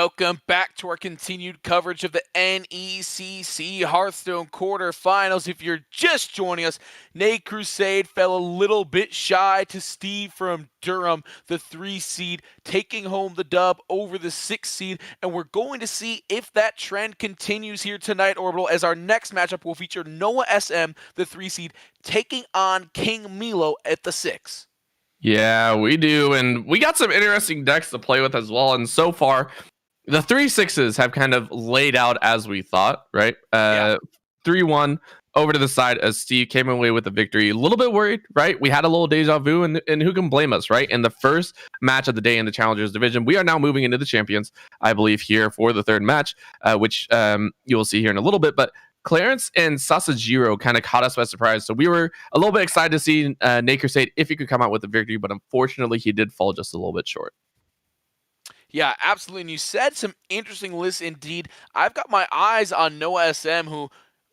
Welcome back to our continued coverage of the NECC Hearthstone Quarterfinals. If you're just joining us, Nate Crusade fell a little bit shy to Steve from Durham, the 3 seed, taking home the dub over the 6 seed. And we're going to see if that trend continues here tonight, Orbital, as our next matchup will feature NoahSM, the 3 seed, taking on KingMeelo at the 6. Yeah, we do. And we got some interesting decks to play with as well. And so far, the 3/6s have kind of laid out as we thought, right? 3-1 over to the side as Steve came away with the victory. A little bit worried, right? We had a little deja vu, and who can blame us, right? In the first match of the day in the Challengers Division, we are now moving into the Champions, I believe, here for the third match, which you will see here in a little bit. But Clarence and Sasajiro kind of caught us by surprise. So we were a little bit excited to see Nate Crusade if he could come out with the victory, but unfortunately, he did fall just a little bit short. Yeah, absolutely. And you said some interesting lists indeed. I've got my eyes on NoahSM, who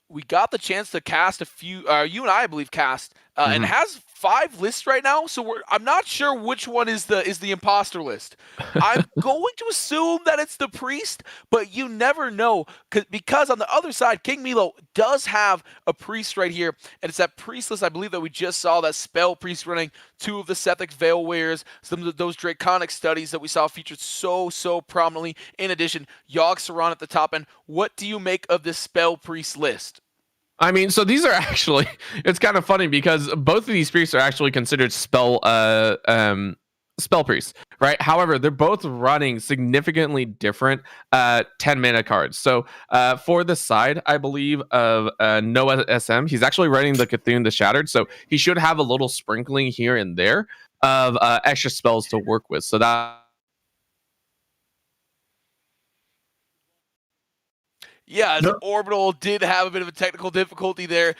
we got the chance to cast a few. You and I believe, cast, and has 5 lists right now. So I'm not sure which one is the imposter list. I'm going to assume that it's the priest, but you never know because on the other side, KingMeelo does have a priest right here, and it's that priest list I believe that we just saw, that spell priest running 2 of the Sethic Veil Wearers, some of those Draconic studies that we saw featured so prominently. In addition, Yogg Saron at the top end. What do you make of this spell priest list? I mean, so these are actually, it's kind of funny because both of these priests are actually considered spell priests, right? However, they're both running significantly different 10 mana cards. So for the side, I believe, of NoahSM, he's actually running the Cthulhu the Shattered. So he should have a little sprinkling here and there of extra spells to work with. So that. Yeah, Orbital did have a bit of a technical difficulty there.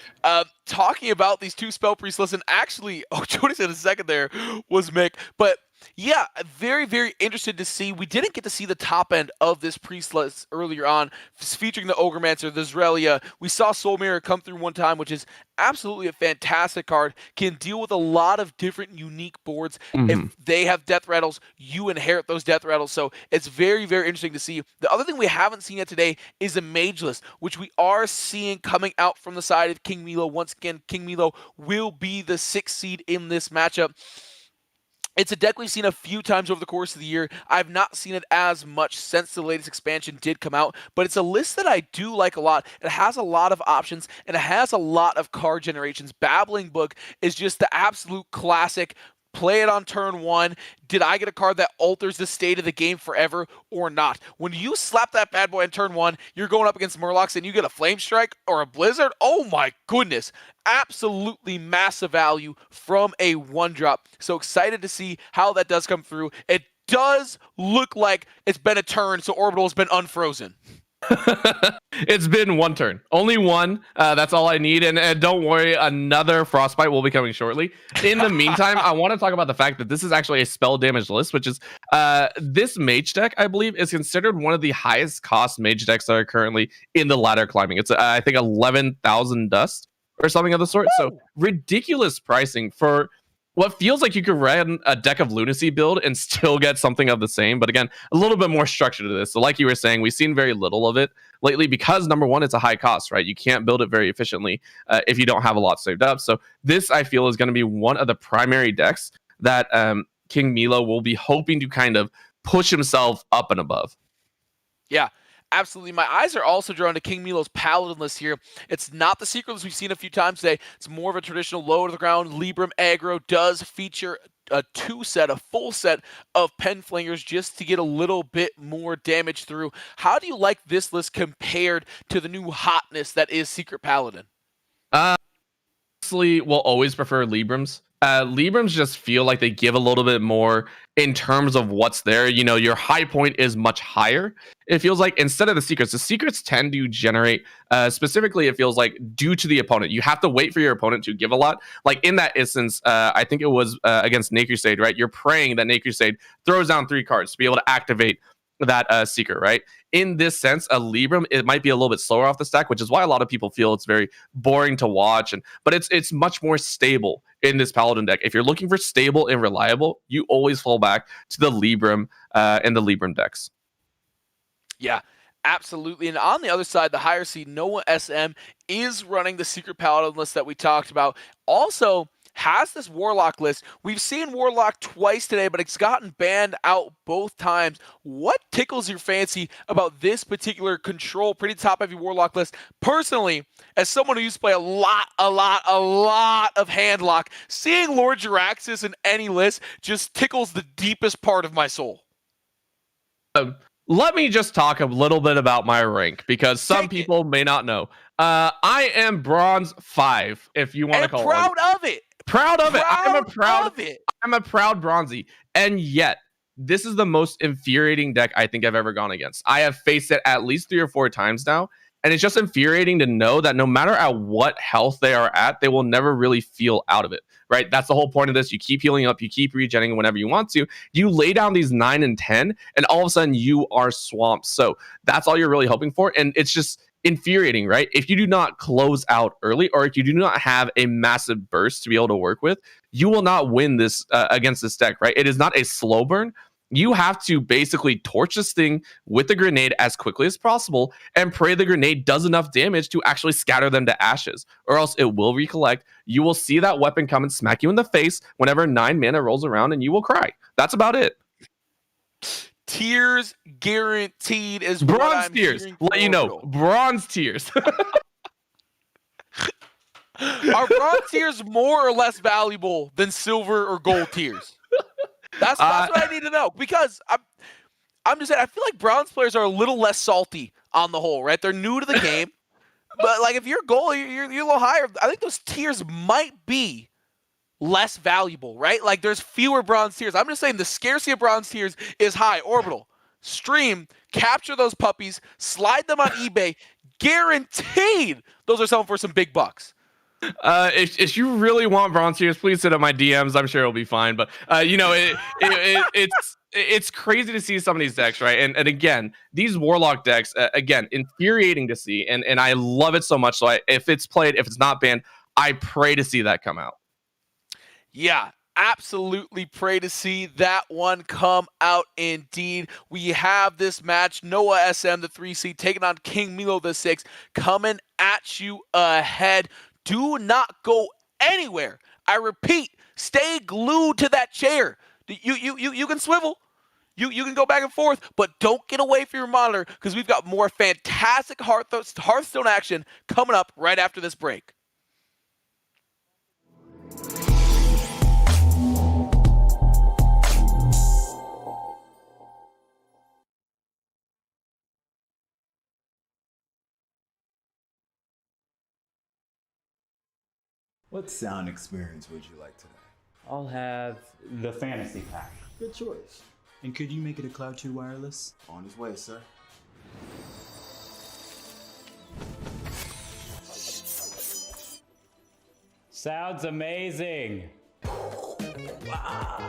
Talking about these 2 spell priests, listen, actually, Jody said a second there was Mick, but yeah, very interested to see. We didn't get to see the top end of this priest list earlier on, featuring the Ogremancer, the Zrelia. We saw Soul Mirror come through one time, which is absolutely a fantastic card. Can deal with a lot of different unique boards. If they have death rattles, you inherit those death rattles. So it's very interesting to see. The other thing we haven't seen yet today is a mage list, which we are seeing coming out from the side of KingMeelo. Once again, KingMeelo will be the 6th seed in this matchup. It's a deck we've seen a few times over the course of the year. I've not seen it as much since the latest expansion did come out, but it's a list that I do like a lot. It has a lot of options, and it has a lot of card generations. Babbling Book is just the absolute classic. Play it on turn 1. Did I get a card that alters the state of the game forever or not? When you slap that bad boy on turn 1, you're going up against Murlocs and you get a Flame Strike or a Blizzard. Oh my goodness. Absolutely massive value from a 1-drop. So excited to see how that does come through. It does look like it's been a turn, so Orbital's been unfrozen. It's been 1 turn, only 1. That's all I need, and don't worry, another Frostbite will be coming shortly. In the meantime, I want to talk about the fact that this is actually a spell damage list, which is this mage deck, I believe, is considered one of the highest cost mage decks that are currently in the ladder climbing. It's I think 11,000 dust or something of the sort. Woo! So ridiculous pricing for what feels like you could run a deck of Lunacy build and still get something of the same. But again, a little bit more structure to this. So like you were saying, we've seen very little of it lately because, number one, it's a high cost, right? You can't build it very efficiently if you don't have a lot saved up. So this, I feel, is going to be one of the primary decks that KingMeelo will be hoping to kind of push himself up and above. Yeah. Absolutely. My eyes are also drawn to KingMeelo's Paladin list here. It's not the secret list we've seen a few times today. It's more of a traditional low-to-the-ground Libram aggro. Does feature a full set of Penflingers just to get a little bit more damage through. How do you like this list compared to the new hotness that is Secret Paladin? Honestly, we'll always prefer Librams. Librams just feel like they give a little bit more in terms of what's there. You know, your high point is much higher. It feels like instead of the secrets tend to generate, specifically, it feels like due to the opponent. You have to wait for your opponent to give a lot. Like in that instance, I think it was against Nate Crusade, right? You're praying that Nate Crusade throws down 3 cards to be able to activate that secret, right? In this sense, a Libram, it might be a little bit slower off the stack, which is why a lot of people feel it's very boring to watch. But it's much more stable in this Paladin deck. If you're looking for stable and reliable, you always fall back to the Libram and the Libram decks. Yeah, absolutely. And on the other side, the higher seed NoahSM is running the secret paladin list that we talked about. Also has this warlock list. We've seen warlock twice today, but it's gotten banned out both times. What tickles your fancy about this particular control, pretty top heavy warlock list? Personally, as someone who used to play a lot of handlock, seeing Lord Jiraxis in any list just tickles the deepest part of my soul. Let me just talk a little bit about my rank, because some people may not know. I am bronze 5, if you want to call it. Proud of it. Proud of it. I'm a proud bronzy. And yet, this is the most infuriating deck I think I've ever gone against. I have faced it at least 3 or 4 times now, and it's just infuriating to know that no matter at what health they are at, they will never really feel out of it, right? That's the whole point of this. You keep healing up, you keep regenerating whenever you want to. You lay down these 9 and 10, and all of a sudden you are swamped. So that's all you're really hoping for, and it's just infuriating, right? If you do not close out early, or if you do not have a massive burst to be able to work with, you will not win this against this deck, right? It is not a slow burn. You have to basically torch this thing with the grenade as quickly as possible and pray the grenade does enough damage to actually scatter them to ashes, or else it will recollect. You will see that weapon come and smack you in the face whenever 9 mana rolls around, and you will cry. That's about it. Tears guaranteed is bronze tears. Let you know, bronze tears. Are bronze tears more or less valuable than silver or gold tears? That's what I need to know, because I'm just saying, I feel like bronze players are a little less salty on the whole, right? They're new to the game, but like if you're gold, you're a little higher. I think those tiers might be less valuable, right? Like there's fewer bronze tiers. I'm just saying the scarcity of bronze tiers is high. Orbital, stream, capture those puppies, slide them on eBay, guaranteed those are selling for some big bucks. If you really want bronze tiers, please sit up my DMs. I'm sure it'll be fine. But it's crazy to see some of these decks, right? And again, these warlock decks, again, infuriating to see, and I love it so much. So if it's played, if it's not banned, I pray to see that come out. Yeah, absolutely pray to see that one come out indeed. We have this match, NoahSM, the 3 seed, taking on KingMeelo, the 6, coming at you ahead. Do not go anywhere. I repeat, stay glued to that chair. You can swivel. You can go back and forth, but don't get away from your monitor, because we've got more fantastic Hearthstone action coming up right after this break. What sound experience would you like today? I'll have the fantasy pack. Good choice. And could you make it a Cloud 2 wireless? On his way, sir. Sounds amazing. Wow.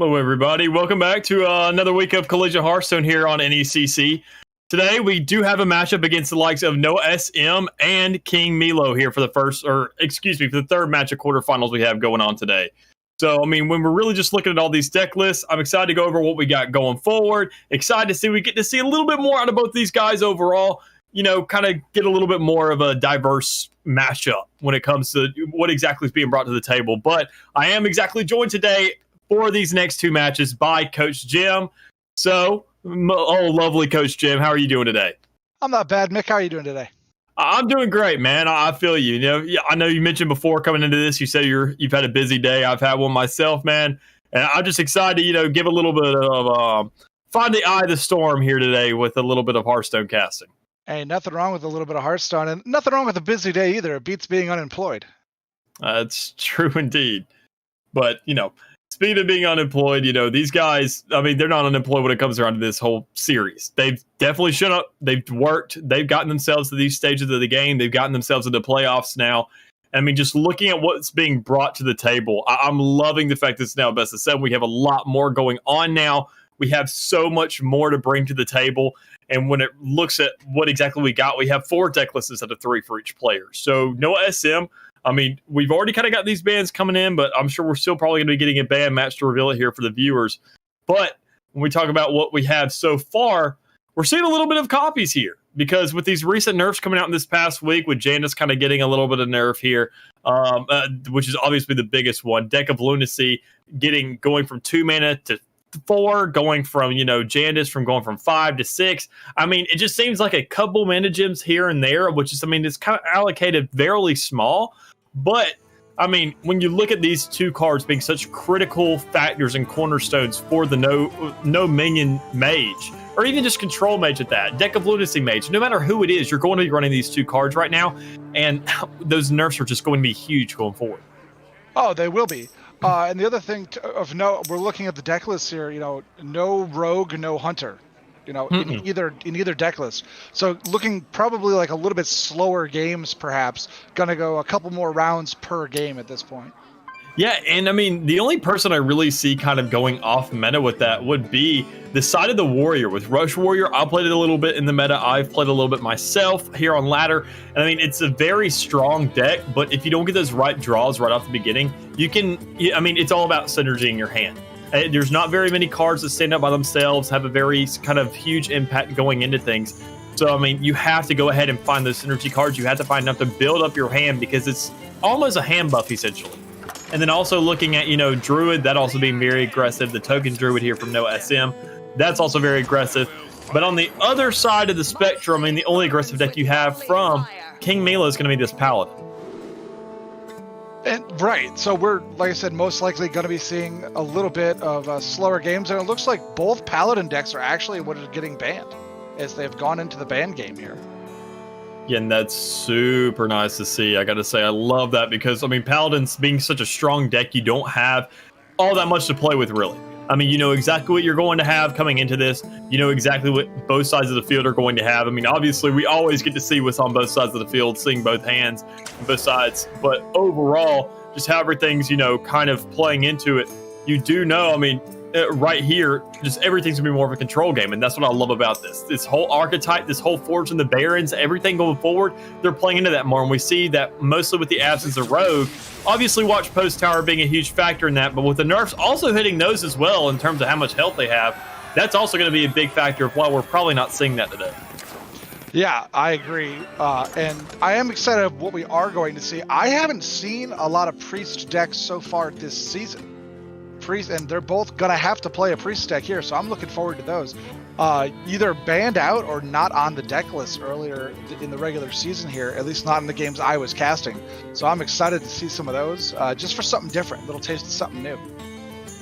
Hello, everybody. Welcome back to another week of Collision Hearthstone here on NECC. Today, we do have a matchup against the likes of NoahSM and KingMeelo here for the for the third match of quarterfinals we have going on today. So, I mean, when we're really just looking at all these deck lists, I'm excited to go over what we got going forward. Excited to see we get to see a little bit more out of both these guys overall. You know, kind of get a little bit more of a diverse matchup when it comes to what exactly is being brought to the table. But I am exactly joined today for these next two matches by Coach Jim. So, lovely Coach Jim, how are you doing today? I'm not bad, Mick. How are you doing today? I'm doing great, man. I feel you. You know, I know you mentioned before coming into this, you said you've had a busy day. I've had one myself, man, and I'm just excited to, give a little bit of find the eye of the storm here today with a little bit of Hearthstone casting. Hey, nothing wrong with a little bit of Hearthstone, and nothing wrong with a busy day either. It beats being unemployed. That's true indeed. But speaking of being unemployed, these guys, I mean, they're not unemployed when it comes around to this whole series. They've definitely shown up. They've worked. They've gotten themselves to these stages of the game. They've gotten themselves into playoffs now. I mean, just looking at what's being brought to the table, I'm loving the fact that it's now best of 7. We have a lot more going on now. We have so much more to bring to the table. And when it looks at what exactly we got, we have 4 deck lists instead of 3 for each player. So NoahSM, I mean, we've already kind of got these bans coming in, but I'm sure we're still probably going to be getting a ban match to reveal it here for the viewers. But when we talk about what we have so far, we're seeing a little bit of copies here because with these recent nerfs coming out in this past week, with Janus kind of getting a little bit of nerf here, which is obviously the biggest one. Deck of Lunacy going from 2 mana to 4, going from Janus going from 5 to 6. I mean, it just seems like a couple mana gems here and there, which is, I mean, it's kind of allocated fairly small. But I mean, when you look at these 2 cards being such critical factors and cornerstones for the no minion mage, or even just control mage at that, Deck of Lunacy mage, no matter who it is, you're going to be running these 2 cards right now, and those nerfs are just going to be huge going forward. Oh, they will be. And the other thing of note, we're looking at the deck list here. No rogue, no hunter. In either deck list. So looking probably like a little bit slower games, perhaps. Gonna go a couple more rounds per game at this point. Yeah, and I mean, the only person I really see kind of going off meta with that would be the side of the Warrior. With Rush Warrior, I played it a little bit in the meta. I've played a little bit myself here on Ladder. And I mean, it's a very strong deck, but if you don't get those right draws right off the beginning, it's all about synergy in your hand. There's not very many cards that stand up by themselves, have a very kind of huge impact going into things. So, I mean, you have to go ahead and find those synergy cards. You have to find enough to build up your hand because it's almost a hand buff, essentially. And then also looking at, Druid, that also being very aggressive. The token Druid here from NoahSM, that's also very aggressive. But on the other side of the spectrum, I mean, the only aggressive deck you have from KingMeelo is going to be this Paladin. And right, so we're, like I said, most likely going to be seeing a little bit of slower games, and it looks like both Paladin decks are actually what are getting banned, as they've gone into the ban game here. Yeah, and that's super nice to see. I got to say, I love that because, I mean, Paladins being such a strong deck, you don't have all that much to play with, really. I mean, you know exactly what you're going to have coming into this. You know exactly what both sides of the field are going to have. I mean, obviously, we always get to see what's on both sides of the field, seeing both hands and both sides. But overall, just how everything's, kind of playing into it, you do know, I mean, right here, just everything's gonna be more of a control game, and that's what I love about this. This whole archetype, this whole Forge and the Barons, everything going forward, they're playing into that more, and we see that mostly with the absence of Rogue. Obviously, Watch Post Tower being a huge factor in that, but with the nerfs also hitting those as well in terms of how much health they have, that's also going to be a big factor of why we're probably not seeing that today. Yeah, I agree, and I am excited of what we are going to see. I haven't seen a lot of Priest decks so far this season. And they're both gonna have to play a Priest deck here, so I'm looking forward to those. Either banned out or not on the deck list earlier in the regular season here, at least not in the games I was casting. So I'm excited to see some of those, just for something different, a little taste of something new.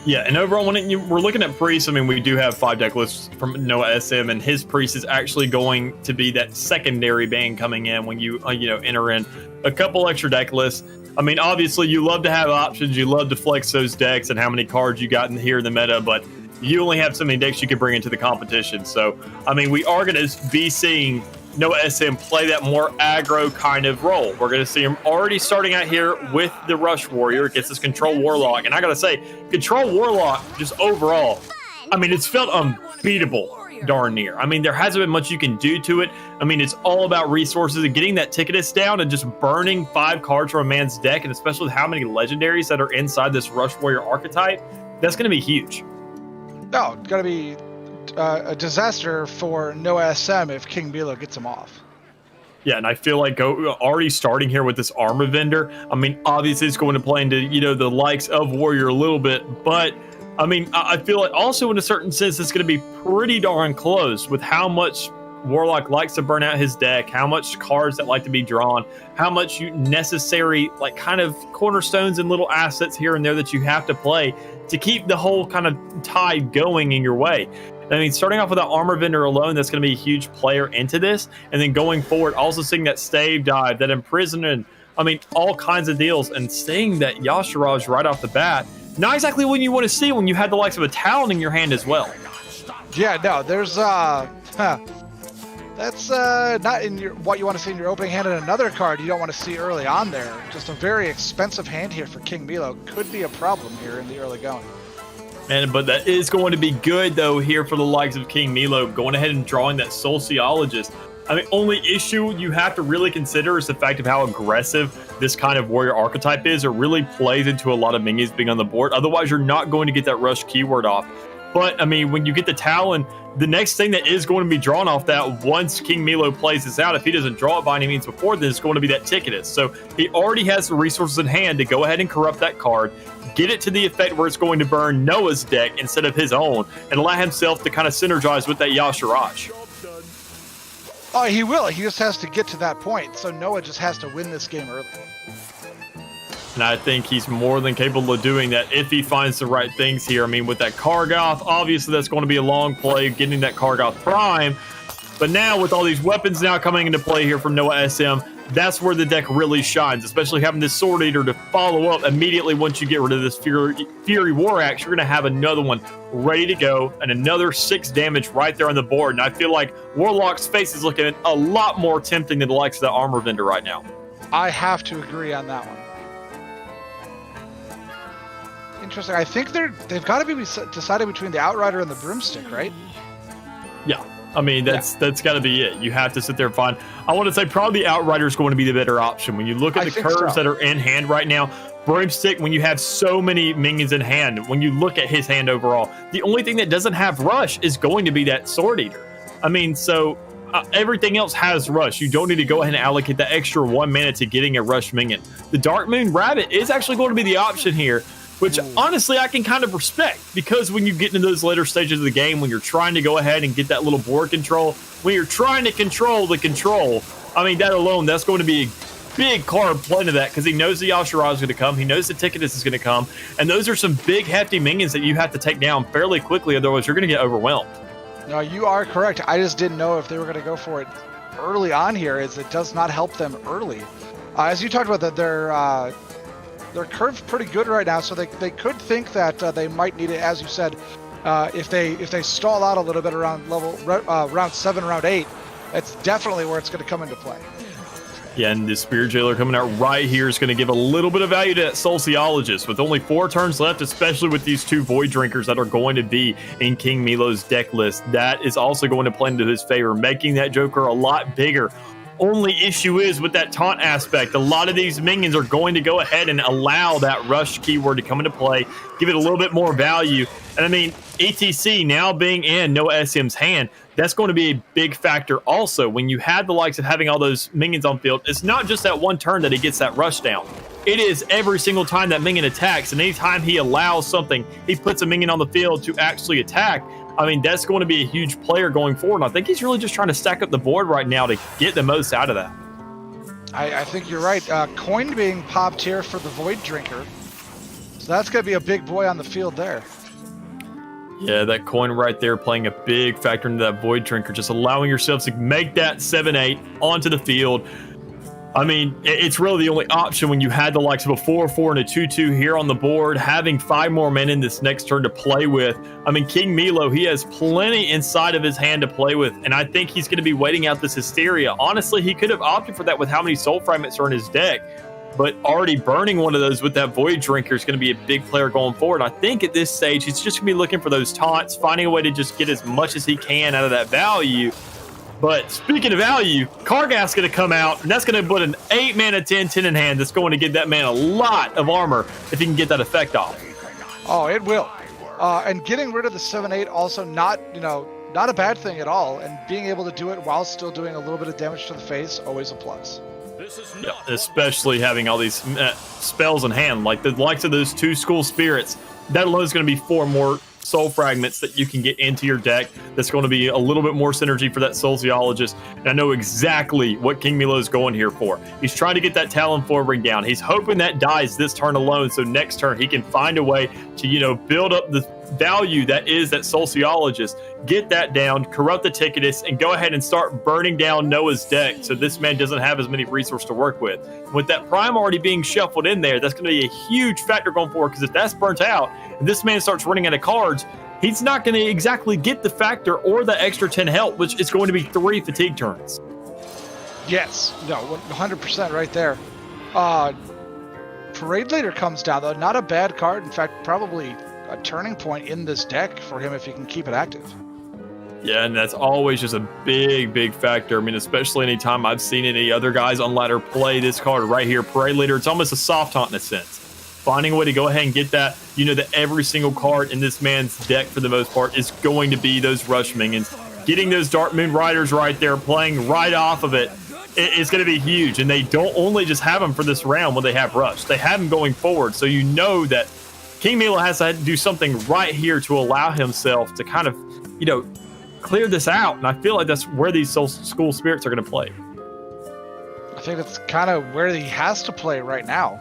Yeah, and overall, when we're looking at Priest, I mean, we do have 5 deck lists from NoahSM, and his Priest is actually going to be that secondary ban coming in when you, enter in a couple extra deck lists. I mean, obviously, you love to have options. You love to flex those decks and how many cards you got in here in the meta, but you only have so many decks you can bring into the competition. So, I mean, we are going to be seeing NoahSM play that more aggro kind of role. We're going to see him already starting out here with the Rush Warrior against this Control Warlock. And I got to say, Control Warlock, just overall, I mean, it's felt unbeatable darn near. I mean, there hasn't been much you can do to it. I mean, it's all about resources and getting that Ticketus down and just burning 5 cards from a man's deck, and especially with how many legendaries that are inside this Rush Warrior archetype, that's going to be huge. No, it's going to be a disaster for NoahSM if KingMeelo gets him off. Yeah, and I feel like already starting here with this armor vendor, I mean, obviously it's going to play into, you know, the likes of Warrior a little bit, but I mean, I feel like also in a certain sense, it's going to be pretty darn close with how much Warlock likes to burn out his deck, how much cards that like to be drawn, how much necessary, like, kind of cornerstones and little assets here and there that you have to play to keep the whole kind of tide going in your way. I mean, starting off with that armor vendor alone, that's going to be a huge player into this. And then going forward, also seeing that stave dive, that imprisonment, I mean, all kinds of deals, and seeing that Yashiraj right off the bat. Not exactly what you want to see when you had the likes of a Talon in your hand as well. Yeah, no, there's that's not in what you want to see in your opening hand, and another card you don't want to see early on there. Just a very expensive hand here for KingMeelo. Could be a problem here in the early going. But that is going to be good though here for the likes of KingMeelo, going ahead and drawing that Sociologist. I mean, only issue you have to really consider is the fact of how aggressive this kind of warrior archetype is. It really plays into a lot of minions being on the board. Otherwise, you're not going to get that rush keyword off. But, I mean, when you get the Talon, the next thing that is going to be drawn off that once KingMeelo plays this out, if he doesn't draw it by any means before, then it's going to be that Ticketus. So he already has the resources in hand to go ahead and corrupt that card, get it to the effect where it's going to burn Noah's deck instead of his own, and allow himself to kind of synergize with that Yashiraj. Oh, he will. He just has to get to that point. So Noah just has to win this game early. And I think he's more than capable of doing that if he finds the right things here. I mean, with that Kargoth, obviously that's going to be a long play, getting that Kargoth Prime. But now with all these weapons now coming into play here from NoahSM, that's where the deck really shines, especially having this Sword Eater to follow up immediately once you get rid of this Fury War Axe. You're going to have another one ready to go and another 6 damage right there on the board. And I feel like Warlock's face is looking a lot more tempting than the likes of the Armor Vendor right now. I have to agree on that one. Interesting. I think they've got to be decided between the Outrider and the Broomstick, right? Yeah. I mean, that's got to be it. You have to sit there and find. I want to say probably the Outrider is going to be the better option. When you look at the curves that are in hand right now, Broomstick, when you have so many minions in hand, when you look at his hand overall, the only thing that doesn't have Rush is going to be that Sword Eater. I mean, so everything else has Rush. You don't need to go ahead and allocate the extra 1 minute to getting a Rush minion. The Dark Moon Rabbit is actually going to be the option here, which honestly I can kind of respect, because when you get into those later stages of the game, when you're trying to go ahead and get that little board control, when you're trying to control the control, I mean, that alone, that's going to be a big card playing to that, because he knows the Yashiraj is going to come, he knows the Ticketus is going to come, and those are some big hefty minions that you have to take down fairly quickly, otherwise you're going to get overwhelmed. No, you are correct. I just didn't know if they were going to go for it early on here, as it does not help them early. As you talked about, that they're curved pretty good right now, so they could think that they might need it, as you said, if they stall out a little bit around round 7, round 8. That's definitely where it's going to come into play. Yeah, and the Spirit Jailer coming out right here is going to give a little bit of value to that Sociologist. With only 4 turns left, especially with these 2 Void Drinkers that are going to be in KingMeelo's deck list, that is also going to play into his favor, making that Joker a lot bigger. Only issue is with that taunt aspect, a lot of these minions are going to go ahead and allow that rush keyword to come into play, give it a little bit more value. And I mean, ETC now being in NoahSM's hand, that's going to be a big factor also. When you have the likes of having all those minions on field, it's not just that one turn that he gets that rush down. It is every single time that minion attacks, and anytime he allows something, he puts a minion on the field to actually attack. I mean, that's going to be a huge player going forward. And I think he's really just trying to stack up the board right now to get the most out of that. I think you're right. Coin being popped here for the Void Drinker. So that's going to be a big boy on the field there. Yeah, that coin right there playing a big factor into that Void Drinker, just allowing yourself to make that 7-8 onto the field. I mean, it's really the only option when you had the likes of a 4-4 and a 2-2 here on the board, having 5 more men in this next turn to play with. I mean, KingMeelo, he has plenty inside of his hand to play with, and I think he's going to be waiting out this Hysteria. Honestly, he could have opted for that with how many Soul Fragments are in his deck, but already burning one of those with that Void Drinker is going to be a big player going forward. I think at this stage, he's just going to be looking for those taunts, finding a way to just get as much as he can out of that value. But speaking of value, Kargath's going to come out, and that's going to put an 8-mana 10/10 in hand that's going to give that man a lot of armor if he can get that effect off. Oh, it will. And getting rid of the 7/8 also not a bad thing at all. And being able to do it while still doing a little bit of damage to the face, always a plus. Yeah, especially having all these spells in hand, like the likes of those 2 School Spirits. That alone is going to be 4 more Soul Fragments that you can get into your deck. That's going to be a little bit more synergy for that Sociologist. And I know exactly what KingMeelo is going here for. He's trying to get that Talon Forward down. He's hoping that dies this turn alone, so next turn he can find a way to, build up the value that is that Sociologist, get that down, corrupt the Ticketus, and go ahead and start burning down Noah's deck so this man doesn't have as many resources to work with. With that Prime already being shuffled in there, that's going to be a huge factor going forward, because if that's burnt out and this man starts running out of cards, he's not going to exactly get the factor or the extra 10 health, which is going to be 3 fatigue turns. Yes, no, 100% right there. Parade Leader comes down, though. Not a bad card. In fact, probably a turning point in this deck for him if he can keep it active. Yeah, and that's always just a big factor. I mean, especially anytime I've seen any other guys on ladder play this card right here, Parade Leader, it's almost a soft taunt in a sense. Finding a way to go ahead and get that, that every single card in this man's deck for the most part is going to be those Rush Minions. Getting those Dark Moon Riders right there, playing right off of it, it's going to be huge. And they don't only just have them for this round when they have Rush. They have them going forward, so you know that KingMeelo has to do something right here to allow himself to kind of, clear this out. And I feel like that's where these School Spirits are going to play. I think that's kind of where he has to play right now.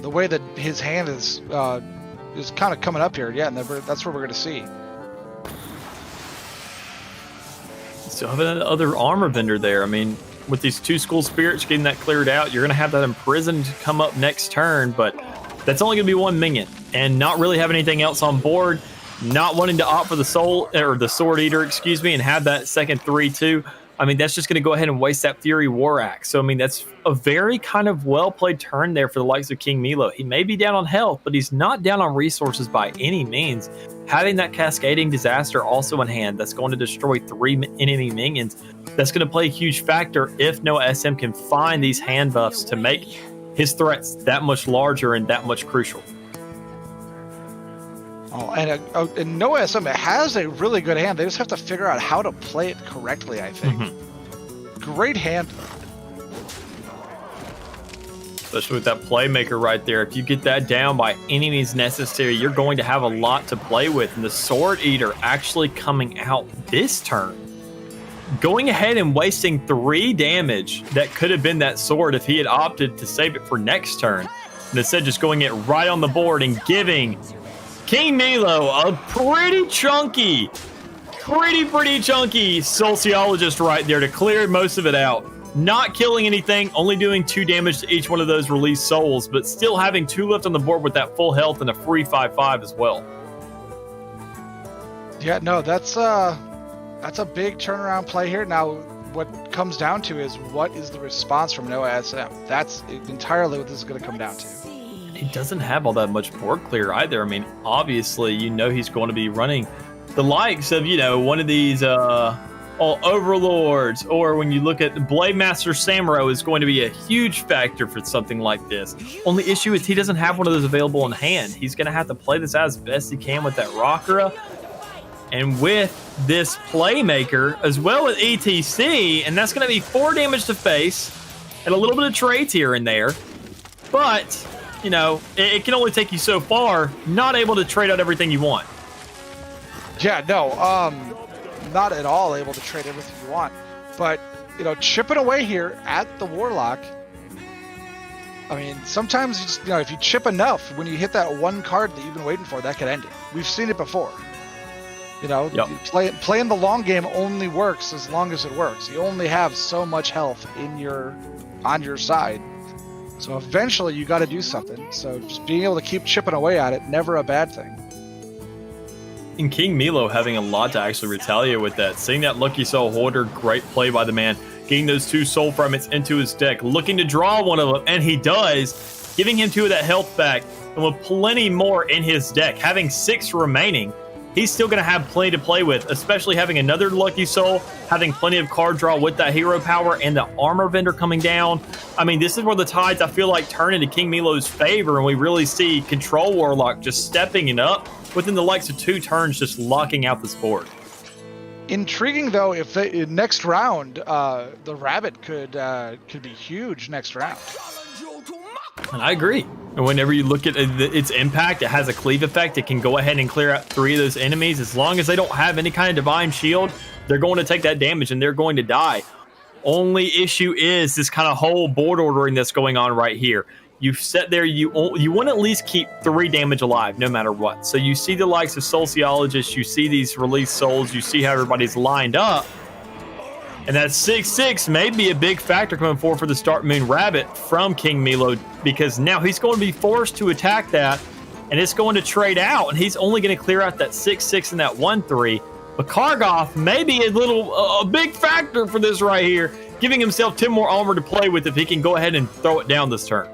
The way that his hand is kind of coming up here, yeah, and that's what we're going to see. So have another armor vendor there. I mean, with these 2 School Spirits getting that cleared out, you're going to have that Imprisoned come up next turn, but that's only going to be 1 minion, and not really have anything else on board, not wanting to opt for the Sword Eater, and have that second 3/2. I mean, that's just going to go ahead and waste that Fury War Axe. So, I mean, that's a very kind of well-played turn there for the likes of KingMeelo. He may be down on health, but he's not down on resources by any means. Having that Cascading Disaster also in hand, that's going to destroy 3 enemy minions. That's going to play a huge factor if NoahSM can find these hand buffs to make his threats that much larger and that much crucial. Oh, and NoahSM has a really good hand. They just have to figure out how to play it correctly, I think. Great hand. Especially with that Playmaker right there. If you get that down by any means necessary, you're going to have a lot to play with. And the Sword Eater actually coming out this turn, going ahead and wasting 3 damage that could have been that sword if he had opted to save it for next turn. And instead just going it right on the board and giving KingMeelo a pretty chunky Sociologist right there to clear most of it out. Not killing anything, only doing 2 damage to each one of those released souls, but still having 2 left on the board with that full health and a free 5/5 as well. Yeah, no, that's a big turnaround play here. Now, what comes down to is what is the response from NoahSM? That's entirely what this is going to come down to. He doesn't have all that much board clear either. I mean, obviously, he's going to be running the likes of, one of these Overlords, or when you look at Blade Master Samuro is going to be a huge factor for something like this. Only issue is he doesn't have one of those available in hand. He's going to have to play this out as best he can with that Rockera. And with this Playmaker, as well as ETC, and that's going to be 4 damage to face, and a little bit of trades here and there. But, it can only take you so far, not able to trade out everything you want. Yeah, no, not at all able to trade everything you want. But, chipping away here at the Warlock, I mean, sometimes, if you chip enough, when you hit that one card that you've been waiting for, that could end it. We've seen it before. You know, playing the long game only works as long as it works. You only have so much health on your side. So eventually you got to do something. So just being able to keep chipping away at it, never a bad thing. And KingMeelo having a lot to actually retaliate with that. Seeing that Lucky Soul Hoarder, great play by the man. Getting those 2 soul fragments into his deck, looking to draw one of them, and he does, giving him 2 of that health back, and with plenty more in his deck, having 6 remaining, he's still going to have plenty to play with, especially having another Lucky Soul, having plenty of card draw with that hero power, and the armor vendor coming down. I mean, this is where the tides, I feel like, turn into KingMeelo's favor, and we really see Control Warlock just stepping it up within the likes of 2 turns, just locking out this board. Intriguing though, if they, next round, the rabbit could be huge next round. And I agree. And whenever you look at its impact, it has a cleave effect. It can go ahead and clear out 3 of those enemies. As long as they don't have any kind of divine shield, they're going to take that damage and they're going to die. Only issue is this kind of whole board ordering that's going on right here. You sit there, you want to at least keep 3 damage alive no matter what. So you see the likes of Sociologists, you see these released souls, you see how everybody's lined up. And that 6/6 may be a big factor coming forward for the Start Moon Rabbit from KingMeelo, because now he's going to be forced to attack that, and it's going to trade out, and he's only going to clear out that 6/6 and that 1/3. But Kargoth may be a big factor for this right here, giving himself 10 more armor to play with if he can go ahead and throw it down this turn.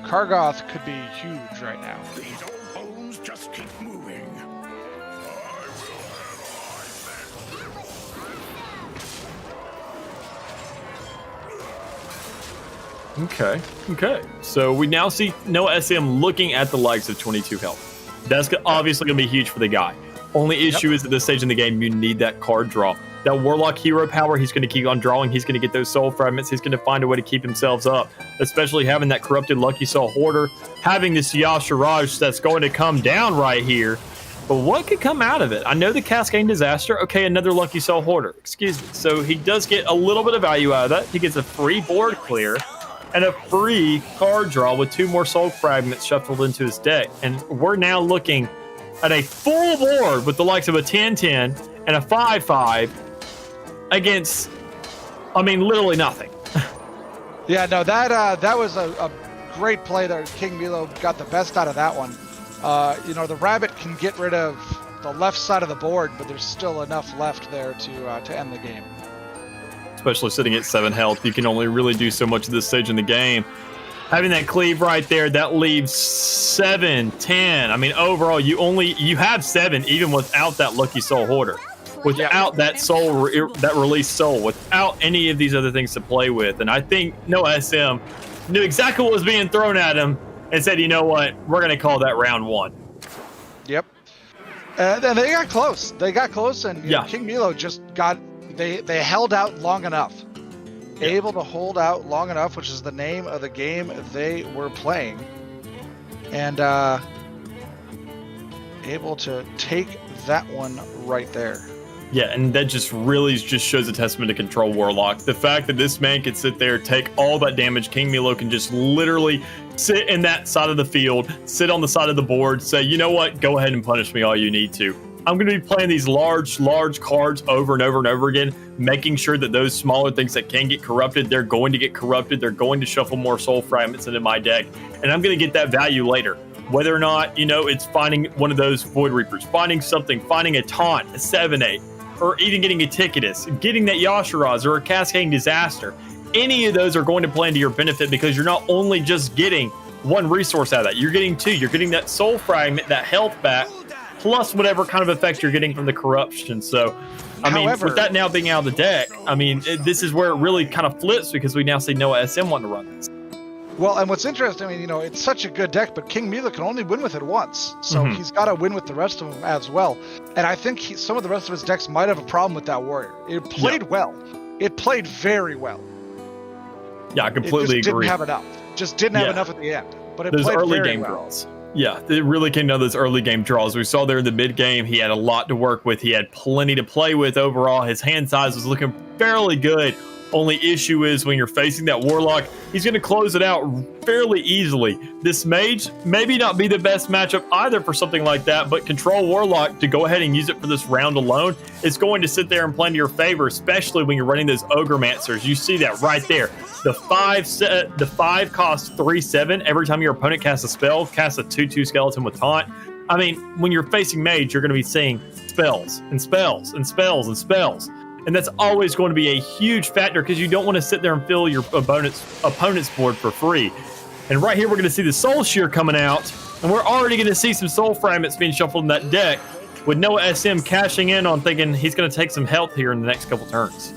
Kargoth could be huge right now. These old bones just keep moving. Okay. So we now see NoahSM looking at the likes of 22 health. That's obviously going to be huge for the guy. Only issue is at this stage in the game, you need that card draw. That Warlock hero power, he's going to keep on drawing. He's going to get those soul fragments. He's going to find a way to keep himself up, especially having that corrupted Lucky Soul Hoarder, having this Yashiraj that's going to come down right here. But what could come out of it? I know the Cascade Disaster. Okay, another Lucky Soul Hoarder. Excuse me. So he does get a little bit of value out of that. He gets a free board clear and a free card draw with 2 more soul fragments shuffled into his deck. And we're now looking at a full board with the likes of a 10-10 and a 5-5 against, I mean, literally nothing. Yeah, no, that was a great play there. KingMeelo got the best out of that one. You know, the rabbit can get rid of the left side of the board, but there's still enough left there to end the game. Especially sitting at 7 health, you can only really do so much at this stage in the game. Having that cleave right there, that leaves 7, 10. I mean, overall, you have 7 even without that Lucky Soul Hoarder, without that soul, that released soul, without any of these other things to play with. And I think NoahSM knew exactly what was being thrown at him and said, you know what, we're going to call that round 1. Yep. And they got close. They got close, and KingMeelo just got, they held out long enough. Able to hold out long enough, which is the name of the game they were playing, and able to take that one right there. Yeah, and that just really just shows a testament to Control Warlock. The fact that this man can sit there, take all that damage, KingMeelo can just literally sit in that side of the field, sit on the side of the board, say, you know what, go ahead and punish me all you need to. I'm going to be playing these large cards over and over and over again, making sure that those smaller things that can get corrupted, they're going to get corrupted. They're going to shuffle more soul fragments into my deck, and I'm going to get that value later. Whether or not, you know, it's finding one of those Void Reapers, finding something, finding a taunt, a 7/8, or even getting a Ticketus, getting that Yashiraz or a Cascading Disaster. Any of those are going to play into your benefit, because you're not only just getting one resource out of that, you're getting 2. You're getting that soul fragment, that health back, plus whatever kind of effect you're getting from the corruption. So, I mean, with that now being out of the deck, I mean, this is where it really kind of flips, because we now see NoahSM wanting to run this. Well, and what's interesting, I mean, you know, it's such a good deck, but KingMeelo can only win with it once. So he's got to win with the rest of them as well. And I think some of the rest of his decks might have a problem with that warrior. It played well. It played very well. Yeah, I completely agree. Didn't have enough. Just didn't have enough at the end. But it those played early very game well. draws. Yeah, it really came down to those early game draws. We saw there in the mid game, he had a lot to work with. He had plenty to play with overall. His hand size was looking fairly good. Only issue is when you're facing that Warlock, he's going to close it out fairly easily. This Mage maybe not be the best matchup either for something like that, but Control Warlock to go ahead and use it for this round alone is going to sit there and play into your favor, especially when you're running those Ogre-mancers. You see that right there. The 5 costs 3/7 every time your opponent casts a spell, casts a 2/2 skeleton with taunt. I mean, when you're facing Mage, you're going to be seeing spells and spells and spells and spells. And that's always going to be a huge factor because you don't want to sit there and fill your opponent's board for free. And right here, we're going to see the Soul Shear coming out. And we're already going to see some Soul Fragments being shuffled in that deck with NoahSM cashing in on thinking he's going to take some health here in the next couple turns.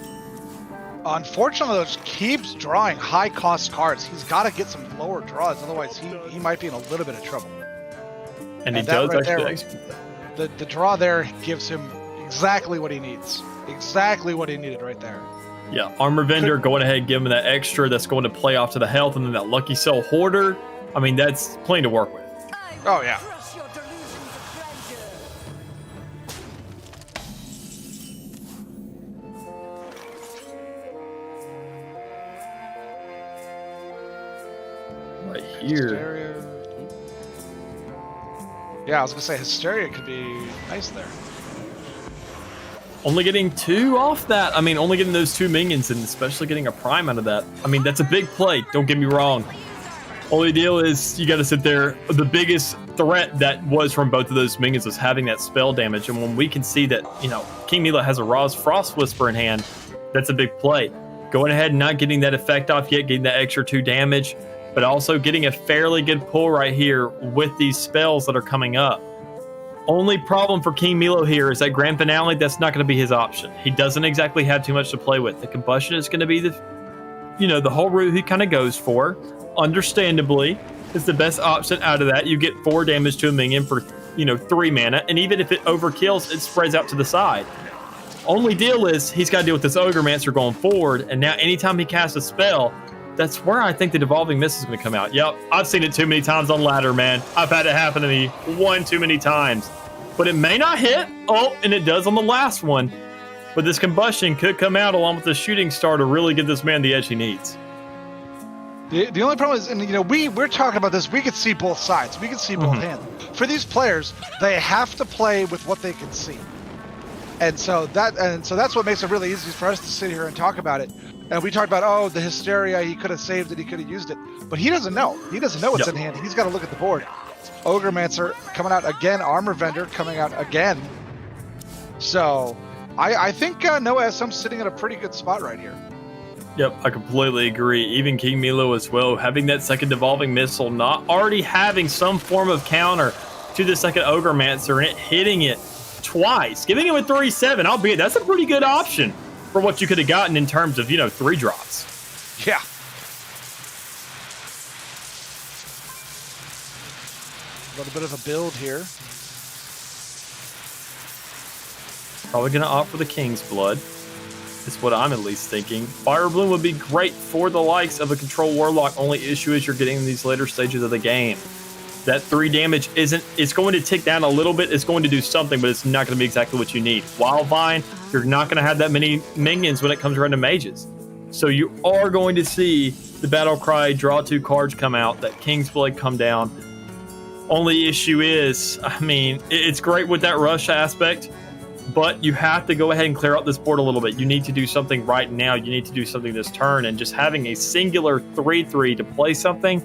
Unfortunately, he keeps drawing high-cost cards. He's got to get some lower draws, otherwise he might be in a little bit of trouble. And he does right actually there, execute that. The draw there gives him exactly what he needs. Exactly what he needed right there. Yeah, Armor Vendor going ahead and giving him that extra that's going to play off to the health, and then that Lucky Soul Hoarder. I mean, that's plenty to work with. Oh, yeah. Right here. Hysteria. Yeah, I was going to say Hysteria could be nice there. Only getting 2 off that. I mean, only getting those 2 minions and especially getting a prime out of that. I mean, that's a big play. Don't get me wrong. Only deal is you got to sit there. The biggest threat that was from both of those minions was having that spell damage. And when we can see that, you know, KingMeelo has a Ra's Frost Whisper in hand, that's a big play. Going ahead and not getting that effect off yet, getting that extra 2 damage, but also getting a fairly good pull right here with these spells that are coming up. Only problem for KingMeelo here is that Grand Finale, that's not going to be his option. He doesn't exactly have too much to play with. The Combustion is going to be the whole route he kind of goes for. Understandably, it's the best option out of that. You get 4 damage to a minion for, 3 mana, and even if it overkills, it spreads out to the side. Only deal is he's got to deal with this Ogre-mancer going forward, and now anytime he casts a spell, that's where I think the Devolving Mist is going to come out. Yep, I've seen it too many times on ladder, man. I've had it happen to me one too many times. But it may not hit. Oh, and it does on the last one. But this Combustion could come out along with the Shooting Star to really give this man the edge he needs. The only problem is, and we're talking about this, we could see both sides. We can see both hands. For these players, they have to play with what they can see. And so that's what makes it really easy for us to sit here and talk about it. And we talked about, the Hysteria, he could have saved it, he could have used it. But he doesn't know. He doesn't know what's in hand. He's got to look at the board. Ogre-mancer coming out again. Armor Vendor coming out again. So I think NoahSM's sitting in a pretty good spot right here. Yep, I completely agree. Even KingMeelo as well, having that second Devolving Missile, not already having some form of counter to the second Ogre-mancer and it hitting it twice, giving him a 3/7, albeit that's a pretty good option for what you could have gotten in terms of, 3 drops. Yeah. A little bit of a build here. Probably going to opt for the King's Blood. Is what I'm at least thinking. Fire Bloom would be great for the likes of a Control Warlock. Only issue is you're getting in these later stages of the game. That 3 damage it's going to tick down a little bit. It's going to do something, but it's not going to be exactly what you need. Wildvine, you're not going to have that many minions when it comes around to mages. So you are going to see the Battle Cry draw 2 cards come out, that King's Blood come down. Only issue is, it's great with that rush aspect, but you have to go ahead and clear out this board a little bit. You need to do something right now. You need to do something this turn, and just having a singular 3/3 to play something,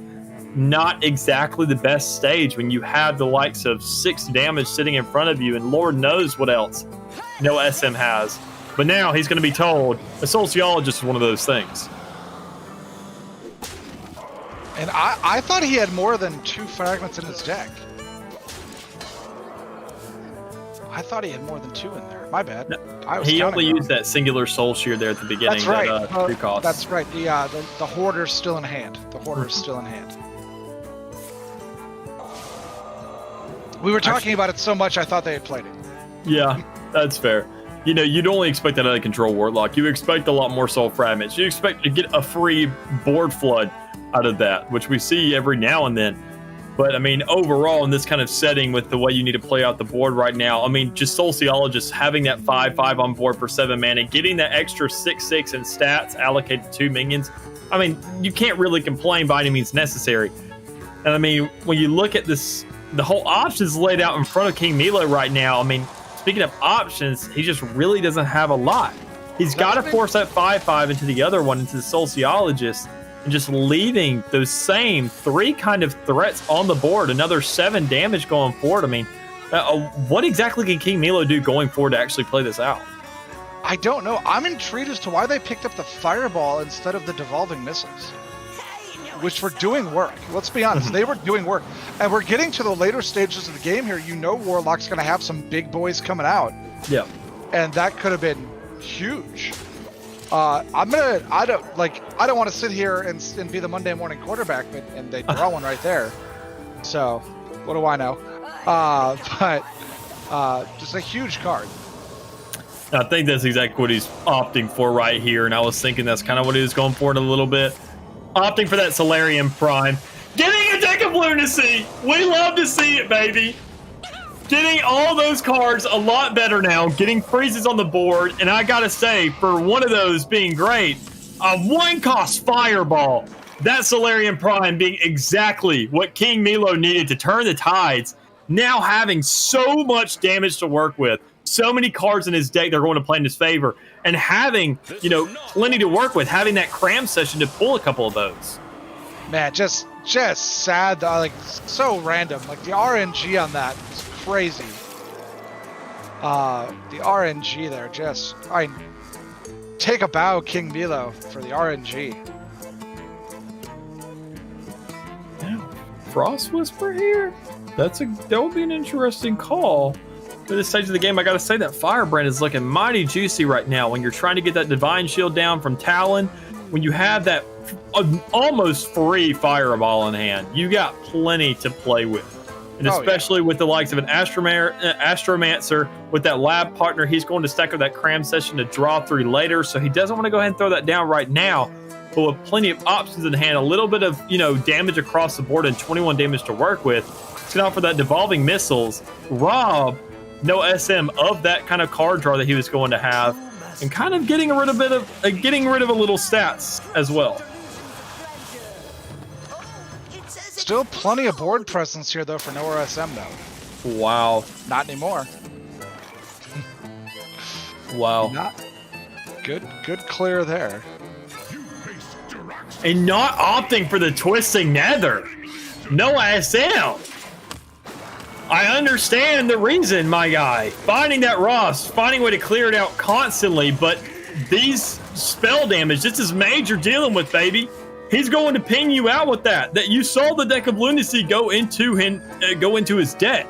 not exactly the best stage when you have the likes of 6 damage sitting in front of you, and Lord knows what else NoahSM has. But now he's going to be told a Sociologist is one of those things. And I thought he had more than 2 fragments in his deck. I thought he had more than 2 in there. My bad. No, I was he only wrong. used that singular Soul Shear there at the beginning. That's right. That, 2 costs. That's right. The Hoarder's still in hand. The Hoarder's still in hand. We were talking about it so much, I thought they had played it. Yeah, that's fair. You'd only expect that out of Control Warlock. You expect a lot more Soul Fragments. You expect to get a free board flood out of that, which we see every now and then. But I mean, overall, in this kind of setting with the way you need to play out the board right now, I mean, just Sociologist having that 5/5 on board for 7 mana, getting that extra 6/6 in stats allocated to 2 minions. I mean, you can't really complain by any means necessary. And I mean, when you look at this, the whole options laid out in front of KingMeelo right now. I mean, speaking of options, he just really doesn't have a lot. He's got to force that 5/5 into the other one, into the Sociologist, and just leaving those same 3 kind of threats on the board, another 7 damage going forward. I mean, what exactly can KingMeelo do going forward to actually play this out? I don't know. I'm intrigued as to why they picked up the Fireball instead of the Devolving Missiles, which were doing work. Let's be honest, they were doing work. And we're getting to the later stages of the game here. You know Warlock's going to have some big boys coming out. Yeah. And that could have been huge. I don't want to sit here and be the Monday morning quarterback, and they draw one right there. So, what do I know? But just a huge card. I think that's exactly what he's opting for right here, and I was thinking that's kind of what he was going for in a little bit. Opting for that Solarium Prime. Getting a deck of Lunacy! We love to see it, baby! Getting all those cards a lot better now, getting freezes on the board, and I gotta say, for one of those being great, a 1-cost Fireball, that Solarium Prime being exactly what KingMeelo needed to turn the tides, now having so much damage to work with, so many cards in his deck that are going to play in his favor, and having, you know, plenty to work with, having that cram session to pull a couple of those. Man, just sad, like, so random. Like, the RNG on that is crazy. The RNG there, take a bow, KingMeelo, for the RNG. Frost Whisper here? That would be an interesting call. At this stage of the game, I gotta say that Firebrand is looking mighty juicy right now. When you're trying to get that Divine Shield down from Talon, when you have that almost free Fireball in hand, you got plenty to play with. And especially with the likes of an Astromancer, with that lab partner, he's going to stack up that cram session to draw 3 later, so he doesn't want to go ahead and throw that down right now. But with plenty of options in hand, a little bit of, you know, damage across the board and 21 damage to work with, it's going to offer that Devolving Missiles, rob NoahSM of that kind of card draw that he was going to have, and kind of getting rid of a little stats as well. Still plenty of board presence here, though, for NoahSM, though. Wow. Not anymore. Wow. Not good clear there. And not opting for the Twisting Nether. NoahSM. I understand the reason, my guy. Finding that Ross, finding a way to clear it out constantly, but these spell damage, this is major dealing with, baby. He's going to ping you out with that. That you saw the deck of Lunacy go into his deck.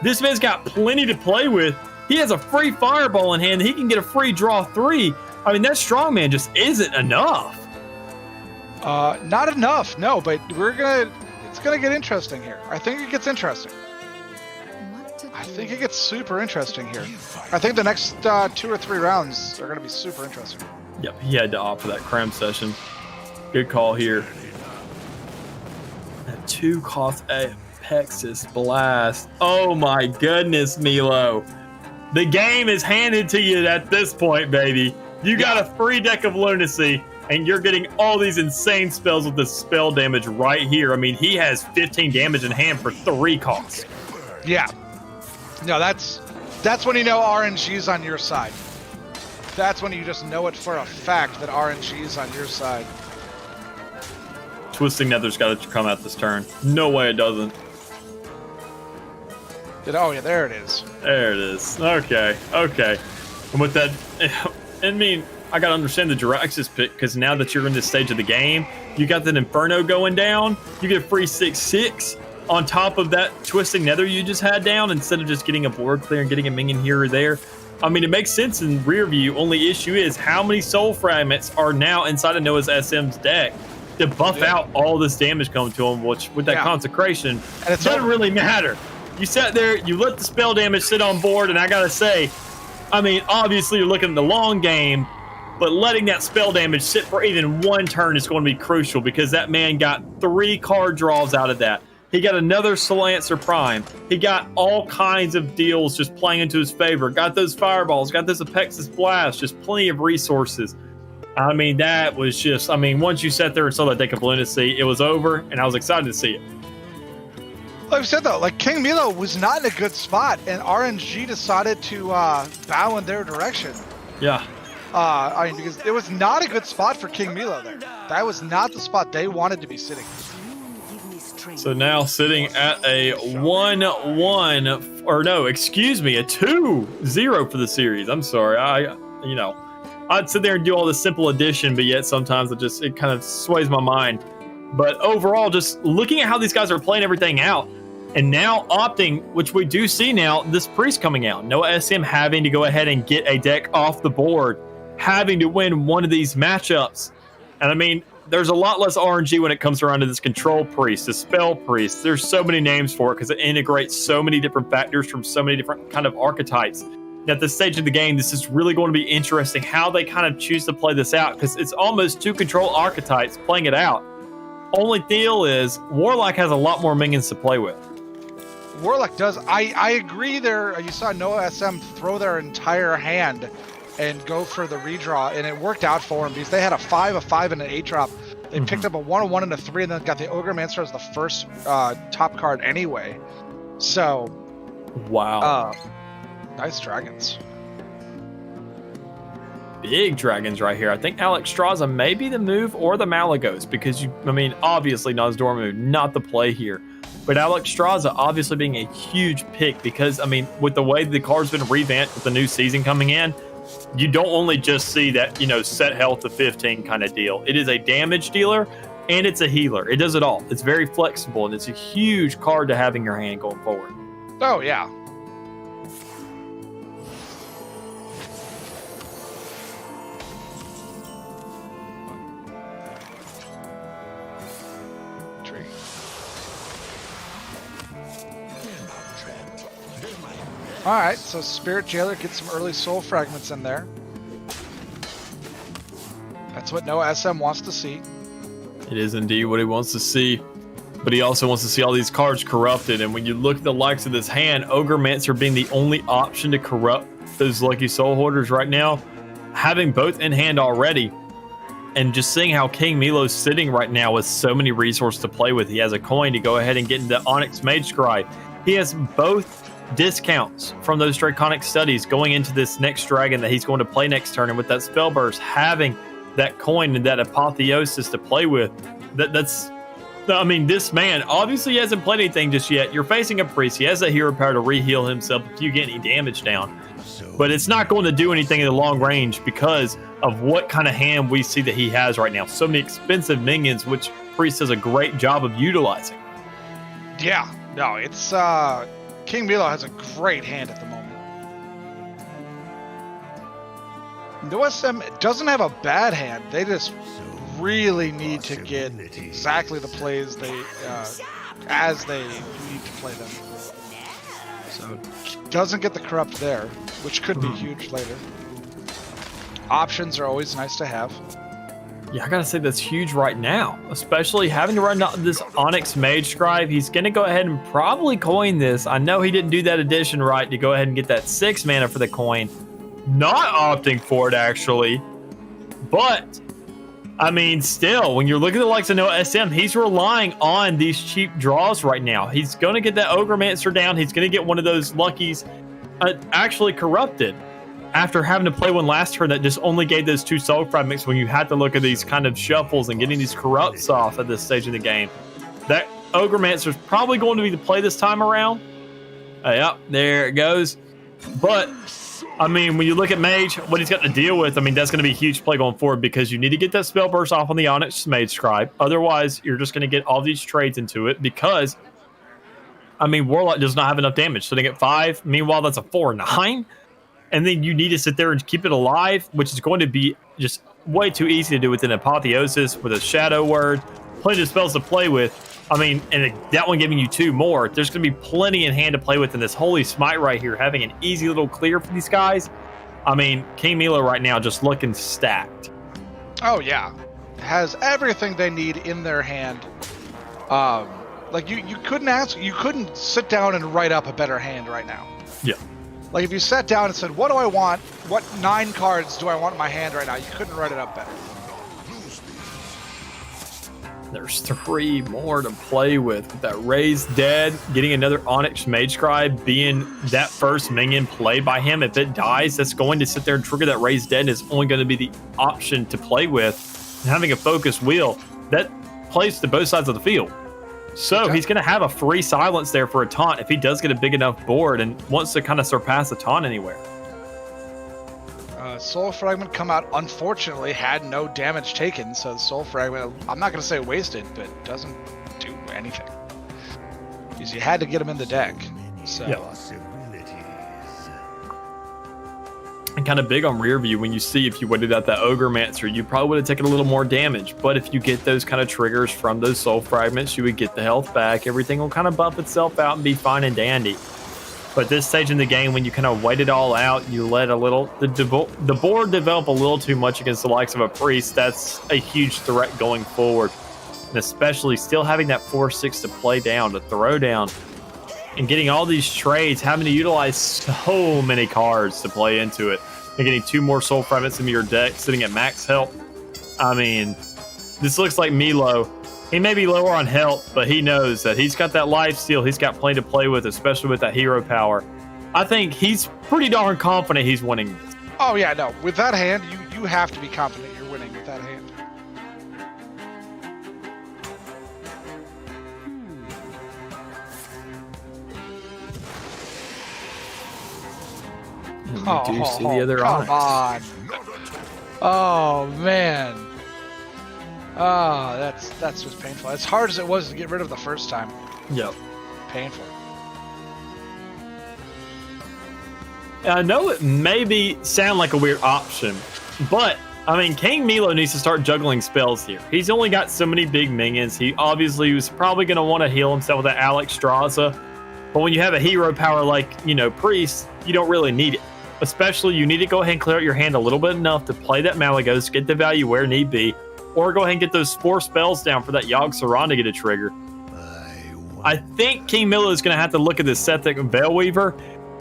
This man's got plenty to play with. He has a free Fireball in hand. He can get a free draw 3. I mean, that Strongman just isn't enough. Not enough, no, but it's gonna get interesting here. I think it gets interesting. I think it gets super interesting here. I think the next 2 or 3 rounds are gonna be super interesting. Yep, he had to opt for that cram session. Good call here. That 2-cost Apexis Blast. Oh my goodness, Meelo. The game is handed to you at this point, baby. You got a free deck of Lunacy, and you're getting all these insane spells with the spell damage right here. I mean, he has 15 damage in hand for 3 costs. Yeah. No, that's when you know RNG's on your side. That's when you just know it for a fact that RNG's on your side. Twisting Nether's got to come out this turn. No way it doesn't. Oh, yeah, there it is. There it is. Okay. And with that, I mean, I got to understand the Jiraxis pick, because now that you're in this stage of the game, you got that Inferno going down. You get a free 6/6 on top of that Twisting Nether you just had down, instead of just getting a board clear and getting a minion here or there. I mean, it makes sense in rear view. Only issue is how many Soul Fragments are now inside of NoahSM's deck to buff out all this damage coming to him, which with that Consecration, and it doesn't really matter. You sat there, you let the spell damage sit on board, and I gotta say, I mean, obviously you're looking at the long game, but letting that spell damage sit for even 1 turn is going to be crucial, because that man got 3 card draws out of that. He got another Lancer Prime. He got all kinds of deals just playing into his favor. Got those Fireballs, got this Apexis Blast, just plenty of resources. I mean, that was just, I mean, once you sat there and saw that deck of Lunacy, it was over, and I was excited to see it. Like I said, though, like KingMeelo was not in a good spot, and RNG decided to bow in their direction. Yeah. I mean, because it was not a good spot for KingMeelo there. That was not the spot they wanted to be sitting. So now sitting at a 1-1, or no, excuse me, a 2-0 for the series. I'm sorry. I'd sit there and do all this simple addition, but yet sometimes it kind of sways my mind. But overall, just looking at how these guys are playing everything out, and now opting, which we do see now, this Priest coming out. NoahSM having to go ahead and get a deck off the board, having to win one of these matchups. And I mean, there's a lot less RNG when it comes around to this Control Priest, the Spell Priest. There's so many names for it because it integrates so many different factors from so many different kind of archetypes. At this stage of the game, this is really going to be interesting how they kind of choose to play this out, because it's almost 2 control archetypes playing it out. Only deal is Warlock has a lot more minions to play with. Warlock does. I agree there. You saw NoahSM throw their entire hand and go for the redraw, and it worked out for them because they had a 5, a 5, and an 8 drop. They picked up a 1, a 1, and a 3, and then got the Ogremancer as the first top card anyway. So, wow. Nice dragons. Big dragons right here. I think Alexstrasza may be the move, or the Malagos, because obviously Durham, not the play here. But Alexstrasza obviously being a huge pick because, I mean, with the way the card's been revamped with the new season coming in, you don't only just see that, set health to 15 kind of deal. It is a damage dealer and it's a healer. It does it all. It's very flexible, and it's a huge card to have in your hand going forward. Oh, yeah. Alright, so Spirit Jailer gets some early soul fragments in there. That's what NoahSM wants to see. It is indeed what he wants to see. But he also wants to see all these cards corrupted. And when you look at the likes of this hand, Ogremancer being the only option to corrupt those Lucky Soul Hoarders right now, having both in hand already, and just seeing how KingMeelo's sitting right now with so many resources to play with. He has a coin to go ahead and get into Onyx Mage Scribe. He has both discounts from those Draconic Studies going into this next dragon that he's going to play next turn, and with that spell burst, having that coin and that apotheosis to play with, this man obviously hasn't played anything just yet. You're facing a priest. He has that hero power to re-heal himself if you get any damage down, but it's not going to do anything in the long range because of what kind of hand we see that he has right now. So many expensive minions, which priest does a great job of utilizing. Yeah, no, it's KingMeelo has a great hand at the moment. NoahSM doesn't have a bad hand. They just really need to get exactly the plays as they need to play them. So doesn't get the corrupt there, which could be huge later. Options are always nice to have. Yeah, I gotta say that's huge right now, especially having to run this Onyx Mage Scribe. He's gonna go ahead and probably coin this. I know he didn't do that addition right to go ahead and get that 6 mana for the coin. Not opting for it, actually. But, I mean, still, when you're looking at the likes of NoahSM, he's relying on these cheap draws right now. He's gonna get that Ogremancer down. He's gonna get one of those Luckies actually corrupted, after having to play one last turn that just only gave those 2 soul fragments when you had to look at these kind of shuffles and getting these corrupts off at this stage of the game. That Ogremancer is probably going to be the play this time around. Yep, there it goes. But, I mean, when you look at Mage, what he's got to deal with, I mean, that's going to be a huge play going forward because you need to get that spell burst off on the Onyx Mage Scribe. Otherwise, you're just going to get all these trades into it because, I mean, Warlock does not have enough damage. So they get 5. Meanwhile, that's a 4/9. And then you need to sit there and keep it alive, which is going to be just way too easy to do with an Apotheosis, with a Shadow Word, plenty of spells to play with. I mean, and that one giving you 2 more. There's going to be plenty in hand to play with in this Holy Smite right here, having an easy little clear for these guys. I mean, KingMeelo right now just looking stacked. Oh, yeah. Has everything they need in their hand. Like you couldn't sit down and write up a better hand right now. Yeah. Like if you sat down and said, what do I want? What 9 cards do I want in my hand right now? You couldn't write it up better. There's 3 more to play with that Raised Dead, getting another Onyx Mage Scribe, being that first minion played by him. If it dies, that's going to sit there and trigger that Raised Dead, and is only going to be the option to play with. And having a focus wheel, that plays to both sides of the field. So he's going to have a free silence there for a taunt if he does get a big enough board and wants to kind of surpass a taunt anywhere. Soul Fragment come out, unfortunately, had no damage taken, so the Soul Fragment, I'm not going to say wasted, but doesn't do anything. Because you had to get him in the deck. So. Yep. And kind of big on rear view when you see if you waited out that Ogremancer, you probably would have taken a little more damage. But if you get those kind of triggers from those Soul Fragments, you would get the health back. Everything will kind of buff itself out and be fine and dandy. But this stage in the game, when you kind of wait it all out, you let a little the board develop a little too much against the likes of a Priest. That's a huge threat going forward, and especially still having that 4/6 to play down, to throw down, and getting all these trades, having to utilize so many cards to play into it, and getting 2 more Soul Fragments into your deck, sitting at max health. I mean, this looks like Meelo. He may be lower on health, but he knows that he's got that life steal. He's got plenty to play with, especially with that hero power. I think he's pretty darn confident he's winning this. Oh yeah, no. With that hand, you have to be confident you're winning with that hand. You do see the other come Onyx. on. Oh man. Oh, that's just painful. As hard as it was to get rid of the first time. Yep. Painful. I know it maybe sound like a weird option, but I mean, KingMeelo needs to start juggling spells here. He's only got so many big minions. He obviously was probably going to want to heal himself with that Alex Straza, but when you have a hero power like, Priest, you don't really need it. Especially, you need to go ahead and clear out your hand a little bit enough to play that Malagos, get the value where need be, or go ahead and get those 4 spells down for that Yogg-Saron to get a trigger. I think KingMeelo is going to have to look at this Sethek Veilweaver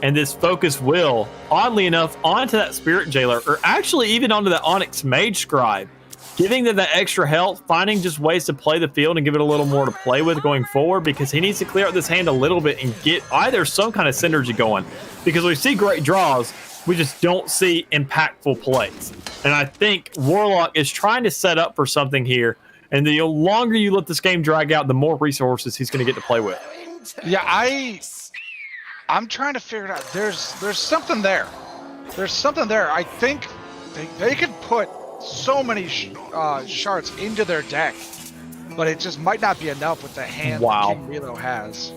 and this Focus Will, oddly enough, onto that Spirit Jailer, or actually even onto that Onyx Mage Scribe, giving them that extra health, finding just ways to play the field and give it a little more to play with going forward, because he needs to clear out this hand a little bit and get either some kind of synergy going, because we see great draws, we just don't see impactful plays. And I think Warlock is trying to set up for something here, and the longer you let this game drag out, the more resources he's going to get to play with. Yeah, I'm trying to figure it out. There's something there. There's something there. I think they could put so many shards into their deck, but it just might not be enough with the hand that KingMeelo has.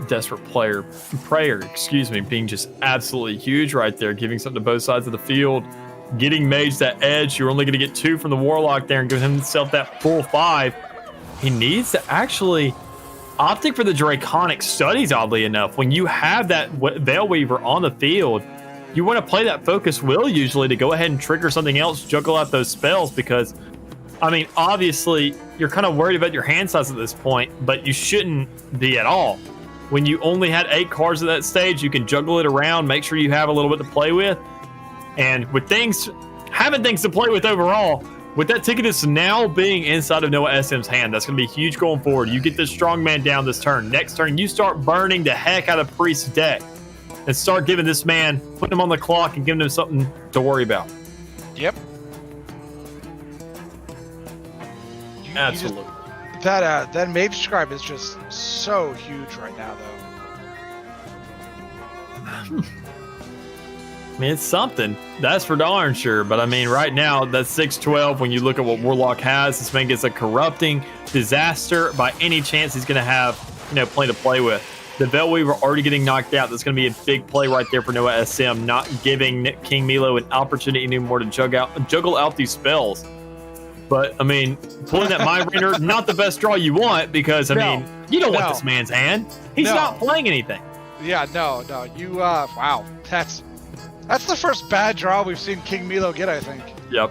Desperate prayer, being just absolutely huge right there, giving something to both sides of the field, getting Mage that edge. You're only going to get 2 from the Warlock there and give himself that full 5. He needs to actually opting for the Draconic Studies, oddly enough. When you have that Veilweaver on the field, you want to play that Focus Will usually to go ahead and trigger something else, juggle out those spells, because, I mean, obviously, you're kind of worried about your hand size at this point, but you shouldn't be at all. When you only had 8 cards at that stage, you can juggle it around, make sure you have a little bit to play with. And with having things to play with overall, with that Ticketus now being inside of NoahSM's hand, that's going to be huge going forward. You get this strongman down this turn. Next turn, you start burning the heck out of Priest's deck and start giving this man, putting him on the clock and giving him something to worry about. Yep. Absolutely. That Mage Scribe is just so huge right now, though. I mean, it's something. That's for darn sure. But I mean, right now, that's 6-12. When you look at what Warlock has, this man gets a corrupting disaster. By any chance, he's going to have, plenty to play with. The Veilweaver already getting knocked out. That's going to be a big play right there for NoahSM, not giving KingMeelo an opportunity anymore to juggle out these spells. But, I mean, pulling that Mindbringer, not the best draw you want, because, I mean, you don't want this man's hand. He's not playing anything. Yeah, no. You, wow. That's the first bad draw we've seen KingMeelo get, I think. Yep.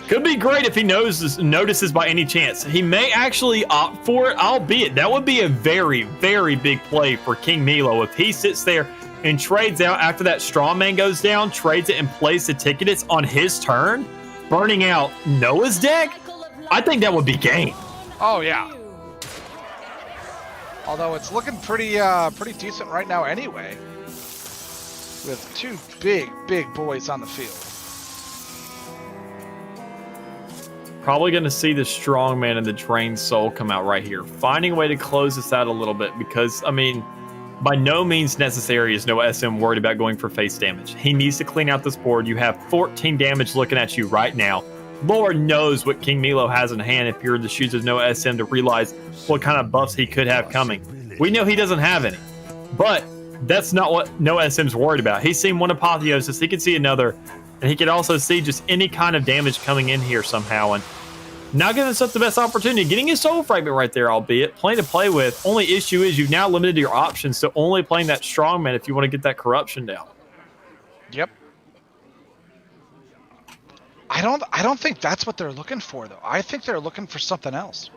Could be great if he notices by any chance. He may actually opt for it, albeit that would be a very, very big play for KingMeelo if he sits there and trades out after that strongman goes down, trades it and plays the Ticketus on his turn, burning out Noah's deck. I think that would be game. Oh yeah. Although it's looking pretty decent right now anyway, with two big boys on the field. Probably going to see the strongman and the drained soul come out right here, finding a way to close this out a little bit because, I mean, by no means necessary is NoahSM worried about going for face damage. He needs to clean out this board. You have 14 damage looking at you right now. Lord knows what KingMeelo has in hand if you're in the shoes of NoahSM to realize what kind of buffs he could have coming. We know he doesn't have any, but that's not what NoahSM's worried about. He's seen one Apotheosis, he could see another, and he could also see just any kind of damage coming in here somehow, and not giving us the best opportunity. Getting his soul fragment right there, albeit plenty to play with. Only issue is you've now limited your options to only playing that strongman if you want to get that corruption down. Yep. I don't think that's what they're looking for though. I think they're looking for something else.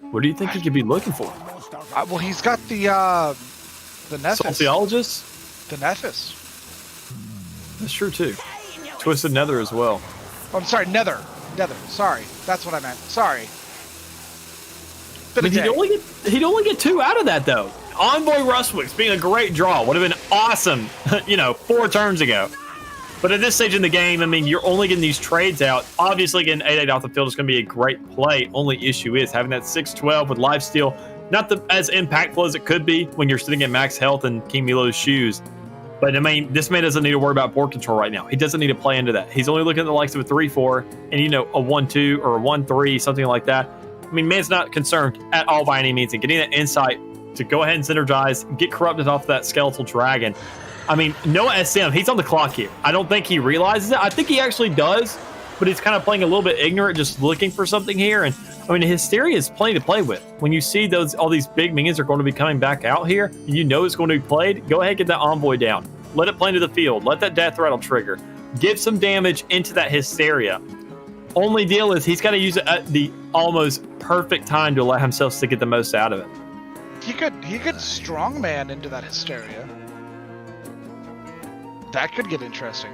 What do you think he could be looking for? Well, he's got the Nephis. Sociologist? The Nephis. That's true too. Twisted Nether as well. Oh, I'm sorry, Nether. Sorry, that's what I meant. Sorry. But he'd only get 2 out of that though. Envoy Rustwicks being a great draw would have been awesome, 4 turns ago. But at this stage in the game, I mean, you're only getting these trades out. Obviously, getting 8-8 off the field is going to be a great play. Only issue is having that 6-12 with lifesteal, not as impactful as it could be when you're sitting at max health in KingMeelo's shoes. But I mean, this man doesn't need to worry about board control right now. He doesn't need to play into that. He's only looking at the likes of a 3-4 and, a 1-2 or a 1-3, something like that. I mean, man's not concerned at all by any means. And getting that insight to go ahead and synergize, get corrupted off that skeletal dragon. I mean, NoahSM, he's on the clock here. I don't think he realizes it. I think he actually does, but he's kind of playing a little bit ignorant, just looking for something here. And I mean, Hysteria is plenty to play with. When you see all these big minions are going to be coming back out here, and it's going to be played, go ahead and get that Envoy down. Let it play into the field. Let that Death Rattle trigger. Give some damage into that Hysteria. Only deal is he's got to use it at the almost perfect time to allow himself to get the most out of it. He could strongman into that Hysteria. That could get interesting.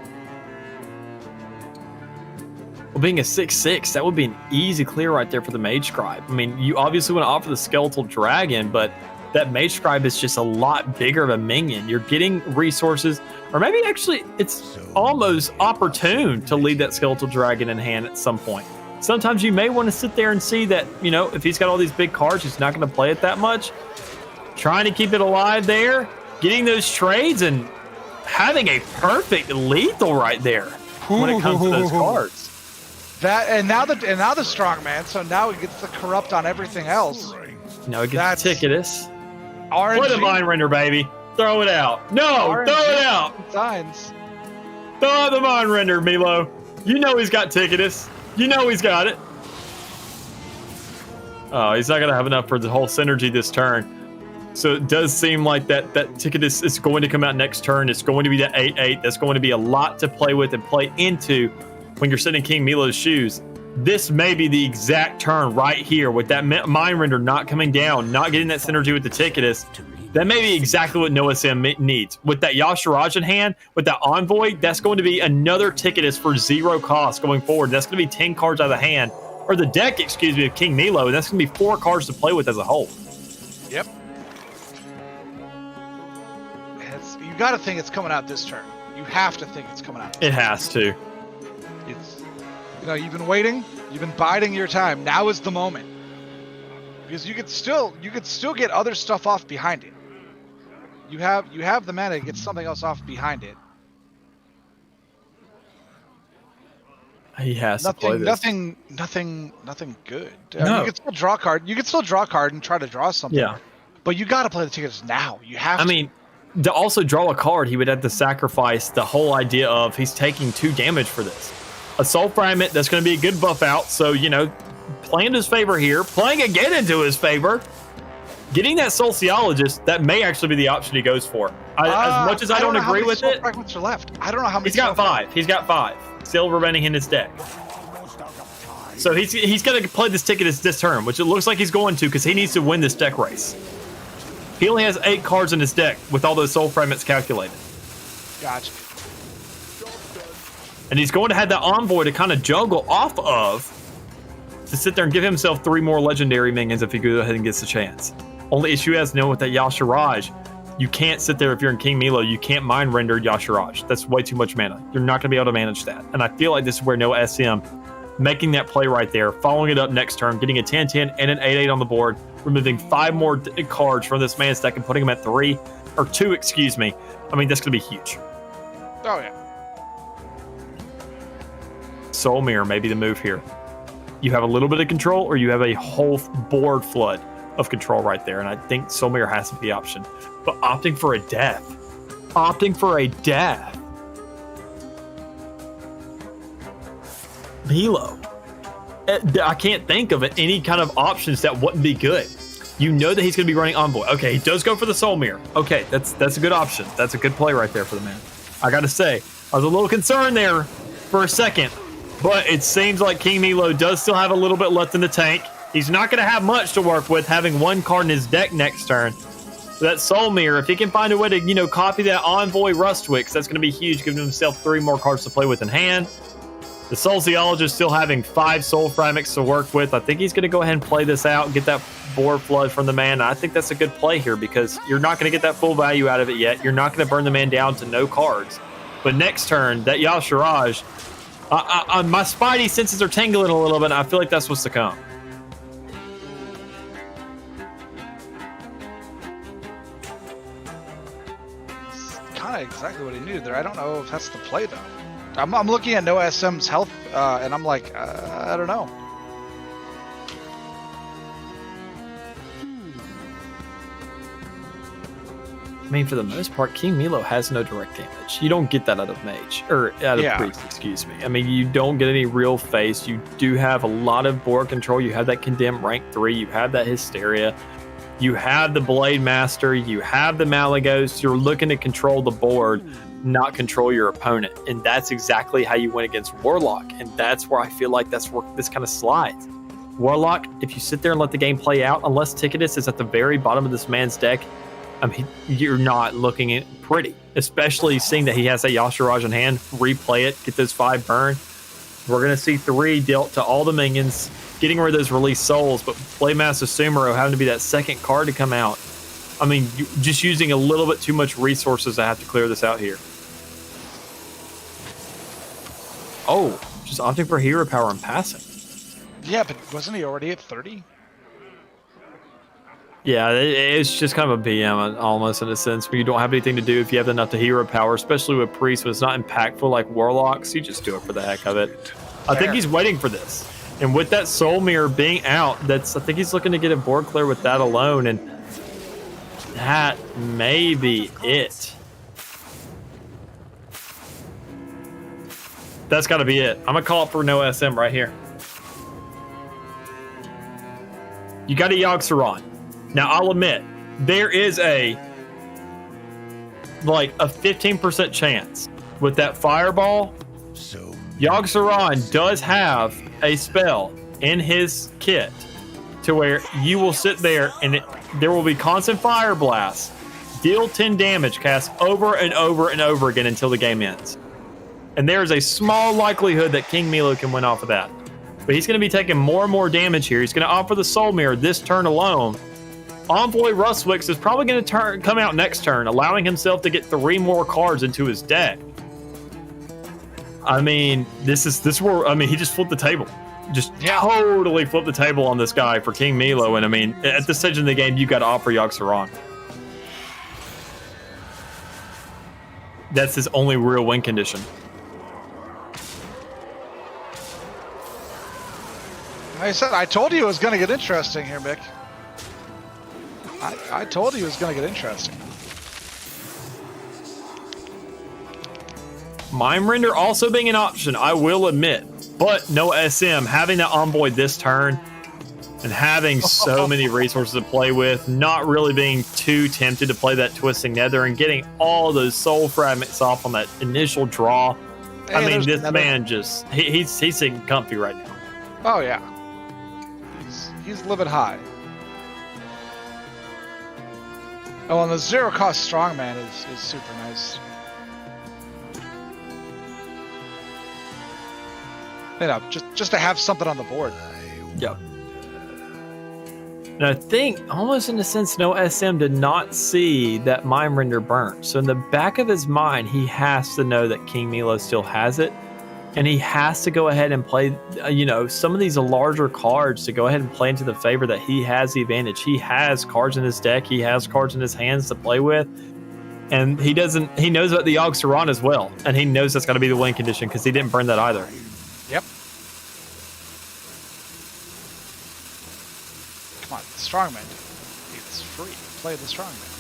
Well, being a 6-6, that would be an easy clear right there for the Mage Scribe. I mean, you obviously want to opt for the Skeletal Dragon, but that Mage Scribe is just a lot bigger of a minion. You're getting resources, or maybe actually it's almost opportune to leave that Skeletal Dragon in hand at some point. Sometimes you may want to sit there and see that, if he's got all these big cards, he's not going to play it that much. Trying to keep it alive there, getting those trades, and having a perfect lethal right there when it comes to those cards. And now the strongman, so now he gets the corrupt on everything else. No, he gets the Ticketus. RNG. Play the Mind Render, baby. Throw it out. No, RNG throw it out. Signs. Throw out the Mind Render, Meelo. You know he's got Ticketus. You know he's got it. Oh, he's not going to have enough for the whole synergy this turn. So it does seem like that Ticketus is going to come out next turn. It's going to be that 8-8. That's going to be a lot to play with and play into when you're sitting in KingMeelo's shoes. This may be the exact turn right here with that Mind Render not coming down, not getting that synergy with the Ticketus. That may be exactly what NoahSM needs. With that Yashiraj in hand, with that Envoy, that's going to be another Ticketus for 0 cost going forward. That's going to be 10 cards out of the hand, or the deck, of KingMeelo, and that's going to be 4 cards to play with as a whole. Yep. You got to think it's coming out this turn. You have to think it's coming out. It has to. It's, you've been waiting, you've been biding your time. Now is the moment, because you could still get other stuff off behind it. You have the mana to get something else off behind it. He has to play this. Nothing good. No. You can still draw a card. You can still draw a card and try to draw something. Yeah. But you got to play the tickets now. You have. I mean, to also draw a card, he would have to sacrifice the whole idea of he's taking 2 damage for this. A Soul Fragment, that's going to be a good buff out. So, playing to his favor here. Playing again into his favor. getting that sociologist, that may actually be the option he goes for. As much as I don't agree with it, fragments are left. I don't know how many. he's got 5. He's got 5 still remaining in his deck. So he's going to play this ticket this turn, which it looks like he's going to because he needs to win this deck race. He only has 8 cards in his deck with all those soul fragments calculated. Gotcha. And he's going to have that envoy to kind of juggle off of to sit there and give himself 3 more legendary minions if he goes ahead and gets the chance. Only issue he has to know with that Yashiraj, you can't sit there if you're in KingMeelo, you can't mind render Yashiraj. That's way too much mana. You're not going to be able to manage that. And I feel like this is where NoahSM making that play right there, following it up next turn, getting a 10-10 and an 8-8 on the board, removing 5 more cards from this man's deck and putting him at 3 or 2, excuse me. I mean, that's going to be huge. Oh yeah. Soul Mirror may be the move here. You have a little bit of control or you have a whole board flood of control right there. And I think Soul Mirror has to be the option. But opting for a death. Meelo. I can't think of any kind of options that wouldn't be good. You know that he's going to be running Envoy. Okay, he does go for the Soul Mirror. Okay, that's a good option. That's a good play right there for the man. I got to say, I was a little concerned there for a second. But it seems like KingMeelo does still have a little bit left in the tank. He's not going to have much to work with having 1 card in his deck next turn. So that Soul Mirror, if he can find a way to, copy that Envoy Rustwicks, that's going to be huge, giving himself 3 more cards to play with in hand. The Sociologist still having 5 Soul Fragments to work with. I think he's going to go ahead and play this out and get that board flood from the man. I think that's a good play here because you're not going to get that full value out of it yet. You're not going to burn the man down to no cards. But next turn, that Yashiraj, my spidey senses are tingling a little bit. I feel like that's what's to come. Kind of exactly what he needed there. I don't know if that's the play though. I'm looking at NoahSM's health, and I'm like, I don't know. I mean, for the most part, KingMeelo has no direct damage. You don't get that out of Mage, or out of Priest, excuse me. I mean, you don't get any real face. You do have a lot of board control. You have that Condemn rank 3. You have that Hysteria. You have the Blade Master. You have the Malagos. You're looking to control the board, not control your opponent. And that's exactly how you win against Warlock. And that's where I feel like that's where this kind of slides. Warlock, if you sit there and let the game play out, unless Ticketus is at the very bottom of this man's deck, I mean, you're not looking at pretty, especially seeing that he has that Yashiraj in hand. Replay it, get those 5 burn. We're going to see 3 dealt to all the minions, getting rid of those released souls, but Blademaster Sumero having to be that second card to come out. I mean, just using a little bit too much resources to have to clear this out here. Oh, just opting for hero power and passing. Yeah, but wasn't he already at 30? Yeah, it's just kind of a BM almost in a sense where you don't have anything to do if you have enough to hero power, especially with Priest, but it's not impactful like Warlocks. You just do it for the heck of it. I think he's waiting for this. And with that Soul Mirror being out, I think he's looking to get a board clear with that alone, and that may be it. That's got to be it. I'm going to call it for NoahSM right here. You got a Yogg-Saron. Now, I'll admit, there is a 15% chance with that Fireball. So Yogg-Saron does have a spell in his kit to where you will sit there and there will be constant Fire Blast, deal 10 damage, cast over and over and over again until the game ends. And there is a small likelihood that KingMeelo can win off of that. But he's going to be taking more and more damage here. He's going to opt for the Soul Mirror this turn alone. Envoy Rustwicks is probably going to come out next turn, allowing himself to get 3 more cards into his deck. I mean, this is where, I mean, he just flipped the table. Just totally flipped the table on this guy for KingMeelo. And I mean, at this stage in the game, you got to opt for Yogg-Saron. That's his only real win condition. I told you it was going to get interesting here, Mick. I told you it was going to get interesting. Mind Render also being an option, I will admit. But NoahSM having that Envoy this turn, And having so many resources to play with, not really being too tempted to play that Twisting Nether and getting all those soul fragments off on that initial draw. Hey, I mean, there's this Nether. man just, he's sitting comfy right now. Oh yeah, he's living high. Oh, and the zero cost strongman is super nice. You know, just to have something on the board. Yep. And I think, almost in a sense, NoahSM did not see that Mind Render burnt. So in the back of his mind, he has to know that KingMeelo still has it. And he has to go ahead and play, some of these larger cards to go ahead and play into the favor that he has the advantage. He has cards in his deck. He has cards in his hands to play with. And he knows about the Yogg Saron as well. And he knows that's got to be the win condition because he didn't burn that either. Yep. Come on, the strongman. It's free. Play the strongman.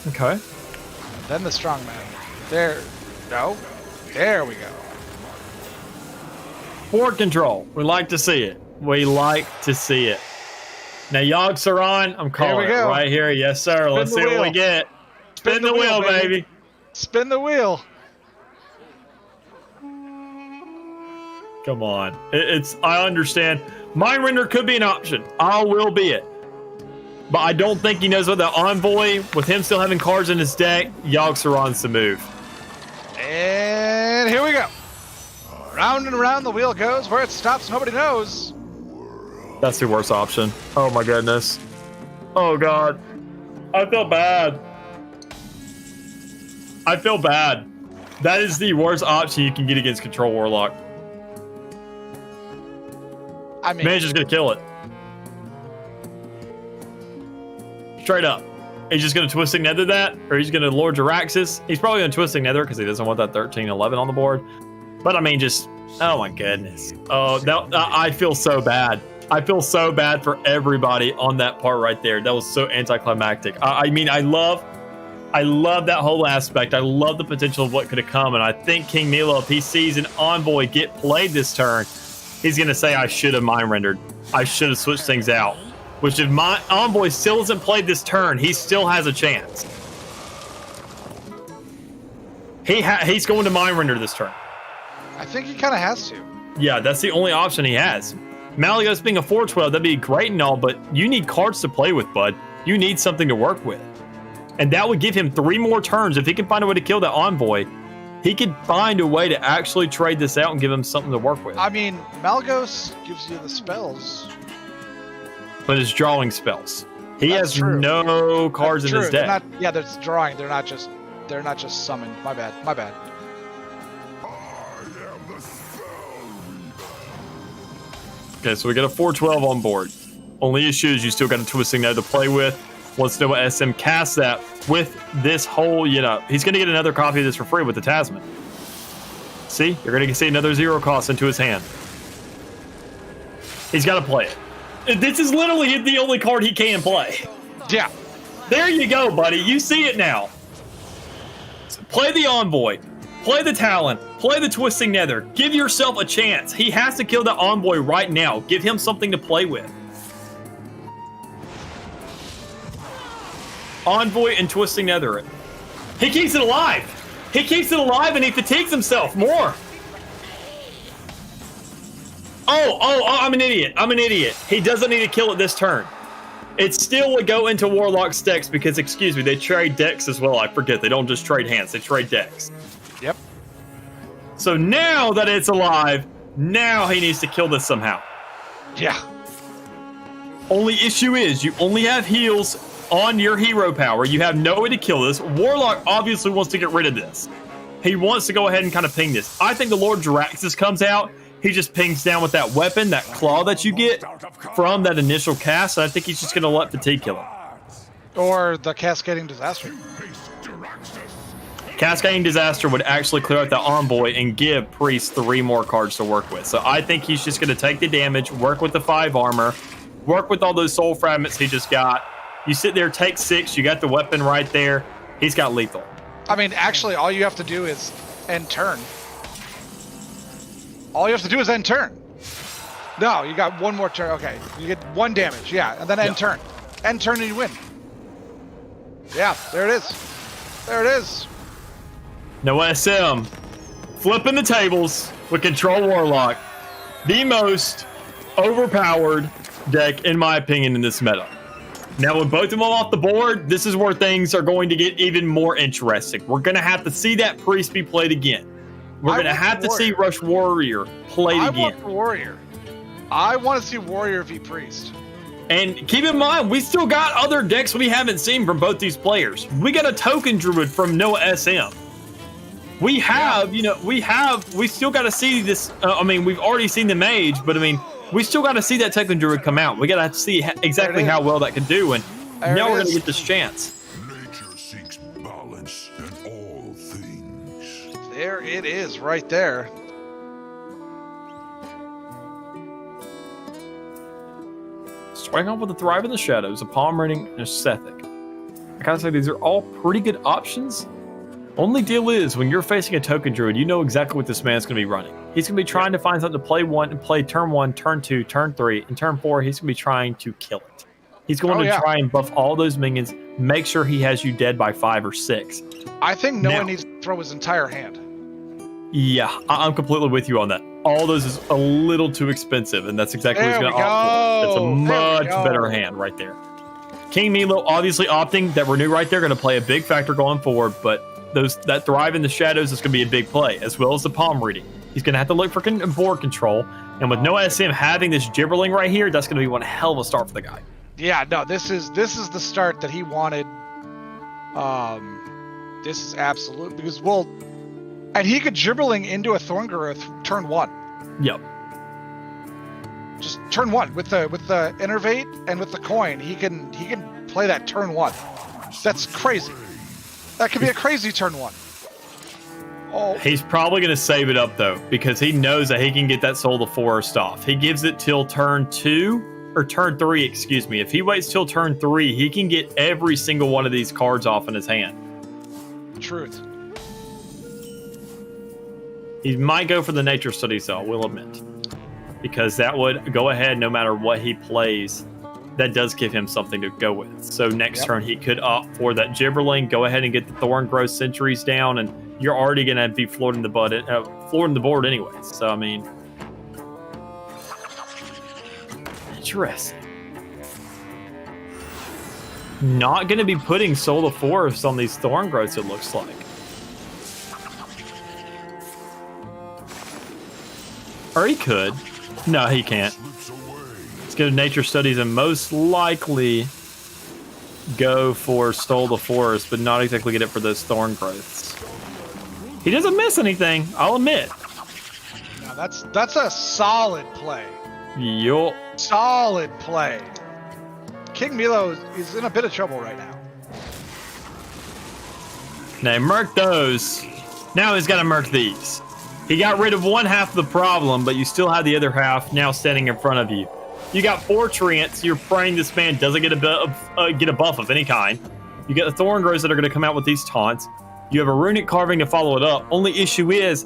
Okay. Then the strongman. There. No. There we go. Board control. We like to see it. We like to see it. Now, Yogg Saron, I'm calling it go. right here. Yes, sir. Spin Let's the see what we wheel. get. Spin the wheel, baby. Spin the wheel. Come on. I understand. Mind Render could be an option. I will be it. But I don't think he knows what the Envoy, with him still having cards in his deck, Yogg Saron's the move. And here we go. Round and around the wheel goes. Where it stops, nobody knows. That's the worst option. Oh my goodness. Oh god. I feel bad. I feel bad. That is the worst option you can get against Control Warlock. I mean, Man's just gonna kill it. Straight up. He's just gonna Twisting Nether that, or he's gonna Lord Jaraxxus. He's probably gonna Twisting Nether because he doesn't want that 13-11 on the board. But I mean, just, oh my goodness. Oh, I feel so bad. I feel so bad for everybody on that part right there. That was so anticlimactic. I mean, I love that whole aspect. I love the potential of what could have come. And I think KingMeelo, if he sees an Envoy get played this turn, he's going to say, I should have Mind Rendered. I should have switched things out. Which if my Envoy still hasn't played this turn, he still has a chance. He's going to Mind Render this turn. I think he kind of has to. Yeah, that's the only option he has. Malleus being a 4/12, that'd be great and all, but you need cards to play with, bud. You need something to work with. And that would give him 3 more turns. If he can find a way to kill that Envoy, he could find a way to actually trade this out and give him something to work with. I mean, Malgos gives you the spells. But it's drawing spells. He That's has true. no cards That's in his true. deck. That's drawing. They're not just summoned. My bad. Okay, so we got a 4/12 on board. Only issue is you still got a Twisting Nether to play with. Once NoahSM casts that with this whole, he's going to get another copy of this for free with the Tasman. See? You're going to see another 0 cost into his hand. He's got to play it. This is literally the only card he can play. Yeah. There you go, buddy. You see it now. Play the Envoy. Play the Talon. Play the Twisting Nether. Give yourself a chance. He has to kill the Envoy right now. Give him something to play with. Envoy and Twisting Nether it. He keeps it alive. He keeps it alive and he fatigues himself more. Oh, I'm an idiot. He doesn't need to kill it this turn. It still would go into Warlock's decks because, excuse me, they trade decks as well. I forget. They don't just trade hands. They trade decks. Yep. So now that it's alive, now he needs to kill this somehow. Yeah. Only issue is you only have heals on your hero power. You have no way to kill this. Warlock obviously wants to get rid of this. He wants to go ahead and kind of ping this. I think the Lord Jaraxxus comes out. He just pings down with that weapon, that claw that you get from that initial cast. And I think he's just going to let Fatigue kill him. Or the Cascading Disaster. Cascading Disaster would actually clear out the Envoy and give Priest 3 more cards to work with. So I think he's just going to take the damage, work with the 5 armor, work with all those soul fragments he just got. You sit there, take 6, you got the weapon right there. He's got lethal. I mean, actually, all you have to do is end turn. All you have to do is end turn. No, you got one more turn. Okay, you get 1 damage. Yeah, and then end turn. End turn and you win. Yeah, there it is. There it is. NoahSM flipping the tables with Control Warlock. The most overpowered deck, in my opinion, in this meta. Now, with both of them off the board, this is where things are going to get even more interesting. We're going to have to see that Priest be played again. We're going to have to see Rush Warrior played again. I want Warrior. I want to see Warrior v Priest. And keep in mind, we still got other decks we haven't seen from both these players. We got a Token Druid from NoahSM. We have, we still got to see this. I mean, we've already seen the Mage, but I mean, we still got to see that Token Druid come out. We got to see exactly how well that can do, and now we're going to get this chance. Nature seeks balance in all things. There it is, right there. Starting off with the Thrive in the Shadows, a Palm Reading, and a Sethic. I gotta say, these are all pretty good options. Only deal is, when you're facing a Token Druid, you know exactly what this man's going to be running. He's going to be trying to find something to play turn 1, turn 2, turn 3, and turn 4, he's going to be trying to kill it. He's going to try and buff all those minions, make sure he has you dead by 5 or 6. I think Noah needs to throw his entire hand. Yeah, I'm completely with you on that. All those is a little too expensive, and that's exactly what he's going to opt for. That's a much better hand right there. KingMeelo obviously opting that Renew right there, going to play a big factor going forward, but that Thrive in the Shadows is going to be a big play, as well as the Palm Reading. He's going to have to look for board control, and with NoahSM having this Gibberling right here, that's going to be one hell of a start for the guy. Yeah, no, this is the start that he wanted. This is absolute, because and he could Gibberling into a Thorngrowth turn 1. Yep. Just turn 1 with the Innervate and with the coin, he can play that turn 1. That's crazy. That could be a crazy turn 1. Oh. He's probably going to save it up, though, because he knows that he can get that Soul of the Forest off. He gives it till turn 2, or turn 3, excuse me. If he waits till turn 3, he can get every single one of these cards off in his hand. Truth. He might go for the Nature Studies, though, I will admit. Because that would go ahead no matter what he plays. That does give him something to go with. So next turn, he could opt for that Gibberling, go ahead and get the Thorngrowth Sentries down, and you're already going to be floating the board anyways. So, I mean, interesting. Not going to be putting Soul of Forest on these Thorngrowths, it looks like. Or he could. No, he can't. Let's go to Nature Studies and most likely go for Stole the Forest, but not exactly get it for those Thorngrowths. He doesn't miss anything, I'll admit. No, that's a solid play. Yup. Solid play. KingMeelo is in a bit of trouble right now. Now, murk those. Now he's got to murk these. He got rid of one half of the problem, but you still have the other half now standing in front of you. You got 4 Treants. You're praying this man doesn't get a buff of any kind. You get the Thorngrowths that are going to come out with these taunts. You have a Runic Carving to follow it up. Only issue is,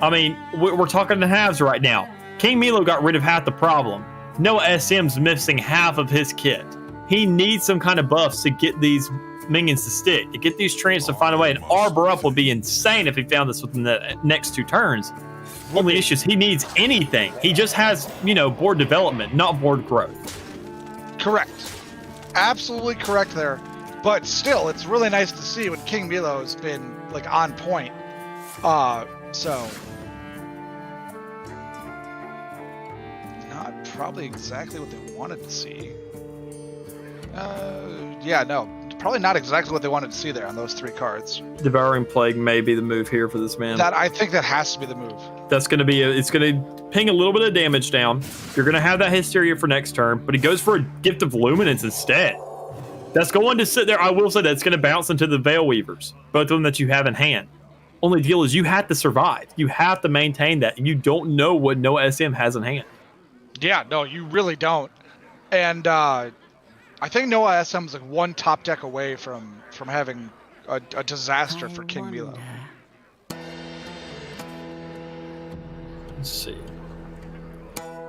I mean, we're talking in halves right now. KingMeelo got rid of half the problem. NoahSM's missing half of his kit. He needs some kind of buffs to get these minions to stick, to get these Treants to find a way. And Arbor Up would be insane if he found this within the next 2 turns. Only issue is he needs anything. He just has, board development, not board growth. Correct. Absolutely correct there. But still, it's really nice to see when KingMeelo has been on point. So not probably exactly what they wanted to see. Yeah, no. Probably not exactly what they wanted to see there on those 3 cards. Devouring Plague may be the move here for this man. I think that has to be the move. That's going to be it's going to ping a little bit of damage down. You're going to have that Hysteria for next turn, but he goes for a Gift of Luminance instead. That's going to sit there. I will say that it's going to bounce into the Veil Weavers, both of them that you have in hand. Only deal is you have to survive. You have to maintain that, and you don't know what NoahSM has in hand. Yeah, no, you really don't. And I think NoahSM is 1 top deck away from having a disaster for KingMeelo. Let's see.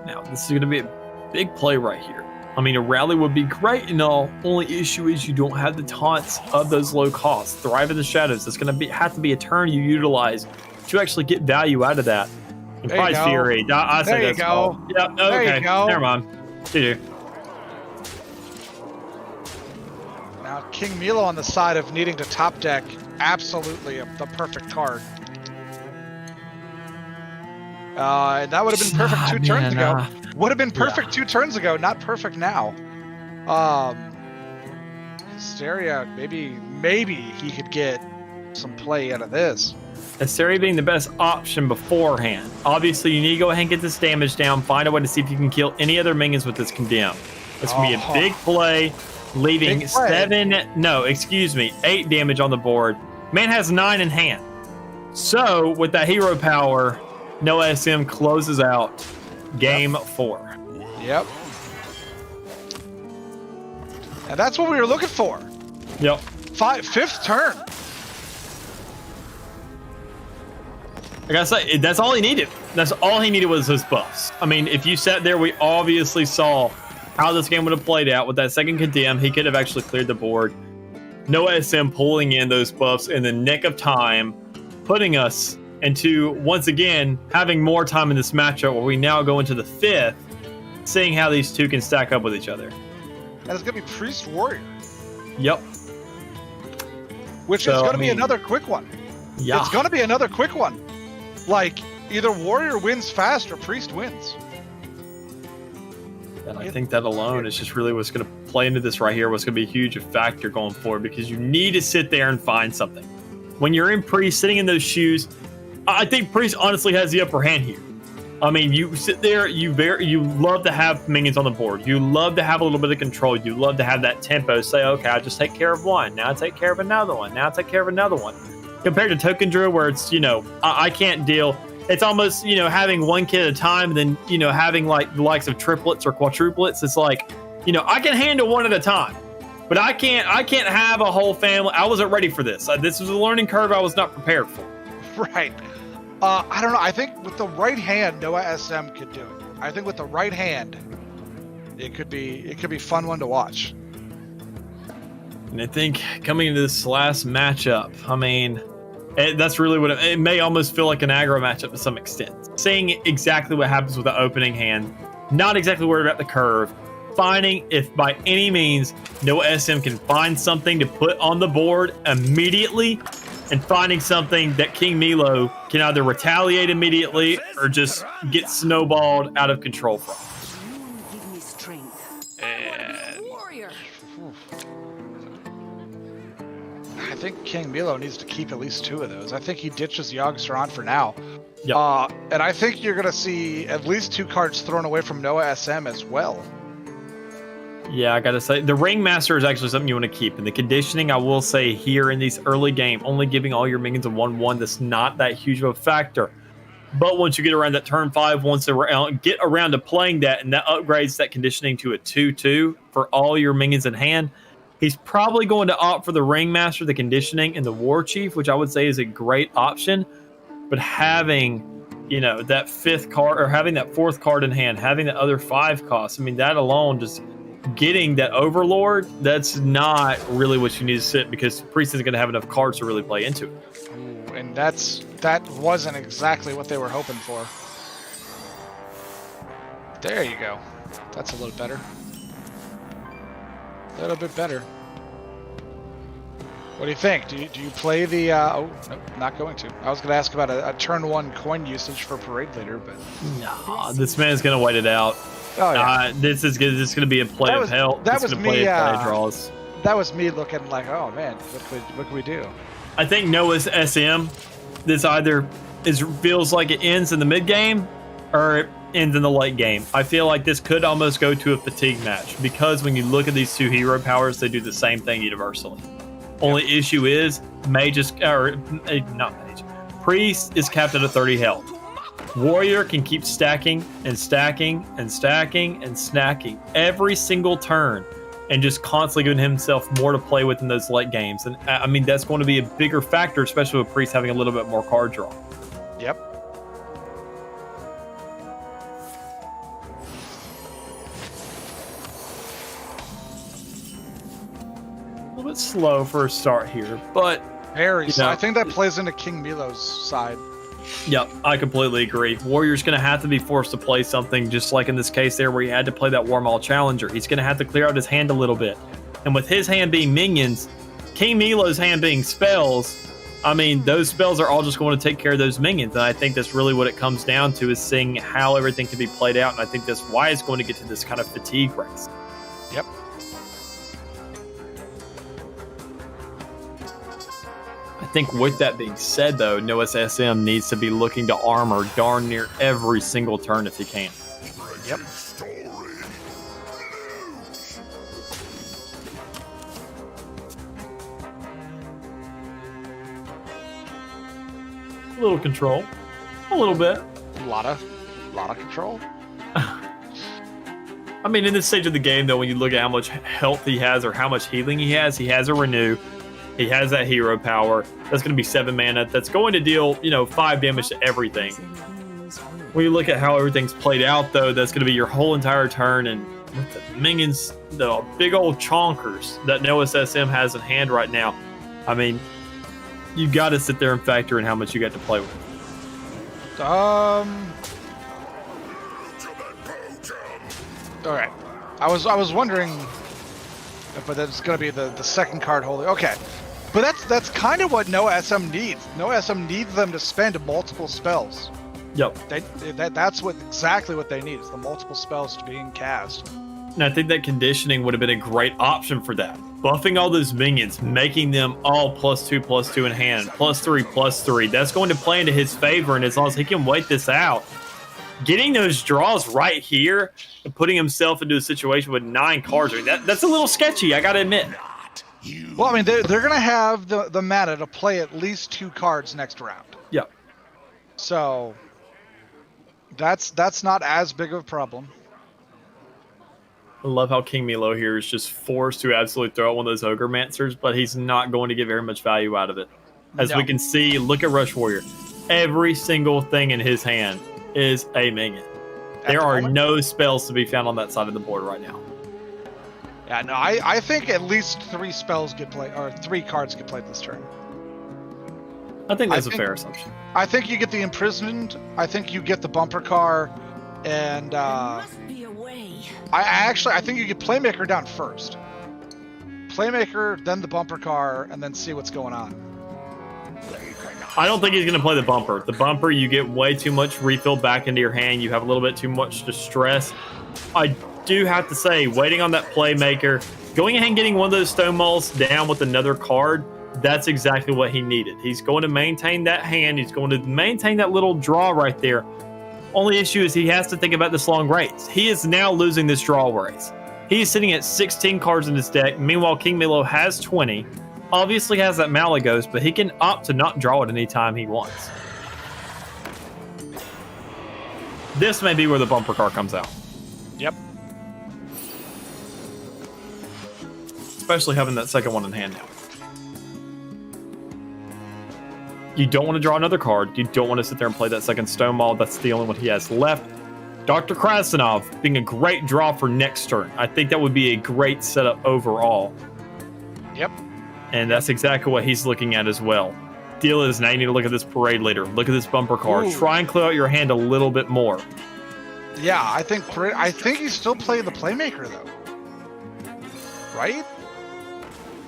Now, this is going to be a big play right here. I mean, a rally would be great and all. Only issue is you don't have the taunts of those low costs. Thrive in the Shadows. It's going to have to be a turn you utilize to actually get value out of that. And Prize Fury. I say that's called. Yep. Okay. There you go. Never mind. GG. Now, KingMeelo on the side of needing to top deck, absolutely the perfect card. And that would have been perfect 2 turns ago. Would have been perfect 2 turns ago, not perfect now. Hysteria, maybe he could get some play out of this. Hysteria being the best option beforehand. Obviously, you need to go ahead and get this damage down. Find a way to see if you can kill any other minions with this Condemn. It's going to be a big play, leaving 8 damage on the board. Man has 9 in hand. So, with that hero power, NoahSM closes out game 4. Yep. And that's what we were looking for. Yep. 5th turn. I gotta say, that's all he needed. That's all he needed was his buffs. I mean, if you sat there, we obviously saw how this game would have played out. With that second Condemn, he could have actually cleared the board. NoahSM pulling in those buffs in the nick of time, putting us into, once again, having more time in this matchup where we now go into the 5th, seeing how these two can stack up with each other. And it's going to be Priest Warrior. Yep. Which is going to be another quick one. Yeah. It's going to be another quick one. Like, either Warrior wins fast or Priest wins. And I think that alone is just really what's going to play into this right here, what's going to be a huge factor going forward, because you need to sit there and find something. When you're in Priest, sitting in those shoes, I think Priest honestly has the upper hand here. I mean, you sit there, you love to have minions on the board. You love to have a little bit of control. You love to have that tempo. Say, okay, I just take care of one. Now I take care of another one. Now I take care of another one. Compared to Token Druid, where it's, I can't deal. It's almost, having one kid at a time, and then, having like the likes of triplets or quadruplets. It's like, I can handle one at a time, but I can't have a whole family. I wasn't ready for this. This was a learning curve I was not prepared for. Right. I don't know. I think with the right hand, NoahSM could do it. I think with the right hand, it could be a fun one to watch. And I think coming into this last matchup, I mean, that's really what it may almost feel like an aggro matchup to some extent. Seeing exactly what happens with the opening hand, not exactly worried about the curve, finding if by any means NoahSM can find something to put on the board immediately, and finding something that KingMeelo can either retaliate immediately or just get snowballed out of control from. Give me strength. And Warrior. I think KingMeelo needs to keep at least 2 of those. I think he ditches Youngster on for now. Yep. And I think you're going to see at least 2 cards thrown away from NoahSM as well. Yeah, I gotta say, the Ringmaster is actually something you want to keep. And the conditioning, I will say here in these early game, only giving all your minions a 1/1, that's not that huge of a factor. But once you get around that turn 5, get around to playing that, and that upgrades that conditioning to a 2/2 for all your minions in hand, he's probably going to opt for the Ringmaster, the conditioning, and the War Chief, which I would say is a great option. But having, that 5th card, or having that 4th card in hand, having the other 5 costs, I mean, that alone just getting that Overlord, that's not really what you need to sit, because Priest isn't going to have enough cards to really play into it. Ooh, and that wasn't exactly what they were hoping for. There you go. That's a little better. A little bit better. What do you think? Do you play the... oh, nope, not going to. I was going to ask about a turn 1 coin usage for Parade Leader, but... No, this man's going to wait it out. Oh, yeah. This is going to be a play of hell. That was me. Play draws. That was me looking like, oh man, what can we do? I think NoahSM, this either feels like it ends in the mid game or it ends in the late game. I feel like this could almost go to a fatigue match, because when you look at these 2 hero powers, they do the same thing universally. Only issue is Priest is capped at a 30 health. Warrior can keep stacking and stacking and stacking and snacking every single turn, and just constantly giving himself more to play with in those late games. And I mean, that's going to be a bigger factor, especially with Priest having a little bit more card draw. Yep. bit slow for a start here, but Very. know, I think that plays into KingMeelo's side. yep, I completely agree. Warrior's going to have to be forced to play something, just like in this case there where he had to play that Warmaul Challenger. He's going to have to clear out his hand a little bit. And with his hand being minions, KingMeelo's hand being spells, I mean, those spells are all just going to take care of those minions. And I think that's really what it comes down to, is seeing how everything can be played out. And I think that's why it's going to get to this kind of fatigue race. Yep. I think with that being said, though, NoahSM needs to be looking to armor darn near every single turn if he can. Yep. A little control. A little bit. A lot of control. I mean, in this stage of the game, though, when you look at how much health he has or how much healing he has a renew. He has that hero power. That's going to be 7 mana. That's going to deal, 5 damage to everything. When you look at how everything's played out, though, that's going to be your whole entire turn. And with the minions, the big old chonkers that NoahSM has in hand right now, I mean, you got to sit there and factor in how much you got to play with. All right. I was wondering, but that's going to be the second card holder. Okay. But that's kind of what NoahSM needs. NoahSM needs them to spend multiple spells. Yep. That's exactly what they need, is the multiple spells being cast. And I think that conditioning would have been a great option for that. Buffing all those minions, making them all +2/+2 in hand, +3/+3. That's going to play into his favor, and as long as he can wait this out, getting those draws right here and putting himself into a situation with 9 cards, I mean, that's a little sketchy, I got to admit. Well, I mean, they're going to have the mana to play at least 2 cards next round. Yep. So that's not as big of a problem. I love how KingMeelo here is just forced to absolutely throw out one of those Ogre Mancers, but he's not going to get very much value out of it. As we can see, look at Rush Warrior. Every single thing in his hand is a minion. There are no spells to be found on that side of the board right now. Yeah, no, I think at least 3 spells get played, or 3 cards get played this turn. I think that's a fair assumption. I think you get the Imprisoned. I think you get the Bumper Car, and I think you get Playmaker down first. Playmaker, then the Bumper Car, and then see what's going on. I don't think he's going to play the Bumper. The Bumper, you get way too much refill back into your hand. You have a little bit too much distress. I do have to say, waiting on that Playmaker, going ahead and getting one of those Stone Malls down with another card, that's exactly what he needed. He's going to maintain that hand. He's going to maintain that little draw right there. Only issue is he has to think about this long race. He is now losing this draw race. He is sitting at 16 cards in his deck. Meanwhile, KingMeelo has 20. Obviously has that Malagos, but he can opt to not draw it any time he wants. This may be where the Bumper Car comes out. Yep. Especially having that second one in hand now. You don't want to draw another card. You don't want to sit there and play that second Stone Maul. That's the only one he has left. Dr. Krasanov being a great draw for next turn. I think that would be a great setup overall. Yep. And that's exactly what he's looking at as well. Deal is now you need to look at this Parade Leader. Look at this Bumper Car. Ooh. Try and clear out your hand a little bit more. Yeah, I think he's still playing the Playmaker, though. Right?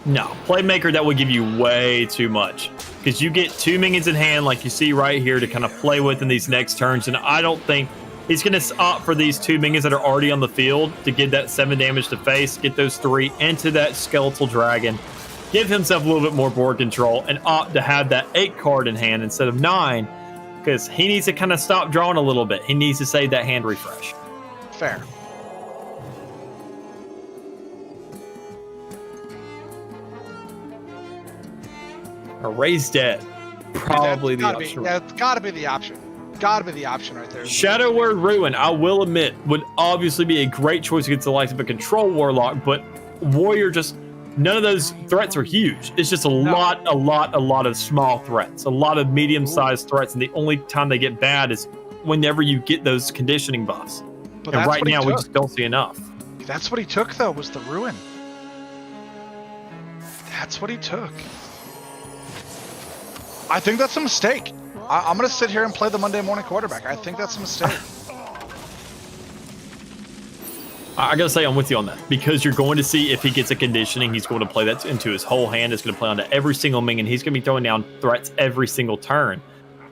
No, Playmaker, that would give you way too much. Because you get 2 minions in hand, like you see right here, to kind of play with in these next turns. And I don't think he's going to opt for these 2 minions that are already on the field to get that 7 damage to face, get those 3 into that Skeletal Dragon, give himself a little bit more board control, and opt to have that 8 card in hand instead of 9. Because he needs to kind of stop drawing a little bit. He needs to save that hand refresh. Fair. A Raised Dead. Probably the option. That's got to be the option. Got to be the option right there. Shadow Word Ruin, I will admit, would obviously be a great choice against the likes of a Control Warlock, but Warrior just, none of those threats are huge. It's just a lot of small threats, a lot of medium-sized threats, and the only time they get bad is whenever you get those conditioning buffs. But and right now, we just don't see enough. That's what he took, though, was the Ruin. That's what he took. I think that's a mistake. I'm going to sit here and play the Monday morning quarterback. I think that's a mistake. I gotta say I'm with you on that, because you're going to see if he gets a conditioning, he's going to play that into his whole hand. It's going to play onto every single minion. He's going to be throwing down threats every single turn,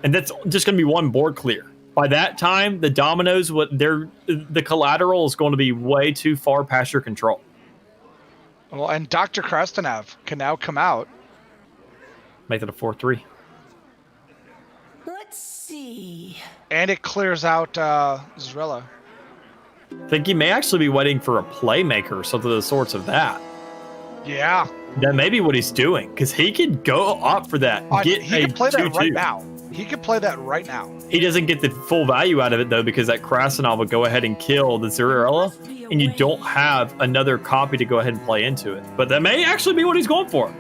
and that's just going to be one board clear. By that time, the dominoes, the collateral is going to be way too far past your control. Well, and Dr. Krastenov can now come out. Make that a 4-3. Let's see. And it clears out Zrella. I think he may actually be waiting for a playmaker or something of the sorts of that. Yeah. That may be what he's doing, because he could go up for that. He can play that 2-2. right now. He could play that right now. He doesn't get the full value out of it, though, because that Krasinov would go ahead and kill the Zerella, and you don't have another copy to go ahead and play into it. But that may actually be what he's going for.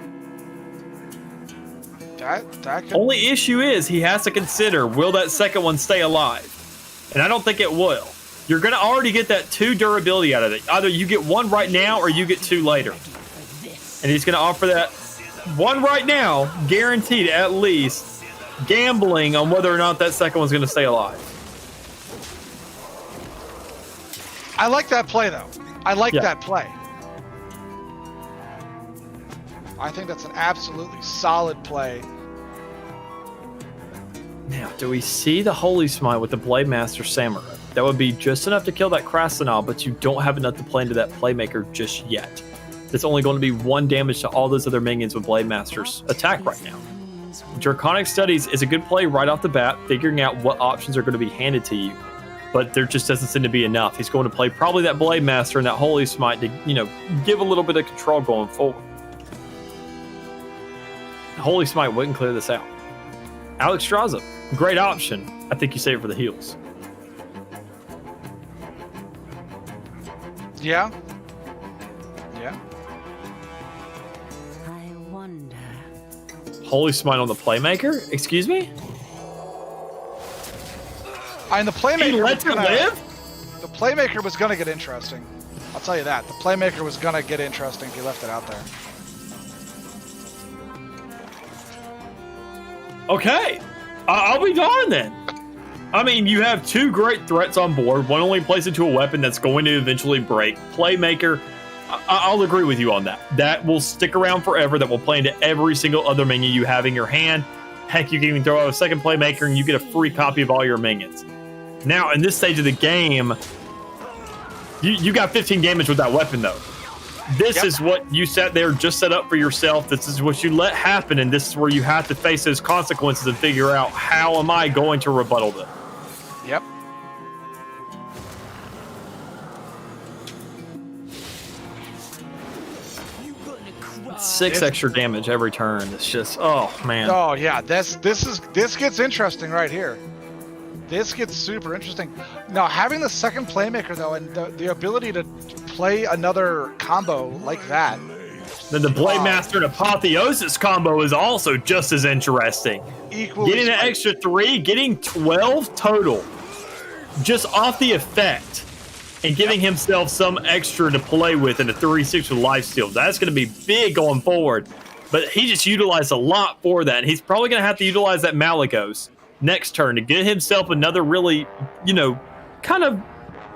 That could... Only issue is he has to consider, will that second one stay alive? And I don't think it will. You're going to already get that 2 durability out of it. Either you get 1 right now or you get 2 later. And he's going to offer that 1 right now, guaranteed at least, gambling on whether or not that second one's going to stay alive. I like that play, though. I like that play. I think that's an absolutely solid play. Now, do we see the Holy Smite with the Blade Master Samurai? That would be just enough to kill that Krasinov, but you don't have enough to play into that Playmaker just yet. It's only going to be 1 damage to all those other minions with Blade Master's attack right now. Draconic Studies is a good play right off the bat, figuring out what options are going to be handed to you. But there just doesn't seem to be enough. He's going to play probably that Blade Master and that Holy Smite to, give a little bit of control going forward. Holy Smite wouldn't clear this out. Alex Straza, great option. I think you save it for the heals. Yeah. Yeah. I wonder. Holy Smite on the Playmaker? Excuse me? And the Playmaker He lets it live? The Playmaker was going to get interesting. I'll tell you that. The Playmaker was going to get interesting if you left it out there. Okay. I'll be darned then. I mean, you have 2 great threats on board. One only plays into a weapon that's going to eventually break. Playmaker, I'll agree with you on that. That will stick around forever. That will play into every single other minion you have in your hand. Heck, you can even throw out a second Playmaker and you get a free copy of all your minions. Now, in this stage of the game, you got 15 damage with that weapon, though. This is what you sat there, just set up for yourself. This is what you let happen, and this is where you have to face those consequences and figure out, how am I going to rebuttal them? Yep. Six extra damage every turn. It's just, oh man. Oh yeah, this gets interesting right here. This gets super interesting. Now, having the second Playmaker, though, and the ability to play another combo like that. Then the Blade Master and Apotheosis combo is also just as interesting. Equally getting an extra 3, getting 12 total, just off the effect, and giving himself some extra to play with in a 3-6 with lifesteal. That's going to be big going forward. But he just utilized a lot for that. And he's probably going to have to utilize that Malagos next turn to get himself another really, kind of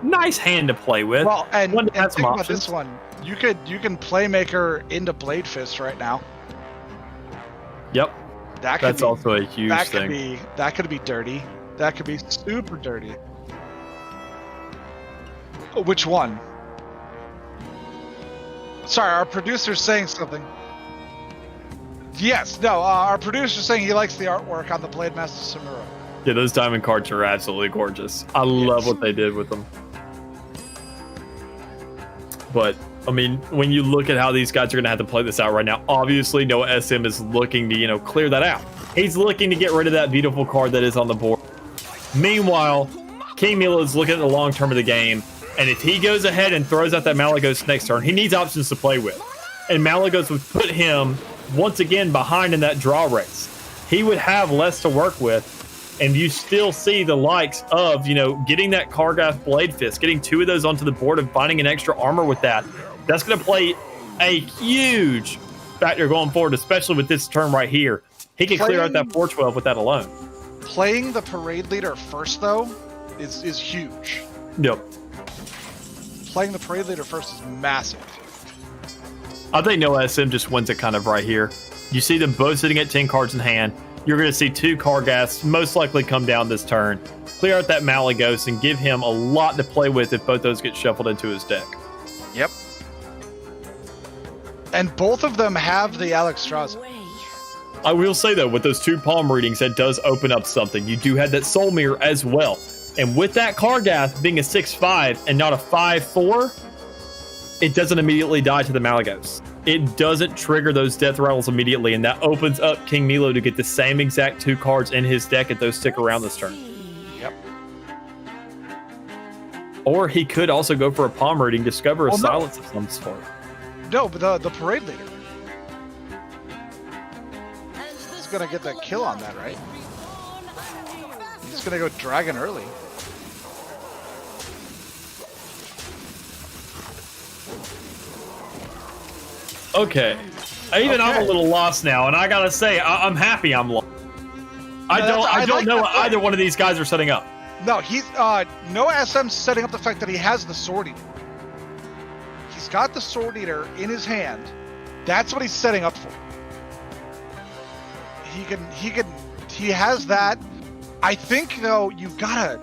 nice hand to play with. Well, and think about this one. You can Playmaker into Blade Fist right now. Yep. That's also a huge thing. That could be dirty. That could be super dirty. Which one? Sorry, our producer's saying something. Yes, no, our producer's saying he likes the artwork on the Blade Master Samura. Yeah, those diamond cards are absolutely gorgeous. I love what they did with them. But, I mean, when you look at how these guys are going to have to play this out right now, obviously NoahSM is looking to, clear that out. He's looking to get rid of that beautiful card that is on the board. Meanwhile, KingMeelo is looking at the long term of the game, and if he goes ahead and throws out that Malagos next turn, he needs options to play with. And Malagos would put him, once again, behind in that draw race. He would have less to work with, and you still see the likes of, getting that Kargath Blade Fist, getting 2 of those onto the board and finding an extra armor with that. That's going to play a huge factor going forward, especially with this turn right here. He can clear out that 412 with that alone. Playing the parade leader first, though, is huge. Yep. Playing the parade leader first is massive. I think NoahSM just wins it kind of right here. You see them both sitting at 10 cards in hand. You're going to see 2 Kargaths most likely come down this turn. Clear out that Malygos and give him a lot to play with if both those get shuffled into his deck. Yep. And both of them have the Alexstrasza. I will say, though, with those 2 palm readings, that does open up something. You do have that Soul Mirror as well. And with that Kargath being a 6/5 and not a 5/4, it doesn't immediately die to the Malygos. It doesn't trigger those death rattles immediately, and that opens up KingMeelo to get the same exact 2 cards in his deck if those stick around this turn. Yep. Or he could also go for a palm reading, discover a silence of some sort. No, but the parade leader. He's gonna get that kill on that, right? He's gonna go dragon early. Okay. I'm a little lost now, and I gotta say, I'm happy I'm lost. I don't know what either one of these guys are setting up. No, he's NoahSM's setting up the fact that he has the Sword Eater. He's got the Sword Eater in his hand. That's what he's setting up for. He has that. I think though, you've gotta.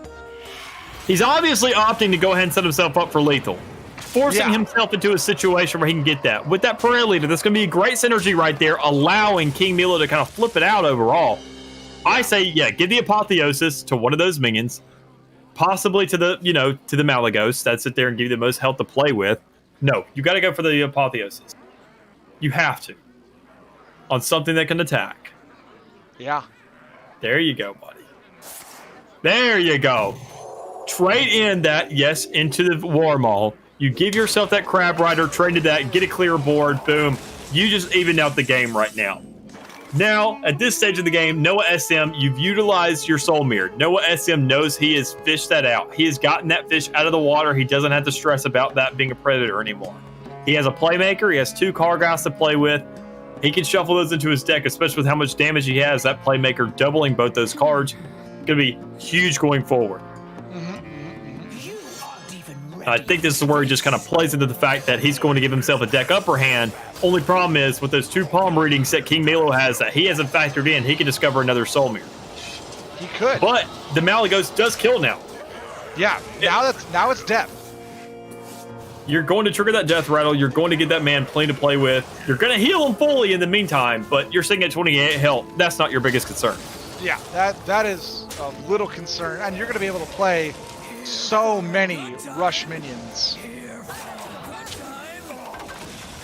He's obviously opting to go ahead and set himself up for lethal. Forcing himself into a situation where he can get that. With that parade leader, that's going to be a great synergy right there, allowing KingMeelo to kind of flip it out overall. I say, yeah, give the Apotheosis to one of those minions, possibly to the, to the Malygos. That's sit there and give you the most health to play with. No, you got to go for the Apotheosis. You have to. On something that can attack. Yeah. There you go, buddy. There you go. Trade in that, yes, into the War Maul. You give yourself that Crab Rider, trade to that, get a clear board, boom. You just evened out the game right now. Now, at this stage of the game, NoahSM, you've utilized your Soul Mirror. NoahSM knows he has fished that out. He has gotten that fish out of the water. He doesn't have to stress about that being a predator anymore. He has a Playmaker. He has 2 Kargaths to play with. He can shuffle those into his deck, especially with how much damage he has. That Playmaker doubling both those cards. Going to be huge going forward. I think this is where he just kind of plays into the fact that he's going to give himself a deck upper hand. Only problem is with those 2 palm readings that KingMeelo has that he hasn't factored in, he can discover another Soul Mirror. He could. But the Malygos does kill now. Yeah, now it's death. You're going to trigger that death rattle. You're going to get that man plenty to play with. You're going to heal him fully in the meantime, but you're sitting at 28 health. That's not your biggest concern. Yeah, that is a little concern, and you're going to be able to play so many rush minions.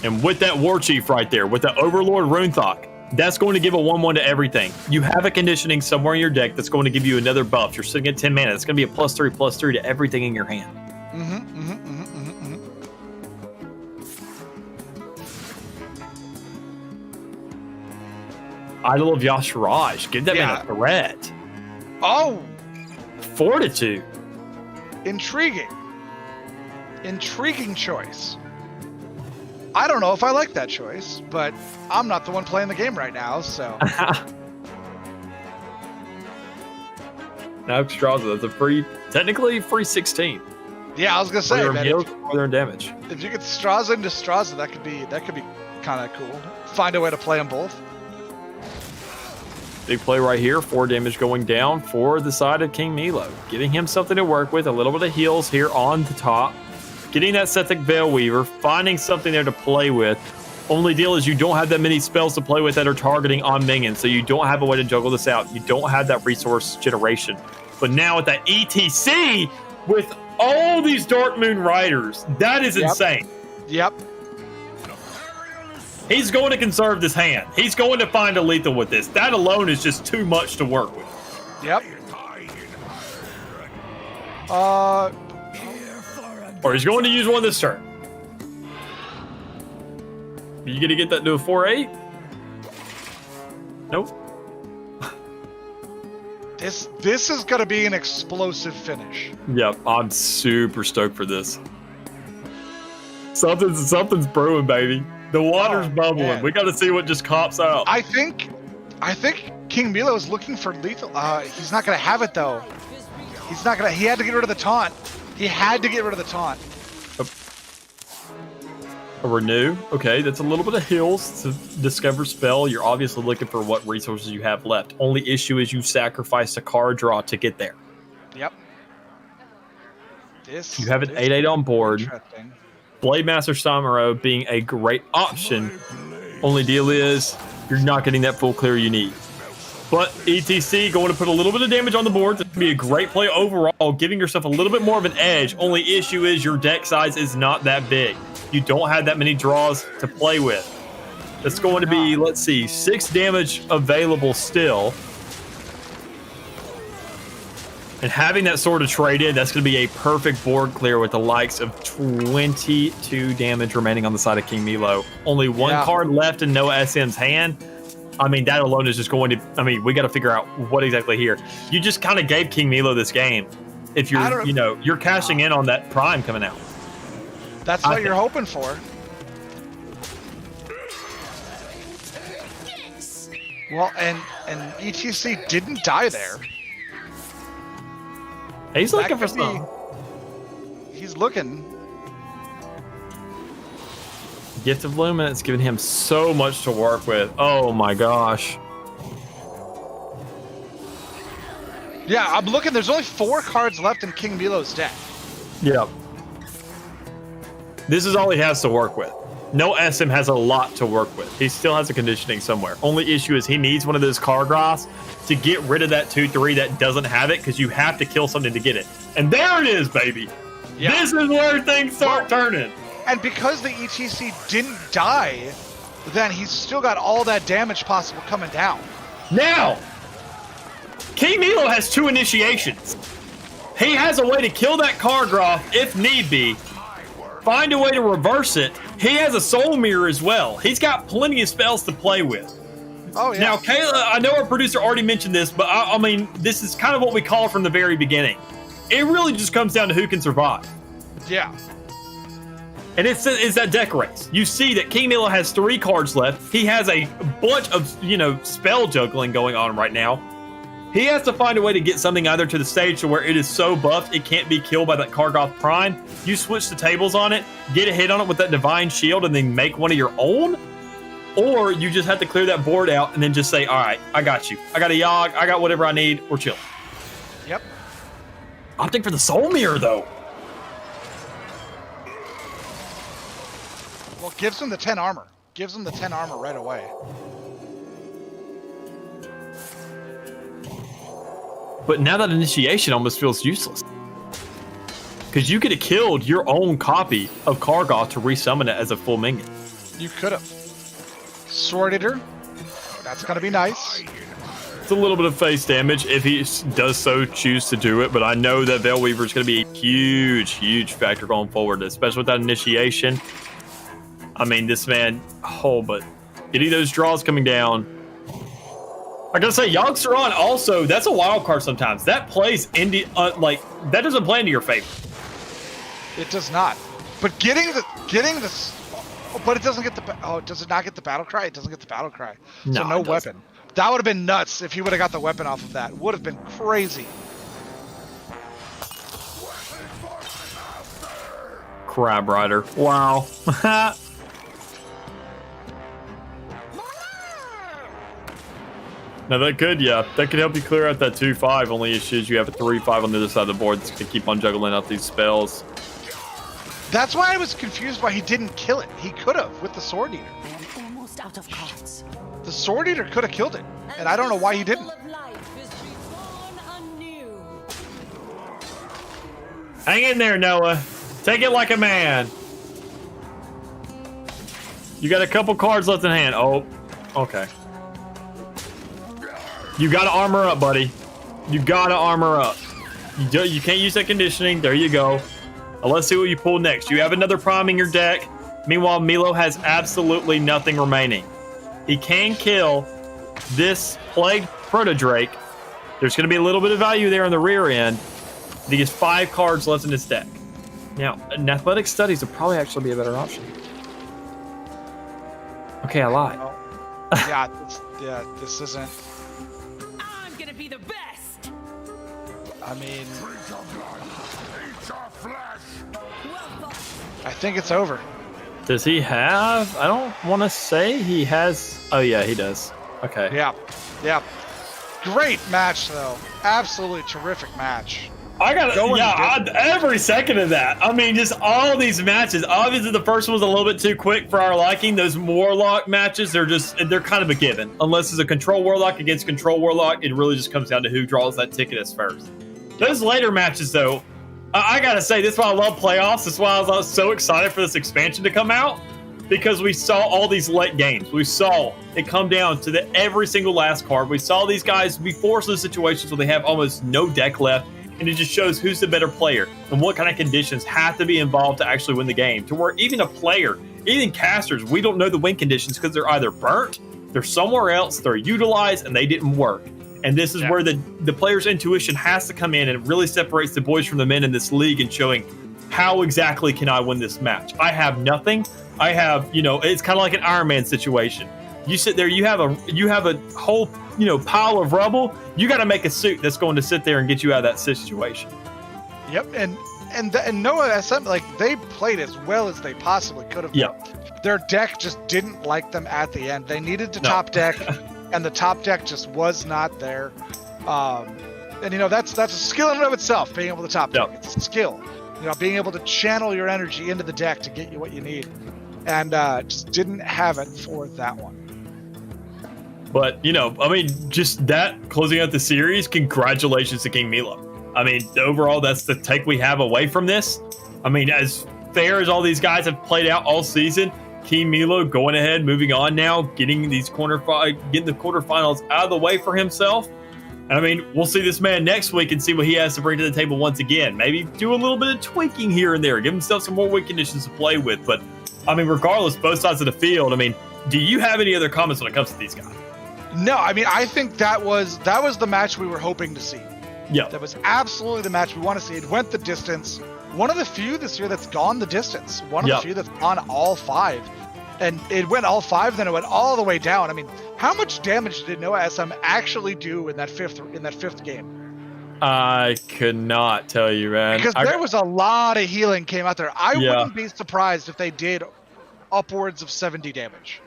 And with that War Chief right there, with the Overlord Runethok, that's going to give a 1/1 to everything. You have a conditioning somewhere in your deck that's going to give you another buff. You're sitting at 10 mana. It's going to be a +3/+3 to everything in your hand. Idol of Yasharaj. Give that man a threat. Oh! Fortitude. Intriguing choice. I don't know if I like that choice, but I'm not the one playing the game right now, so. Now Straza, that's a technically free 16. Yeah, I was gonna say, man, if damage. If you get Straza into Straza, that could be kind of cool. Find a way to play them both. Big play right here, 4 damage going down for the side of KingMeelo. Getting him something to work with, a little bit of heals here on the top. Getting that Sethic Veil Weaver, finding something there to play with. Only deal is you don't have that many spells to play with that are targeting on minions, so you don't have a way to juggle this out. You don't have that resource generation. But now with that ETC, with all these Dark Moon Riders, that is insane. Yep. He's going to conserve this hand. He's going to find a lethal with this. That alone is just too much to work with. Yep. Or he's going to use one this turn. Are you going to get that to a 4/8? Nope. This is going to be an explosive finish. Yep, I'm super stoked for this. Something's brewing, baby. The water's Oh, bubbling. man. We got to see what just cops out. I think KingMeelo is looking for lethal. He's not gonna have it though. He's not gonna. He had to get rid of the taunt. He had to get rid of the taunt. A renew. Okay, that's a little bit of heals to discover spell. You're obviously looking for what resources you have left. Only issue is you sacrificed a card draw to get there. Yep. You have an 8/8 on board. Interesting. Blade Master Samuro being a great option. Only deal is you're not getting that full clear you need. But ETC going to put a little bit of damage on the board. It's going to be a great play overall, giving yourself a little bit more of an edge. Only issue is your deck size is not that big. You don't have that many draws to play with. That's going to be, let's see, 6 damage available still. And having that sort of trade in, that's going to be a perfect board clear with the likes of 22 damage remaining on the side of KingMeelo. Only one card left in NoahSM's hand. I mean, that alone is just going to, I mean, we got to figure out what exactly here. You just kind of gave KingMeelo this game. If you're, you know, you're cashing in on that prime coming out. That's what you're hoping for. Well, and ETC didn't die there. He's That looking for could be- some. He's looking. Gift of Luminance giving him so much to work with. Oh my gosh. Yeah, I'm looking. There's only 4 cards left in KingMeelo's deck. Yep. This is all he has to work with. NoahSM has a lot to work with. He still has a conditioning somewhere. Only issue is he needs one of those card draws to get rid of that 2/3 that doesn't have it, because you have to kill something to get it. And there it is, baby. Yeah. This is where things start turning. And because the ETC didn't die, then he's still got all that damage possible coming down. Now, KingMeelo has 2 initiations. He has a way to kill that card draw if need be. Find a way to reverse it. He has a soul mirror as well. He's got plenty of spells to play with. Oh, yeah. Now, Kayla, I know our producer already mentioned this, but I mean, this is kind of what we call from the very beginning. It really just comes down to who can survive. Yeah. And it's that deck race. You see that KingMeelo has 3 cards left. He has a bunch of, you know, spell juggling going on right now. He has to find a way to get something either to the stage to where it is so buffed it can't be killed by that Kargoth Prime. You switch the tables on it, get a hit on it with that Divine Shield, and then make one of your own. Or you just have to clear that board out and then just say, all right, I got you. I got a Yogg. I got whatever I need. We're chilling. Yep. Opting for the Soul Mirror, though. Well, gives him the 10 armor. Gives him the 10 armor right away. But now that initiation almost feels useless. Because you could have killed your own copy of Kargoth to resummon it as a full minion. You could have. Sword Eater. That's going to be nice. It's a little bit of face damage if he does so choose to do it, but I know that Veilweaver is going to be a huge, huge factor going forward, especially with that initiation. I mean, this man, but getting those draws coming down. I gotta say, Yogg-Saron also, that's a wild card sometimes. That plays that doesn't play into your favor. It does not. But getting this, but it doesn't get the, does it not get the battle cry? It doesn't get the battle cry. No, So no it doesn't. weapon. That would have been nuts if he would have got the weapon off of that. Would have been crazy. Crab Rider. Wow. Now that could help you clear out that 2/5. Only issue is you have a 3/5 on the other side of the board that's going to keep on juggling out these spells. That's why I was confused why he didn't kill it. He could have with the Sword Eater. I'm almost out of cards. The Sword Eater could have killed it. And I don't know why he didn't. Hang in there, Noah. Take it like a man. You got a couple cards left in hand. Oh, okay. You got to armor up, buddy. You got to armor up. You can't use that conditioning. There you go. Now let's see what you pull next. You have another prime in your deck. Meanwhile, Meelo has absolutely nothing remaining. He can kill this Plague Proto-Drake. There's going to be a little bit of value there on the rear end. He has 5 cards left in his deck. Now, an Athletic Studies would probably actually be a better option. Okay, I lied. This isn't. I'm gonna be the best. I mean, Eat our flesh! Well fought. I think it's over. Does he have? I don't want to say he has. Oh yeah, he does. Okay. Yeah. Great match though. Absolutely terrific match. I got every second of that. I mean, just all these matches. Obviously, the first one was a little bit too quick for our liking. Those Warlock matches, they're kind of a given. Unless it's a Control Warlock against Control Warlock, it really just comes down to who draws that ticket as first. Those later matches, though, I gotta say, this is why I love playoffs. This is why I was so excited for this expansion to come out, because we saw all these late games. We saw it come down to every single last card. We saw these guys be forced into situations where they have almost no deck left. And it just shows who's the better player and what kind of conditions have to be involved to actually win the game. To where even a player, even casters, we don't know the win conditions because they're either burnt, they're somewhere else, they're utilized, and they didn't work. And this is where the player's intuition has to come in, and it really separates the boys from the men in this league and showing how exactly can I win this match. I have nothing. I have, it's kind of like an Iron Man situation. You sit there, you have a whole pile of rubble. You got to make a suit that's going to sit there and get you out of that situation. Yep, and NoahSM, like, they played as well as they possibly could have. Yep. Their deck just didn't like them at the end. They needed to top deck, and the top deck just was not there. And that's a skill in and of itself, being able to top deck. Yep. It's a skill. Being able to channel your energy into the deck to get you what you need, and just didn't have it for that one. But, just that closing out the series, congratulations to KingMeelo. I mean, overall, that's the take we have away from this. I mean, as fair as all these guys have played out all season, KingMeelo going ahead, moving on now, getting the quarterfinals out of the way for himself. And I mean, we'll see this man next week and see what he has to bring to the table once again. Maybe do a little bit of tweaking here and there, give himself some more win conditions to play with. But, I mean, regardless, both sides of the field, I mean, do you have any other comments when it comes to these guys? No, I mean, I think that was the match we were hoping to see. Yeah. That was absolutely the match we want to see. It went the distance. One of the few this year that's gone the distance. One of the few that's gone all five. And it went all five, then it went all the way down. I mean, how much damage did NoahSM actually do in that fifth game? I could not tell you, man. Because there was a lot of healing came out there. I wouldn't be surprised if they did upwards of 70 damage.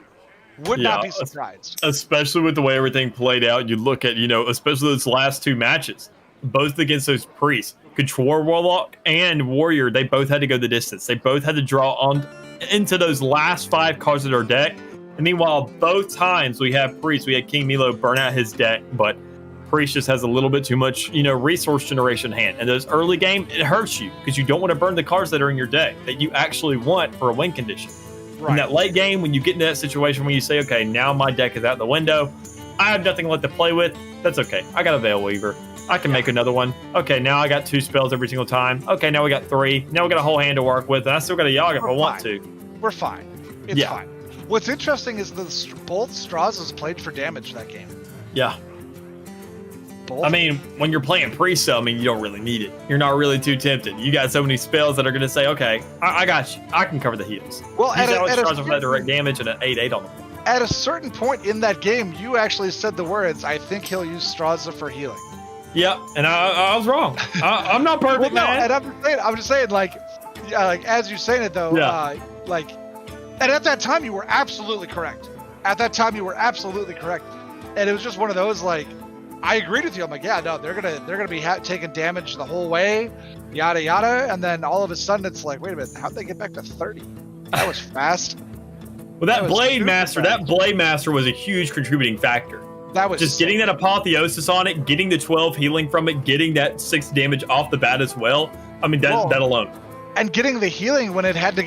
Would not be surprised. Especially with the way everything played out. You look at, especially those last two matches, both against those priests, Control Warlock and Warrior, they both had to go the distance. They both had to draw on into those last 5 cards of their deck. And meanwhile, both times we have Priest, we had KingMeelo burn out his deck, but Priest just has a little bit too much, resource generation hand. And those early game, it hurts you because you don't want to burn the cards that are in your deck that you actually want for a win condition. Right. In that late game, when you get into that situation where you say, okay, now my deck is out the window, I have nothing left to play with, that's okay. I got a Veil Weaver. I can make another one. Okay, now I got 2 spells every single time. Okay, now we got 3. Now we got a whole hand to work with, and I still got a Yaga if I want to. We're fine. It's fine. What's interesting is both Strazas played for damage that game. Yeah. Both? I mean, when you're playing pre-sell, I mean, you don't really need it. You're not really too tempted. You got so many spells that are going to say, okay, I got you. I can cover the heals. Well, at that direct damage and an 8/8 on them. At a certain point in that game, you actually said the words, I think he'll use Straza for healing. Yep, and I was wrong. I'm not perfect, man. And I'm just saying, like as you're saying it though, and at that time you were absolutely correct. And it was just one of those, like, I agreed with you. I'm like, yeah, no, they're gonna be taking damage the whole way, yada yada, and then all of a sudden it's like, wait a minute, how'd they get back to 30? That was fast. Well, that Blade Master was a huge contributing factor. That was just getting that Apotheosis on it, getting the 12 healing from it, getting that 6 damage off the bat as well. I mean, that alone. And getting the healing when it had to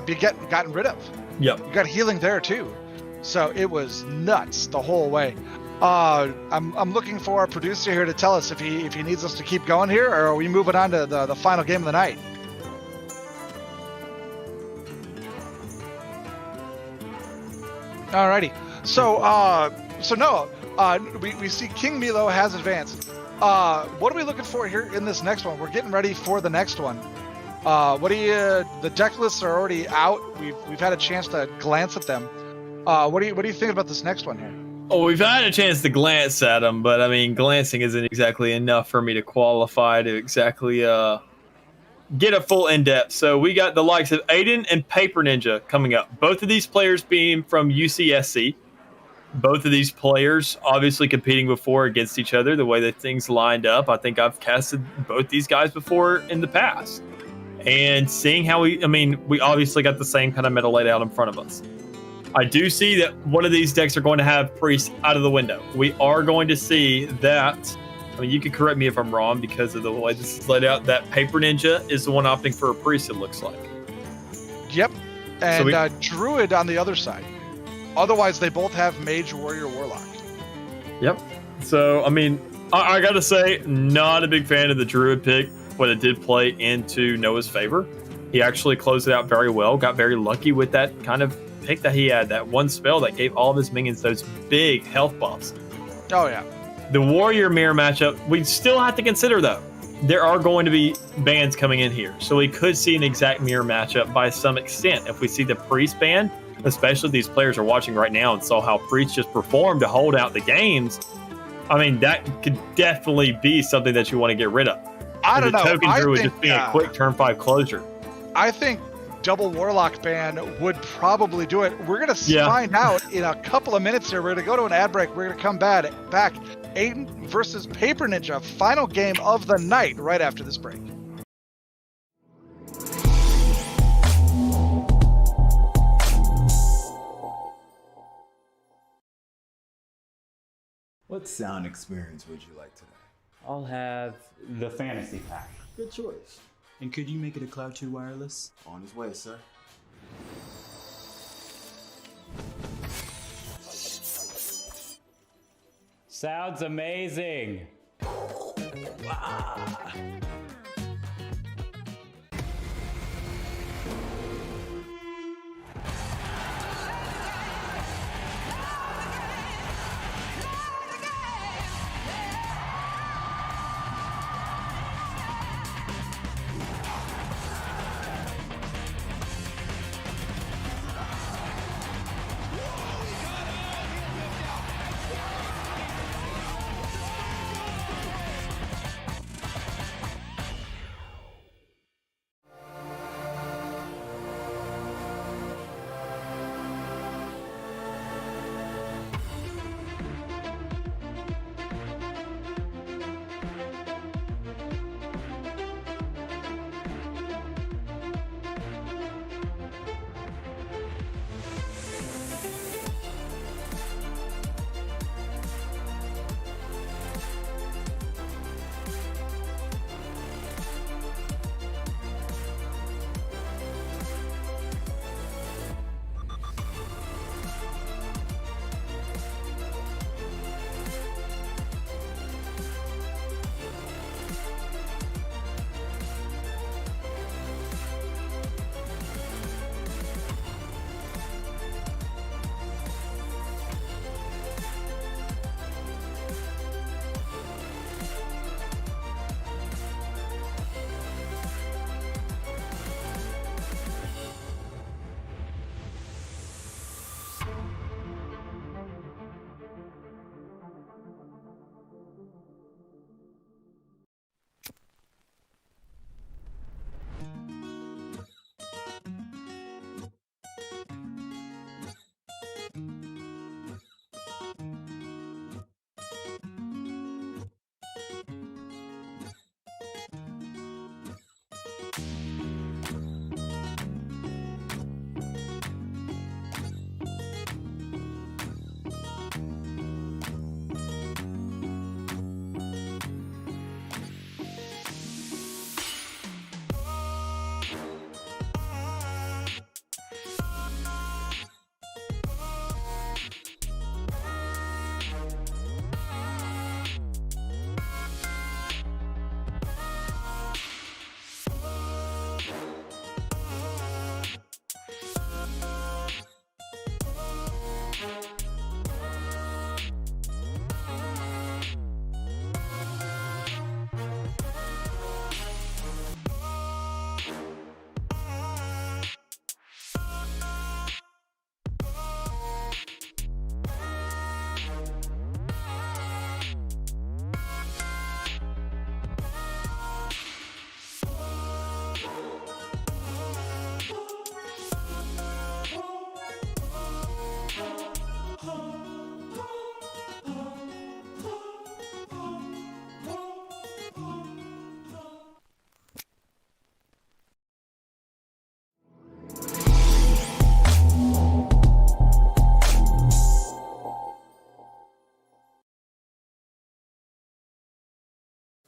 be gotten rid of. Yep. You got healing there too. So it was nuts the whole way. I'm looking for our producer here to tell us if he needs us to keep going here, or are we moving on to the final game of the night? Alrighty. So Noah, we see KingMeelo has advanced. What are we looking for here in this next one? We're getting ready for the next one. The deck lists are already out. We've had a chance to glance at them. What do you think about this next one here? Oh, we've had a chance to glance at them, but I mean, glancing isn't exactly enough for me to qualify to exactly get a full in-depth. So we got the likes of Aiden and Paper Ninja coming up. Both of these players being from UCSC. Both of these players obviously competing before against each other, the way that things lined up. I think I've casted both these guys before in the past. And seeing how we obviously got the same kind of meta laid out in front of us. I do see that one of these decks are going to have Priest out of the window. We are going to see that. I mean, you can correct me if I'm wrong because of the way this is laid out. That Paper Ninja is the one opting for a Priest, it looks like. Yep. And So Druid on the other side. Otherwise, they both have Mage, Warrior, Warlock. Yep. So, I mean, I got to say, not a big fan of the Druid pick, but it did play into Noah's favor. He actually closed it out very well, got very lucky with that kind of pick that he had, that one spell that gave all of his minions those big health buffs. Oh, yeah. The Warrior Mirror matchup, we still have to consider, though. There are going to be bans coming in here, so we could see an exact mirror matchup by some extent. If we see the Priest ban, especially these players are watching right now and saw how Priest just performed to hold out the games, I mean, that could definitely be something that you want to get rid of. I don't know. The token I Druid think, just being a quick turn 5 closure. I think double Warlock ban would probably do it. We're going to Yeah. find out in a couple of minutes here. We're going to go to an ad break. We're going to come back. Aiden versus Paper Ninja, final game of the night right after this break. What sound experience would you like today? I'll have the fantasy pack. Good choice. And could you make it a Cloud 2 wireless? On his way, sir. Sounds amazing.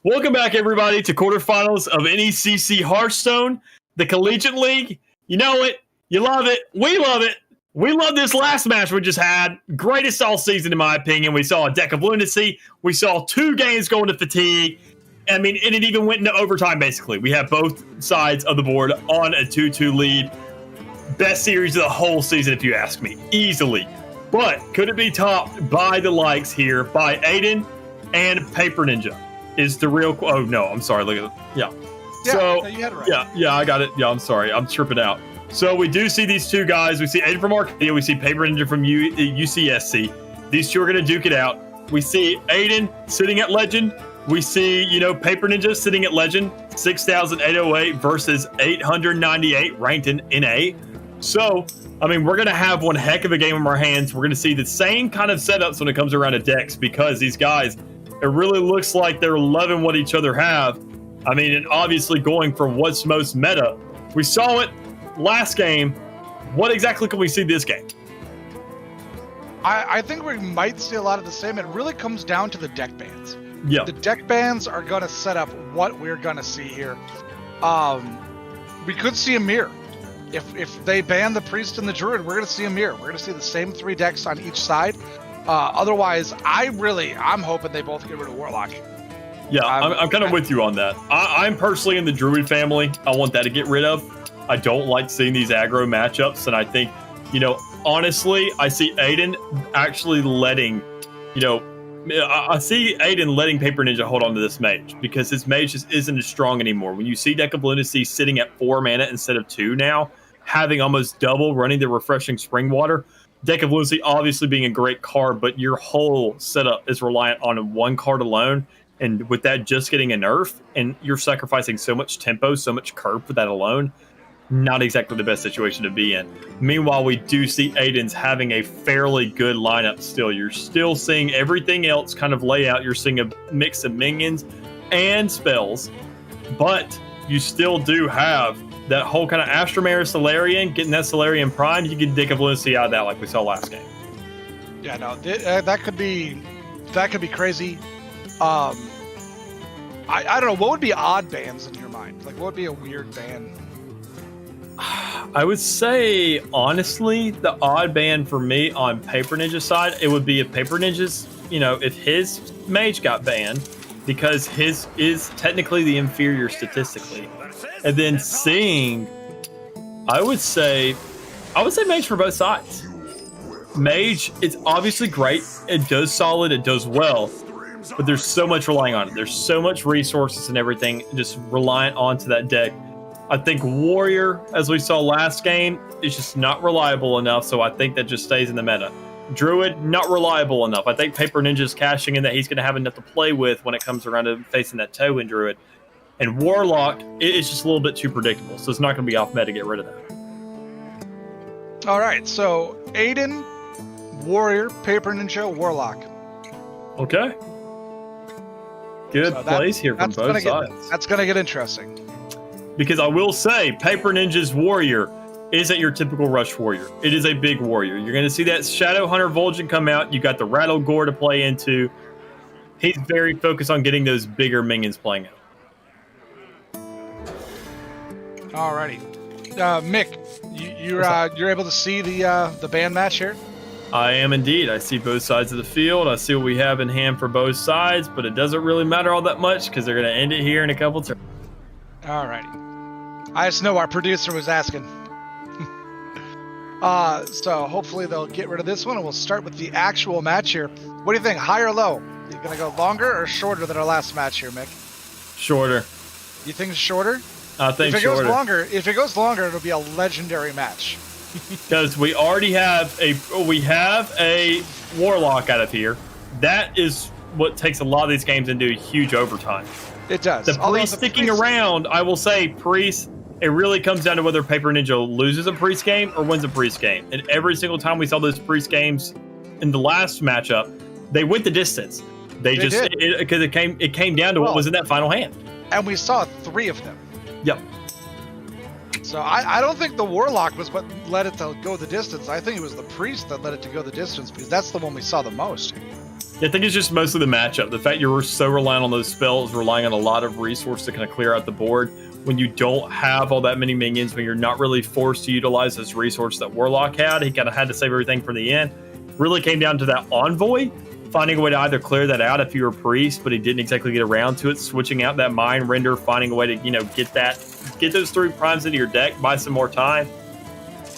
Welcome back, everybody, to quarterfinals of NECC Hearthstone, the Collegiate League. You know it. You love it. We love it. We love this last match we just had. Greatest all season, in my opinion. We saw a deck of lunacy. We saw 2 games going to fatigue. I mean, and it even went into overtime, basically. We have both sides of the board on a 2-2 lead. Best series of the whole season, if you ask me. Easily. But could it be topped by the likes here by Aiden and Paper Ninja? Is the real... Oh, no. I'm sorry. Look at it. Yeah. So, no, you had it right. Yeah, I got it. Yeah, I'm sorry. I'm tripping out. So we do see these 2 guys. We see Aiden from Arcadia. We see Paper Ninja from UCSC. These 2 are going to duke it out. We see Aiden sitting at Legend. We see, Paper Ninja sitting at Legend. 6,808 versus 898 ranked in NA. So, I mean, we're going to have one heck of a game in our hands. We're going to see the same kind of setups when it comes around to decks because these guys, it really looks like they're loving what each other have. I mean, and obviously going for what's most meta. We saw it last game. What exactly can we see this game? I think we might see a lot of the same. It really comes down to the deck bans. Yeah. The deck bans are going to set up what we're going to see here. We could see a mirror. If they ban the Priest and the Druid, we're going to see a mirror. We're going to see the same 3 decks on each side. Otherwise, I'm hoping they both get rid of Warlock. Yeah, I'm kind of with you on that. I'm personally in the Druid family. I want that to get rid of. I don't like seeing these aggro matchups, and I think, honestly, I see Aiden actually letting, I see Aiden letting Paper Ninja hold on to this mage because his mage just isn't as strong anymore. When you see Deck of Lunacy sitting at 4 mana instead of 2 now, having almost double running the Refreshing Spring Water, Deck of Lunacy obviously being a great card, but your whole setup is reliant on 1 card alone. And with that just getting a nerf, and you're sacrificing so much tempo, so much curve for that alone, not exactly the best situation to be in. Meanwhile, we do see Aiden's having a fairly good lineup still. You're still seeing everything else kind of lay out. You're seeing a mix of minions and spells, but you still do have that whole kind of Astromare Solarian, getting that Solarian Prime. You can Deck of Lunacy out of that like we saw last game. Yeah, no, that could be crazy. I don't know. What would be odd bans in your mind? Like, what would be a weird ban? I would say, honestly, the odd ban for me on Paper Ninja's side, it would be if Paper Ninja's, if his mage got banned, because his is technically the inferior statistically. And then seeing, I would say mage for both sides. Mage, it's obviously great. It does solid. It does well. But there's so much relying on it. There's so much resources and everything just reliant onto that deck. I think Warrior, as we saw last game, is just not reliable enough, so I think that just stays in the meta. Druid, not reliable enough. I think Paper Ninja's cashing in that he's going to have enough to play with when it comes around to facing that toe in Druid. And Warlock, it's just a little bit too predictable, so it's not going to be off meta to get rid of that. All right, so Aiden, Warrior, Paper Ninja, Warlock. Okay. Good plays here from both sides. That's going to get interesting. Because I will say, Paper Ninja's Warrior isn't your typical Rush Warrior. It is a big Warrior. You're going to see that Shadow Hunter Vol'jin come out. You got the Rattle Gore to play into. He's very focused on getting those bigger minions playing out. Alrighty. Mick, you're able to see the band match here? I am indeed. I see both sides of the field. I see what we have in hand for both sides, but it doesn't really matter all that much because they're going to end it here in a couple turns. Alrighty. I just know our producer was asking. So hopefully they'll get rid of this one, and we'll start with the actual match here. What do you think, high or low? You gonna go longer or shorter than our last match here, Mick? Shorter. You think it's shorter? I think if it shorter. If it goes longer, it'll be a legendary match. Because we already have a Warlock out of here. That is what takes a lot of these games into huge overtime. It does. The Priest sticking around, I will say, Priest, it really comes down to whether Paper Ninja loses a Priest game or wins a Priest game. And every single time we saw those Priest games in the last matchup, they went the distance. Because it came down to what was in that final hand. And we saw 3 of them. Yep. So I don't think the Warlock was what led it to go the distance. I think it was the Priest that led it to go the distance because that's the one we saw the most. I think it's just mostly the matchup. The fact you're so reliant on those spells, relying on a lot of resources to kind of clear out the board. When you don't have all that many minions, when you're not really forced to utilize those resources that Warlock had, he kind of had to save everything for the end. Really came down to that Envoy, finding a way to either clear that out if you were Priest, but he didn't exactly get around to it, switching out that Mind Render, finding a way to, get those 3 primes into your deck, buy some more time.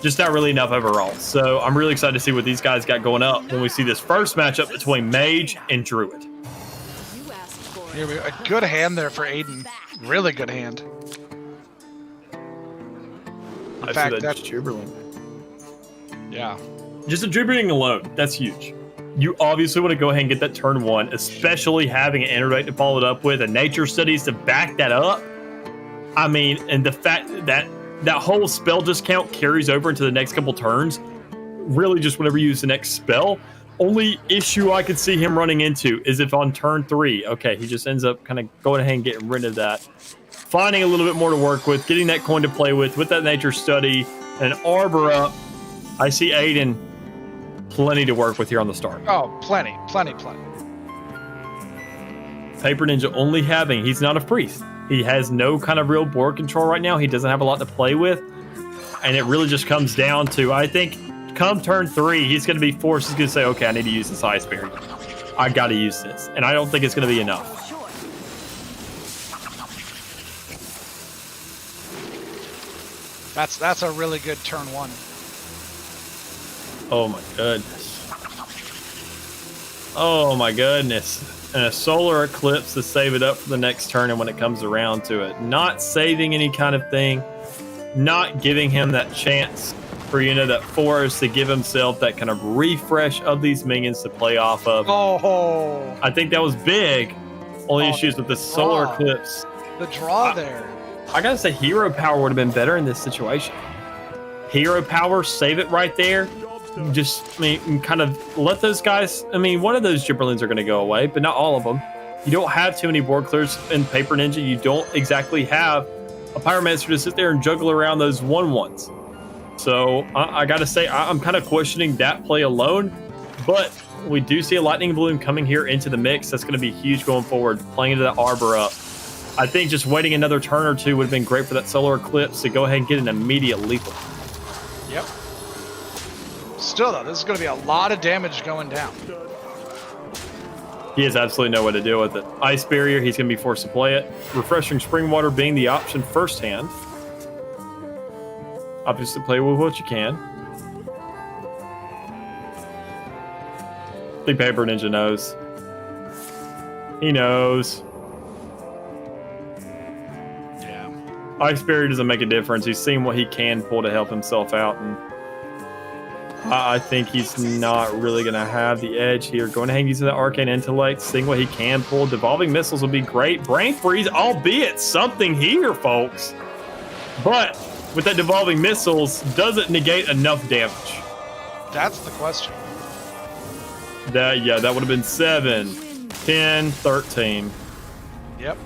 Just not really enough overall. So I'm really excited to see what these guys got going up when we see this first matchup between Mage and Druid. Here we go. A good hand there for Aiden. Really good hand. In fact, that's Dribbling. Yeah. Just the dribbling alone, that's huge. You obviously want to go ahead and get that turn 1, especially having an Innervate to follow it up with, and Nature Studies to back that up. I mean, and the fact that whole spell discount carries over into the next couple turns, really just whenever you use the next spell. Only issue I could see him running into is if on turn 3, okay, he just ends up kind of going ahead and getting rid of that. Finding a little bit more to work with, getting that coin to play with that Nature Study, and an Arbor up. I see Aiden plenty to work with here on the start. Oh, plenty. Paper Ninja only having, he's not a Priest. He has no kind of real board control right now. He doesn't have a lot to play with. And it really just comes down to, I think, come turn 3, he's going to be forced. He's going to say, okay, I need to use this Ice Barrier. I got to use this. And I don't think it's going to be enough. That's a really good turn 1. Oh my goodness. Oh my goodness. And a Solar Eclipse to save it up for the next turn and when it comes around to it. Not saving any kind of thing. Not giving him that chance for, that force to give himself that kind of refresh of these minions to play off of. Oh. I think that was big. Only issues with the Solar Eclipse. The draw there. I gotta say, Hero Power would have been better in this situation. Hero Power, save it right there. Just, kind of let those guys, one of those Gibberlins are going to go away, but not all of them. You don't have too many board clears in Paper Ninja. You don't exactly have a Pyromancer to sit there and juggle around those 1/1s. So I got to say, I'm kind of questioning that play alone, but we do see a Lightning Bloom coming here into the mix. That's going to be huge going forward, playing into that Arbor up. I think just waiting another turn or 2 would have been great for that Solar Eclipse to go ahead and get an immediate lethal. Yep. Still, though, this is going to be a lot of damage going down. He has absolutely no way to deal with it. Ice Barrier, he's going to be forced to play it. Refreshing Spring Water being the option first hand. Obviously, play with what you can. I think Paper Ninja knows. He knows. Yeah. Ice Barrier doesn't make a difference. He's seen what he can pull to help himself out, and I think he's not really going to have the edge here. Going ahead and using the Arcane Intellect, seeing what he can pull. Devolving Missiles would be great. Brain Freeze, albeit something here, folks. But with that Devolving Missiles, does it negate enough damage? That's the question. That would have been 7, 10, 13. Yep.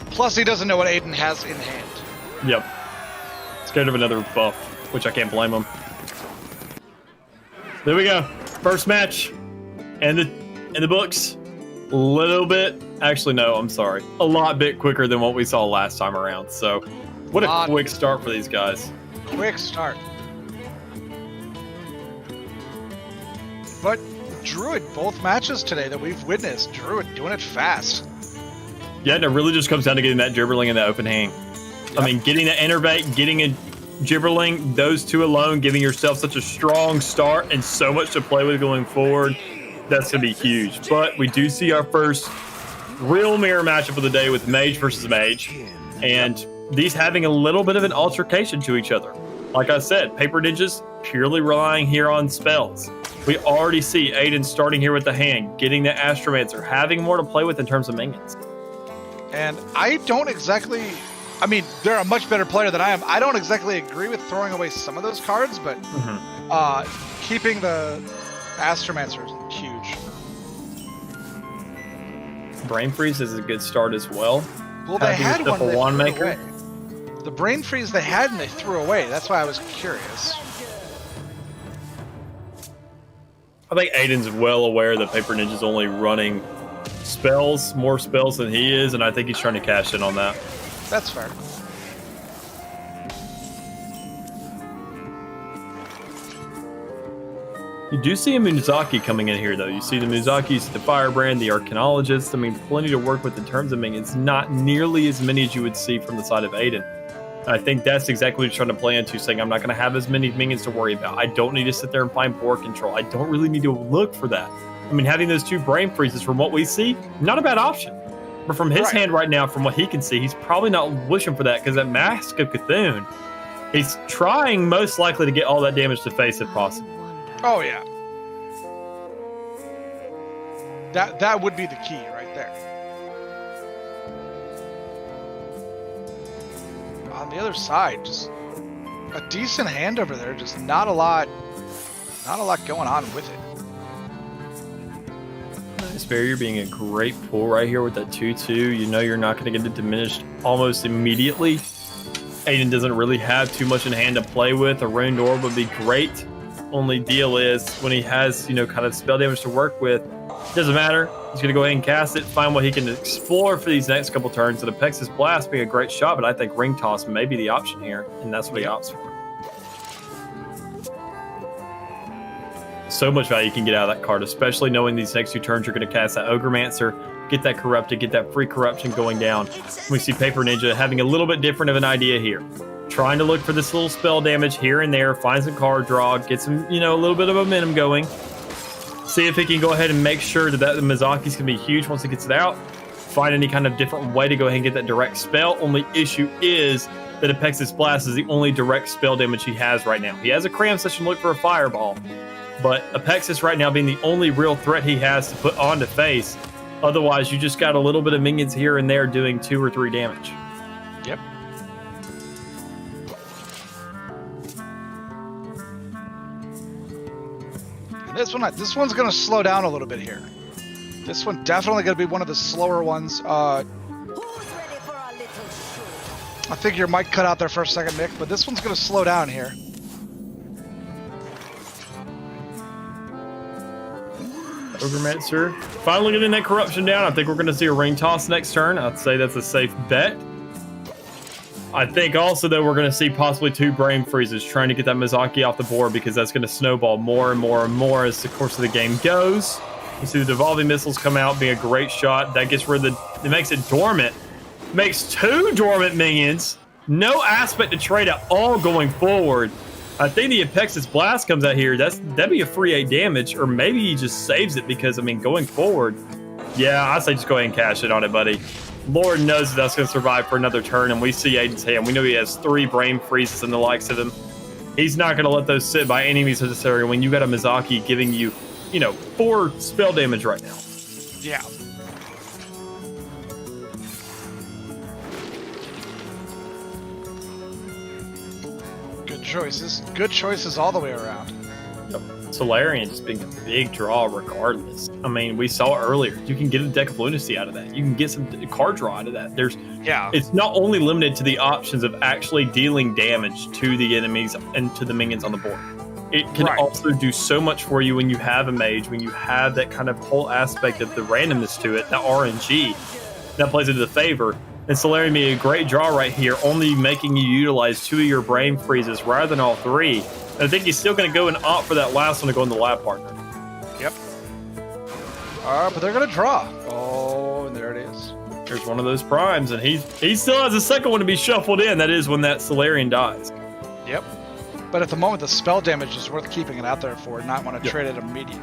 Plus, he doesn't know what Aiden has in hand. Yep. Scared of another buff, which I can't blame him. There we go. First match. And in the books. A little bit. Actually, no, I'm sorry. A lot bit quicker than what we saw last time around. So, what a quick start for these guys. Quick start. But Druid, both matches today that we've witnessed, Druid doing it fast. Yeah, and it really just comes down to getting that Gibberling in the open hand. Yep. Getting the Innervate, getting a Gibberling, those 2 alone, giving yourself such a strong start and so much to play with going forward. That's going to be huge. But we do see our first real mirror matchup of the day with Mage versus Mage. And these having a little bit of an altercation to each other. Like I said, Paper Ninjas purely relying here on spells. We already see Aiden starting here with the hand, getting the Astromancer, having more to play with in terms of minions. And I don't exactly... they're a much better player than I am. I don't exactly agree with throwing away some of those cards, but keeping the Astromancer is huge. Brain Freeze is a good start as well. Well, they had one for Wand Maker. Away. The Brain Freeze they had and they threw away. That's why I was curious. I think Aiden's well aware that Paper Ninja's only running spells, more spells than he is, and I think he's trying to cash in on that. That's fair. You do see a Muzaki coming in here, though. You see the Muzaki, you see the Firebrand, the Arcanologist. I mean, plenty to work with in terms of minions. Not nearly as many as you would see from the side of Aiden. I think that's exactly what he's trying to play into, saying I'm not going to have as many minions to worry about. I don't need to sit there and find board control. I don't really need to look for that. I mean, having those 2 brain freezes, from what we see, not a bad option. But from his hand right now, from what he can see, he's probably not wishing for that, because that Mask of Cthulhu, he's trying most likely to get all that damage to face if possible. Oh yeah. That would be the key right there. On the other side, just a decent hand over there, just not a lot going on with it. Nice barrier being a great pull right here with that 2-2. You know you're not going to get it diminished almost immediately. Aiden doesn't really have too much in hand to play with. A Ruined Orb would be great. Only deal is when he has, you know, kind of spell damage to work with, doesn't matter. He's going to go ahead and cast it, find what he can explore for these next couple turns. And Apex's Blast being a great shot, but I think Ring Toss may be the option here, and that's what he opts for. So much value you can get out of that card, especially knowing these next 2 turns you're going to cast that Ogremancer, get that Corrupted, get that free corruption going down. We see Paper Ninja having a little bit different of an idea here. Trying to look for this little spell damage here and there, find some card draw, get some, you know, a little bit of momentum going. See if he can go ahead and make sure that the Mizaki's going to be huge once he gets it out. Find any kind of different way to go ahead and get that direct spell. Only issue is that Apex's Blast is the only direct spell damage he has right now. He has a Cram Session look for a Fireball, but Apexis right now being the only real threat he has to put on to face. Otherwise, you just got a little bit of minions here and there doing 2 or 3 damage. Yep. This one's going to slow down a little bit here. This one definitely going to be one of the slower ones. I think your mic cut out there for a second, Nick, but this one's going to slow down here. Ogremancer finally getting that corruption down. I think we're going to see a Ring Toss next turn. I'd say that's a safe bet. I think also that we're going to see possibly 2 Brain Freezes trying to get that Mizaki off the board, because that's going to snowball more and more and more as the course of the game goes. You see the Devolving Missiles come out, being a great shot. That gets rid of it makes it dormant. Makes 2 dormant minions. No aspect to trade at all going forward. I think the Apexis Blast comes out here. That'd be a free 8 damage, or maybe he just saves it, because, I mean, going forward, yeah, I say just go ahead and cash it on it, buddy. Lord knows that's going to survive for another turn, and we see Aiden's hand. We know he has 3 Brain Freezes and the likes of him. He's not going to let those sit by any means necessary when you got a Mizaki giving you, you know, 4 spell damage right now. Yeah. Good choices. Good choices all the way around. Yep. Solarian just being a big draw regardless. I mean, we saw earlier, you can get a deck of Lunacy out of that. You can get some card draw out of that. It's not only limited to the options of actually dealing damage to the enemies and to the minions on the board. It can also do so much for you when you have a mage, when you have that kind of whole aspect of the randomness to it, the RNG, that plays into the favor. And Solarian being a great draw right here, only making you utilize 2 of your Brain Freezes rather than all 3. I think he's still going to go and opt for that last one to go in the lab partner. Yep. But they're going to draw. Oh, and there it is. There's one of those primes, and he still has a second one to be shuffled in. That is when that Solarian dies. Yep. But at the moment, the spell damage is worth keeping it out there for, not want to trade it immediately.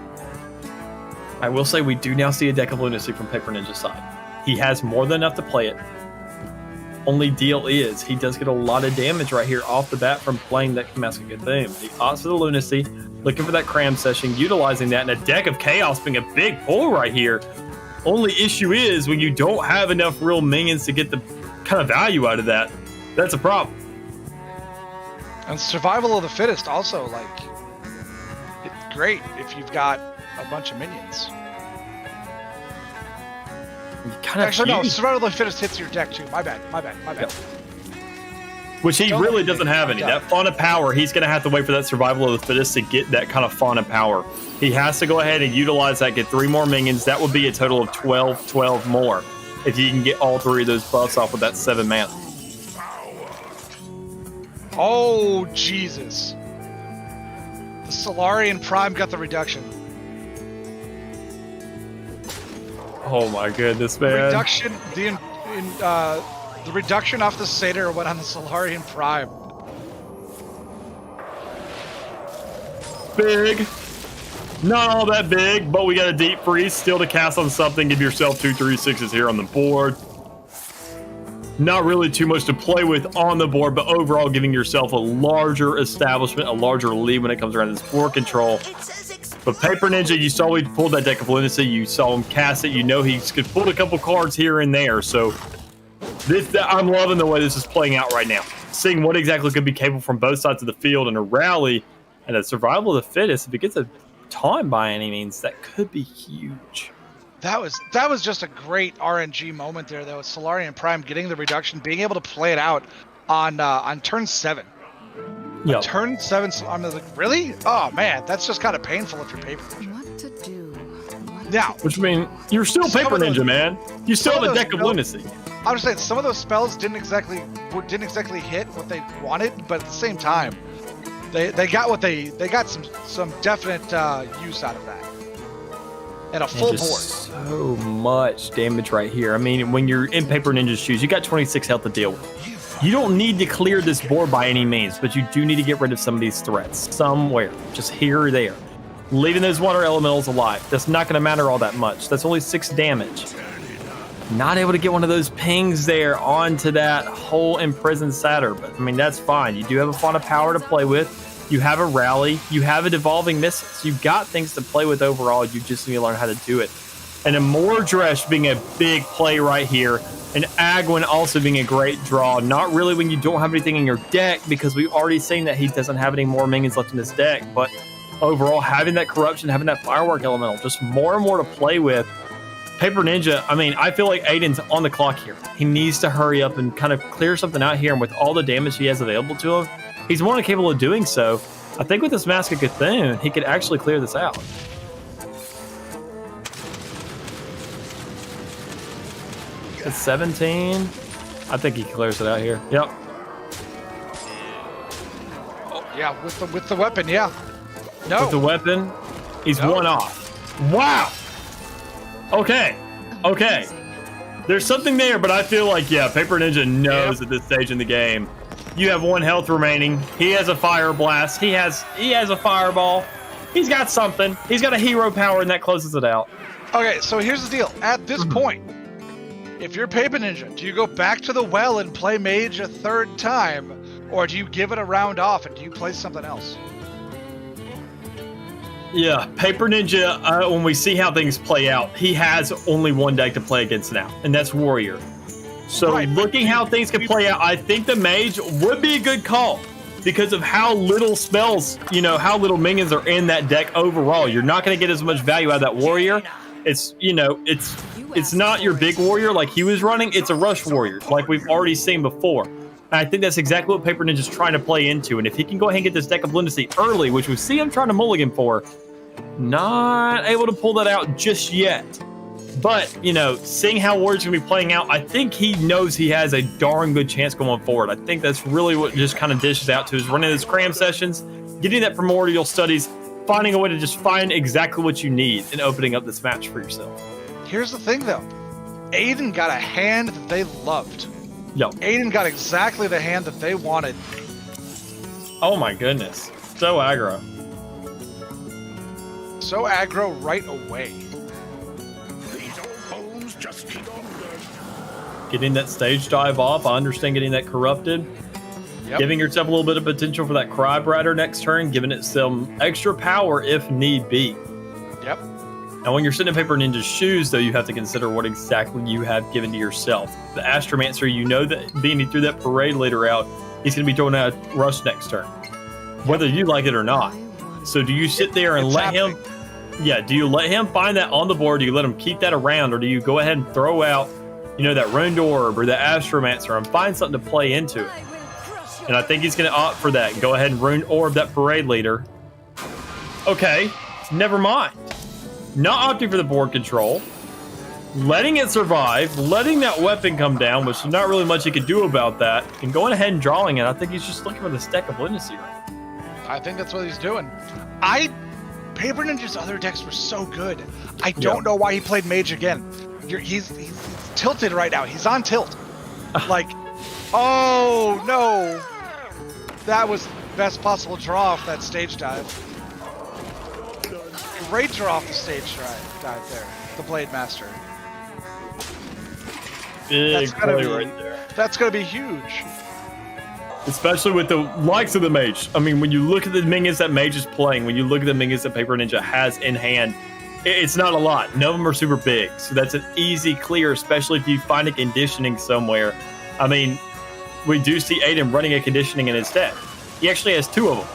I will say we do now see a deck of Lunacy from Paper Ninja's side. He has more than enough to play it. Only deal is, he does get a lot of damage right here off the bat from playing that Mask of Cthulhu. He opts for the Lunacy, looking for that Cram Session, utilizing that, and a deck of Chaos being a big pull right here. Only issue is, when you don't have enough real minions to get the kind of value out of that, that's a problem. And survival of the fittest also, like, it's great if you've got a bunch of minions. Kind of Actually, no, survival of the fittest hits your deck too. My bad. Yep. Which he Don't really let me doesn't have any. find out. That fauna power, he's going to have to wait for that survival of the fittest to get that kind of fauna power. He has to go ahead and utilize that, get 3 more minions. That would be a total of 12 more if you can get all 3 of those buffs off with that 7 mana. Oh, Jesus. The Solarian Prime got the reduction. Oh my goodness, man. Reduction, the reduction off the Satyr went on the Solarian Prime. Big. Not all that big, but we got a deep freeze still to cast on something. Give yourself 2 3/6s here on the board. Not really too much to play with on the board, but overall giving yourself a larger establishment, a larger lead when it comes around to this board control. But Paper Ninja, you saw he pulled that Deck of Lunacy. You saw him cast it. You know he's pulled a couple cards here and there. So I'm loving the way this is playing out right now. Seeing what exactly could be capable from both sides of the field in a rally and a survival of the fittest. If it gets a taunt by any means, that could be huge. That was just a great RNG moment there, though. Solarian Prime getting the reduction, being able to play it out on turn 7. Yeah. Turn 7, I'm like, really? Oh man, that's just kind of painful if you're Paper Ninja. What to do? Now, Which means you're still Some Paper of those- Ninja, man. You still some have a of those Deck of spells- Lunacy. I'm just saying some of those spells didn't exactly hit what they wanted, but at the same time, they got some definite use out of that. And a full And board. just so much damage right here. I mean, when you're in Paper Ninja's shoes, you got 26 health to deal with. You don't need to clear this board by any means, but you do need to get rid of some of these threats somewhere, just here or there. Leaving those water elementals alive, that's not going to matter all that much. That's only 6 damage. Not able to get one of those pings there onto that whole imprisoned Satyr, but I mean, that's fine. You do have a fauna power to play with. You have a rally. You have a devolving missiles. You've got things to play with overall. You just need to learn how to do it. And a Mordresh being a big play right here. And Agwin also being a great draw. Not really when you don't have anything in your deck, because we've already seen that he doesn't have any more minions left in his deck. But overall, having that corruption, having that firework elemental, just more and more to play with. Paper Ninja, I mean, I feel like Aiden's on the clock here. He needs to hurry up and kind of clear something out here. And with all the damage he has available to him, he's more than capable of doing so. I think with this Mask of Cthulhu, he could actually clear this out. At 17, I think he clears it out here. Yep. Oh, yeah, with the weapon, yeah. No. With the weapon, he's one off. Wow. Okay. There's something there, but I feel like, yeah, Paper Ninja knows at this stage in the game. You have 1 health remaining. He has a fire blast. He has a fireball. He's got something. He's got a hero power, and that closes it out. Okay, so here's the deal. At this point, if you're Paper Ninja, do you go back to the well and play Mage a 3rd time? Or do you give it a round off and do you play something else? Yeah, Paper Ninja, when we see how things play out, he has only 1 deck to play against now, and that's Warrior. So Right, looking how things can play out, I think the Mage would be a good call because of how little spells, how little minions are in that deck overall. You're not going to get as much value out of that Warrior. It's not your big Warrior like he was running. It's a Rush Warrior like we've already seen before. And I think that's exactly what Paper Ninja's trying to play into. And if he can go ahead and get this Deck of Lunacy early, which we see him trying to mulligan for, not able to pull that out just yet. But, seeing how Warrior's going to be playing out, I think he knows he has a darn good chance going forward. I think that's really what just kind of dishes out to is running his cram sessions, getting that primordial studies, finding a way to just find exactly what you need and opening up this match for yourself. Here's the thing, though. Aiden got a hand that they loved. Yep. Aiden got exactly the hand that they wanted. Oh my goodness. So aggro. So aggro right away. These old bones just keep on learning. Getting that stage dive off. I understand getting that corrupted. Yep. Giving yourself a little bit of potential for that Cry Brighter next turn, giving it some extra power if need be. Yep. Now, when you're sitting in Paper Ninja's shoes, though, you have to consider what exactly you have given to yourself. The Astromancer, that being he threw that Parade Leader out, he's going to be throwing out Rush next turn, whether you like it or not. So do you sit there and let him... Yeah, do you let him find that on the board? Do you let him keep that around? Or do you go ahead and throw out, that Ruined Orb or the Astromancer and find something to play into it? And I think he's going to opt for that. Go ahead and Rune Orb that parade leader. Okay, never mind. Not opting for the board control. Letting it survive. Letting that weapon come down, which there's not really much he could do about that. And going ahead and drawing it. I think he's just looking for the stack of lunacy right now. I think that's what he's doing. Paper Ninja's other decks were so good. I don't know why he played Mage again. He's tilted right now. He's on tilt. Like, oh no. That was the best possible draw off that stage dive. Great draw off the stage dive there. The Blade Master. Big play right there. That's going to be huge. Especially with the likes of the Mage. I mean, when you look at the minions that Mage is playing, when you look at the minions that Paper Ninja has in hand, it's not a lot. None of them are super big. So that's an easy clear, especially if you find a conditioning somewhere. I mean, we do see Aiden running a conditioning in his deck. He actually has 2 of them.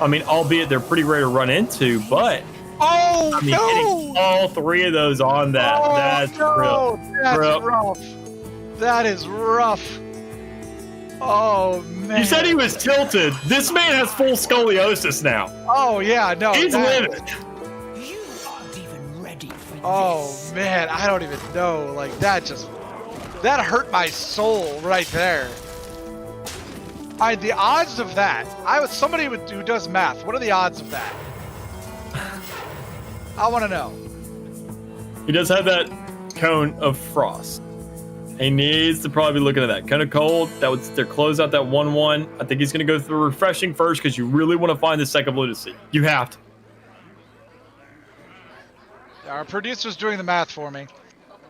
I mean, albeit they're pretty rare to run into, but oh, I mean, no! hitting all 3 of those on that, that's no, that's real. rough. That is rough. Oh, man. You said he was tilted. This man has full scoliosis now. Oh, yeah, no. He's livid. You aren't even ready for Oh, man, I don't even know. Like, that hurt my soul right there. The odds of that. Somebody who does math. What are the odds of that? I want to know. He does have that cone of frost. He needs to probably be looking at that. Kind of cold. That would their close out that 1-1. I think he's going to go through refreshing first because you really want to find the second lunacy. You have to. Our producer's doing the math for me.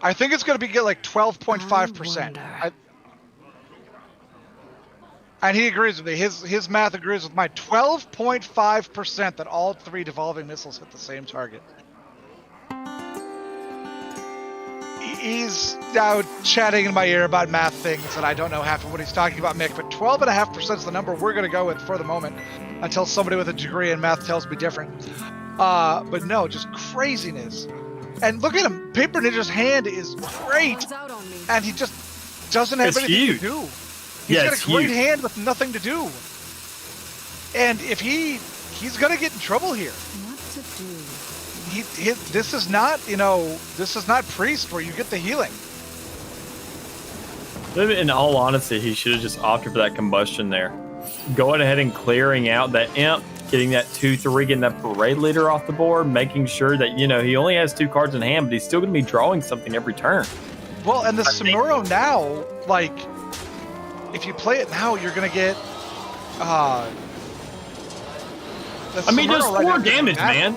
I think it's going to be like 12.5%. And he agrees with me. His math agrees with mine. 12.5% that all 3 devolving missiles hit the same target. He's now chatting in my ear about math things, and I don't know half of what he's talking about, Mick, but 12.5% is the number we're going to go with for the moment until somebody with a degree in math tells me different. But no, just craziness. And look at him. Paper Ninja's hand is great, and he just doesn't have anything to do. He's got a great hand with nothing to do. And if he's going to get in trouble here. what to do. This is not, this is not Priest where you get the healing. In all honesty, he should have just opted for that combustion there. Going ahead and clearing out that imp, getting that 2-3, getting that parade leader off the board, making sure that, he only has 2 cards in hand, but he's still going to be drawing something every turn. Well, and the Samuro now, like, if you play it now, you're going to get, I mean, does 4 damage, man.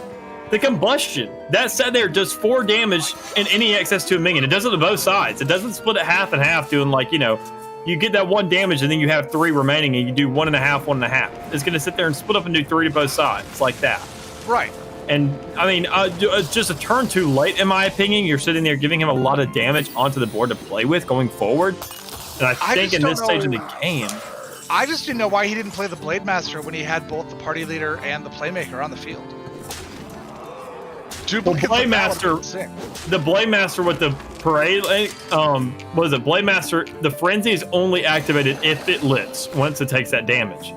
The combustion, that set there does 4 damage in any excess to a minion. It does it to both sides. It doesn't split it half and half, doing like, you get that 1 damage and then you have 3 remaining and you do 1.5, 1.5. It's going to sit there and split up and do 3 to both sides like that. Right. And I mean, just a turn too late, in my opinion. You're sitting there giving him a lot of damage onto the board to play with going forward. And I think in this stage of the game, I just didn't know why he didn't play the Blade Master when he had both the party leader and the playmaker on the field. the Blade Master with the parade, what is it? Blade Master, the frenzy is only activated if it lits once it takes that damage.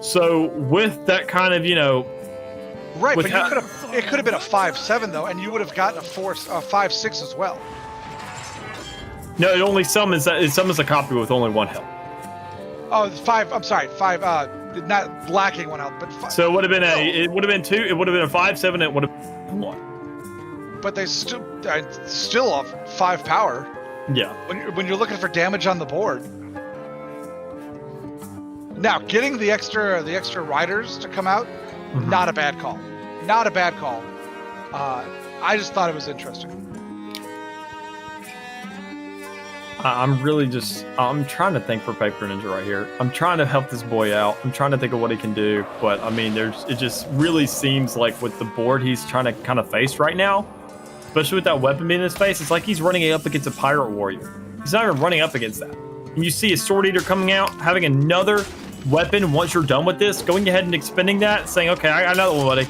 So with that kind of, right, but it could have been a 5/7 though, and you would have gotten a 5/6 as well. No, it only summons a copy with only 1 health. Oh, 5. I'm sorry, 5. Not lacking 1 health, but 5. So it would have been it would have been 2. It would have been a 5/7. It would have been 1. But they still off 5 power. Yeah. When you're looking for damage on the board. Now, getting the extra riders to come out, not a bad call. Not a bad call. I just thought it was interesting. I'm trying to think for Paper Ninja right here. I'm trying to help this boy out. I'm trying to think of what he can do. But, I mean, it just really seems like with the board he's trying to kind of face right now, especially with that weapon being in his face, it's like he's running up against a Pirate Warrior. He's not even running up against that. And you see a Sword Eater coming out, having another weapon once you're done with this, going ahead and expending that, saying, okay, I got another one, buddy.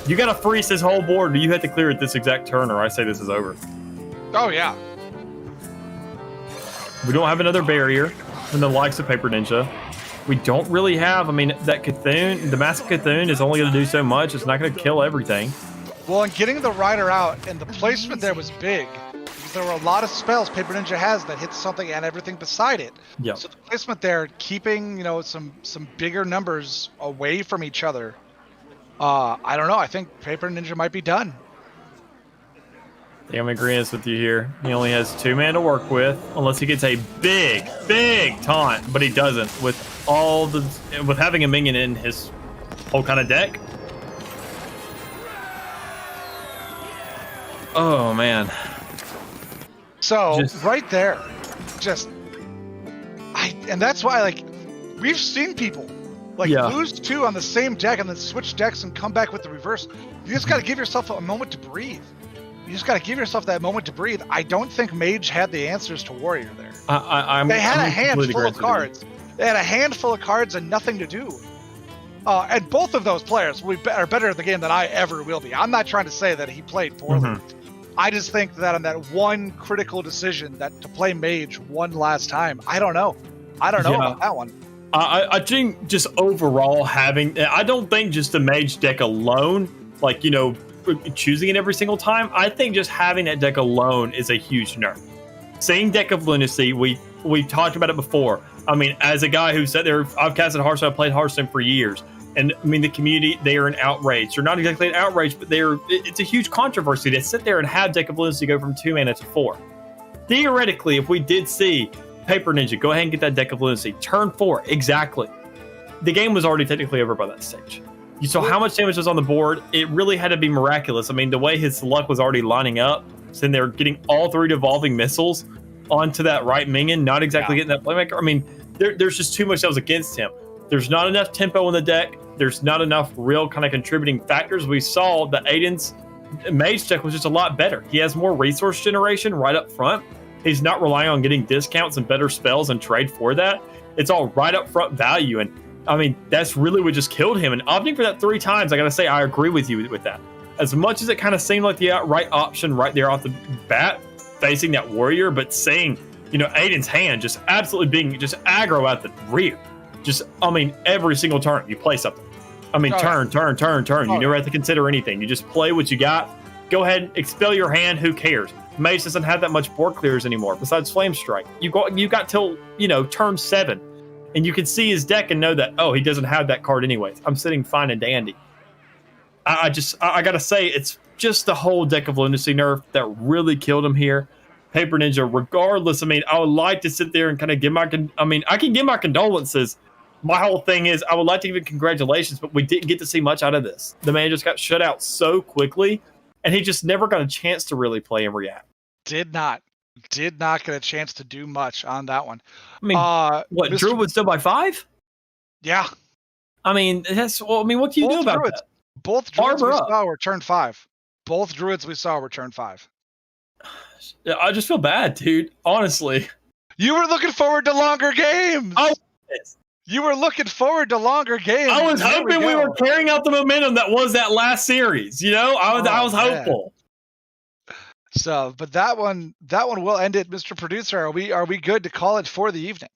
You got to freeze this whole board, but you have to clear it this exact turn, or I say this is over. Oh, yeah. We don't have another barrier from the likes of Paper Ninja. we don't really have. I mean, that Cthulhu, the Massive Cthulhu is only going to do so much. It's not going to kill everything. Well, and getting the rider out and the placement there was big because there were a lot of spells Paper Ninja has that hit something and everything beside it. Yeah. So the placement there, keeping some bigger numbers away from each other. I don't know. I think Paper Ninja might be done. I think I'm in agreement with you here. He only has 2 mana to work with, unless he gets a big taunt, but he doesn't. With having a minion in his whole kind of deck. Oh man. So right there, and that's why we've seen people lose 2 on the same deck and then switch decks and come back with the reverse. You just got to give yourself a moment to breathe. You just got to give yourself that moment to breathe. I don't think Mage had the answers to Warrior there. They had a handful of cards. They had a handful of cards and nothing to do. And both of those players are better at the game than I ever will be. I'm not trying to say that he played poorly. I just think that on that one critical decision to play Mage one last time, I don't know. About that one. I think just overall I don't think just the Mage deck alone, choosing it every single time. I think just having that deck alone is a huge nerf. Same deck of Lunacy, we talked about it before. I mean, as a guy who sat there, I've casted Hearthstone, I've played Hearthstone for years. And I mean, the community, they are an outrage. They're not exactly an outrage, but it's a huge controversy to sit there and have Deck of Lunacy go from 2 mana to 4. Theoretically, if we did see Paper Ninja go ahead and get that Deck of Lunacy, turn 4, exactly. The game was already technically over by that stage. You saw how much damage was on the board. It really had to be miraculous. I mean, the way his luck was already lining up, sitting there getting all 3 devolving missiles onto that right minion, not exactly getting that playmaker. I mean, there's just too much that was against him. There's not enough tempo in the deck. There's not enough real kind of contributing factors. We saw the Aiden's Mage deck was just a lot better. He has more resource generation right up front. He's not relying on getting discounts and better spells and trade for that. It's all right up front value. And I mean, that's really what just killed him. And opting for that 3 times, I got to say, I agree with you with that. As much as it kind of seemed like the right option right there off the bat, facing that Warrior, but seeing, Aiden's hand just absolutely being just aggro at the rear. Just, I mean, every single turn you play something. I mean, turn. You never have to consider anything. You just play what you got. Go ahead, expel your hand. Who cares? Mage doesn't have that much board clears anymore. Besides Flame Strike, you got till turn 7, and you can see his deck and know that he doesn't have that card anyways. I'm sitting fine and dandy. I gotta say, it's just the whole Deck of Lunacy nerf that really killed him here. Paper Ninja, regardless. I mean, I would like to sit there and kind of give I can give my condolences. My whole thing is I would like to give him congratulations, but we didn't get to see much out of this. The man just got shut out so quickly, and he just never got a chance to really play and react. Did not get a chance to do much on that one. I mean, Drew would still by 5? Yeah. I mean, what do you do about that? Both Druids we saw were turn 5. Both Druids we saw were turn 5. I just feel bad, dude. Honestly. You were looking forward to longer games. You were looking forward to longer games. I was hoping we were carrying out the momentum that was that last series. I was hopeful. So, but that one will end it, Mr. Producer. Are we good to call it for the evening?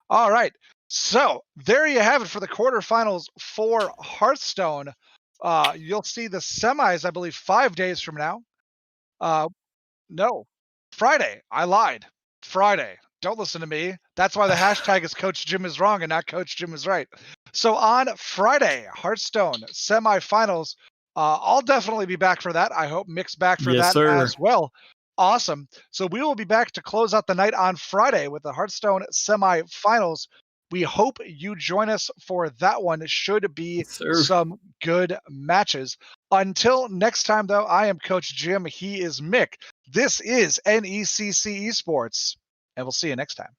All right. So there you have it for the quarterfinals for Hearthstone. You'll see the semis, I believe, 5 days from now. No, Friday. I lied. Friday. Don't listen to me. That's why the hashtag is Coach Jim is wrong and not Coach Jim is right. So on Friday, Hearthstone semifinals. I'll definitely be back for that. I hope Mick's back for that as well. Awesome. So we will be back to close out the night on Friday with the Hearthstone semifinals. We hope you join us for that one. It should be some good matches. Until next time, though, I am Coach Jim. He is Mick. This is NECC Esports, and we'll see you next time.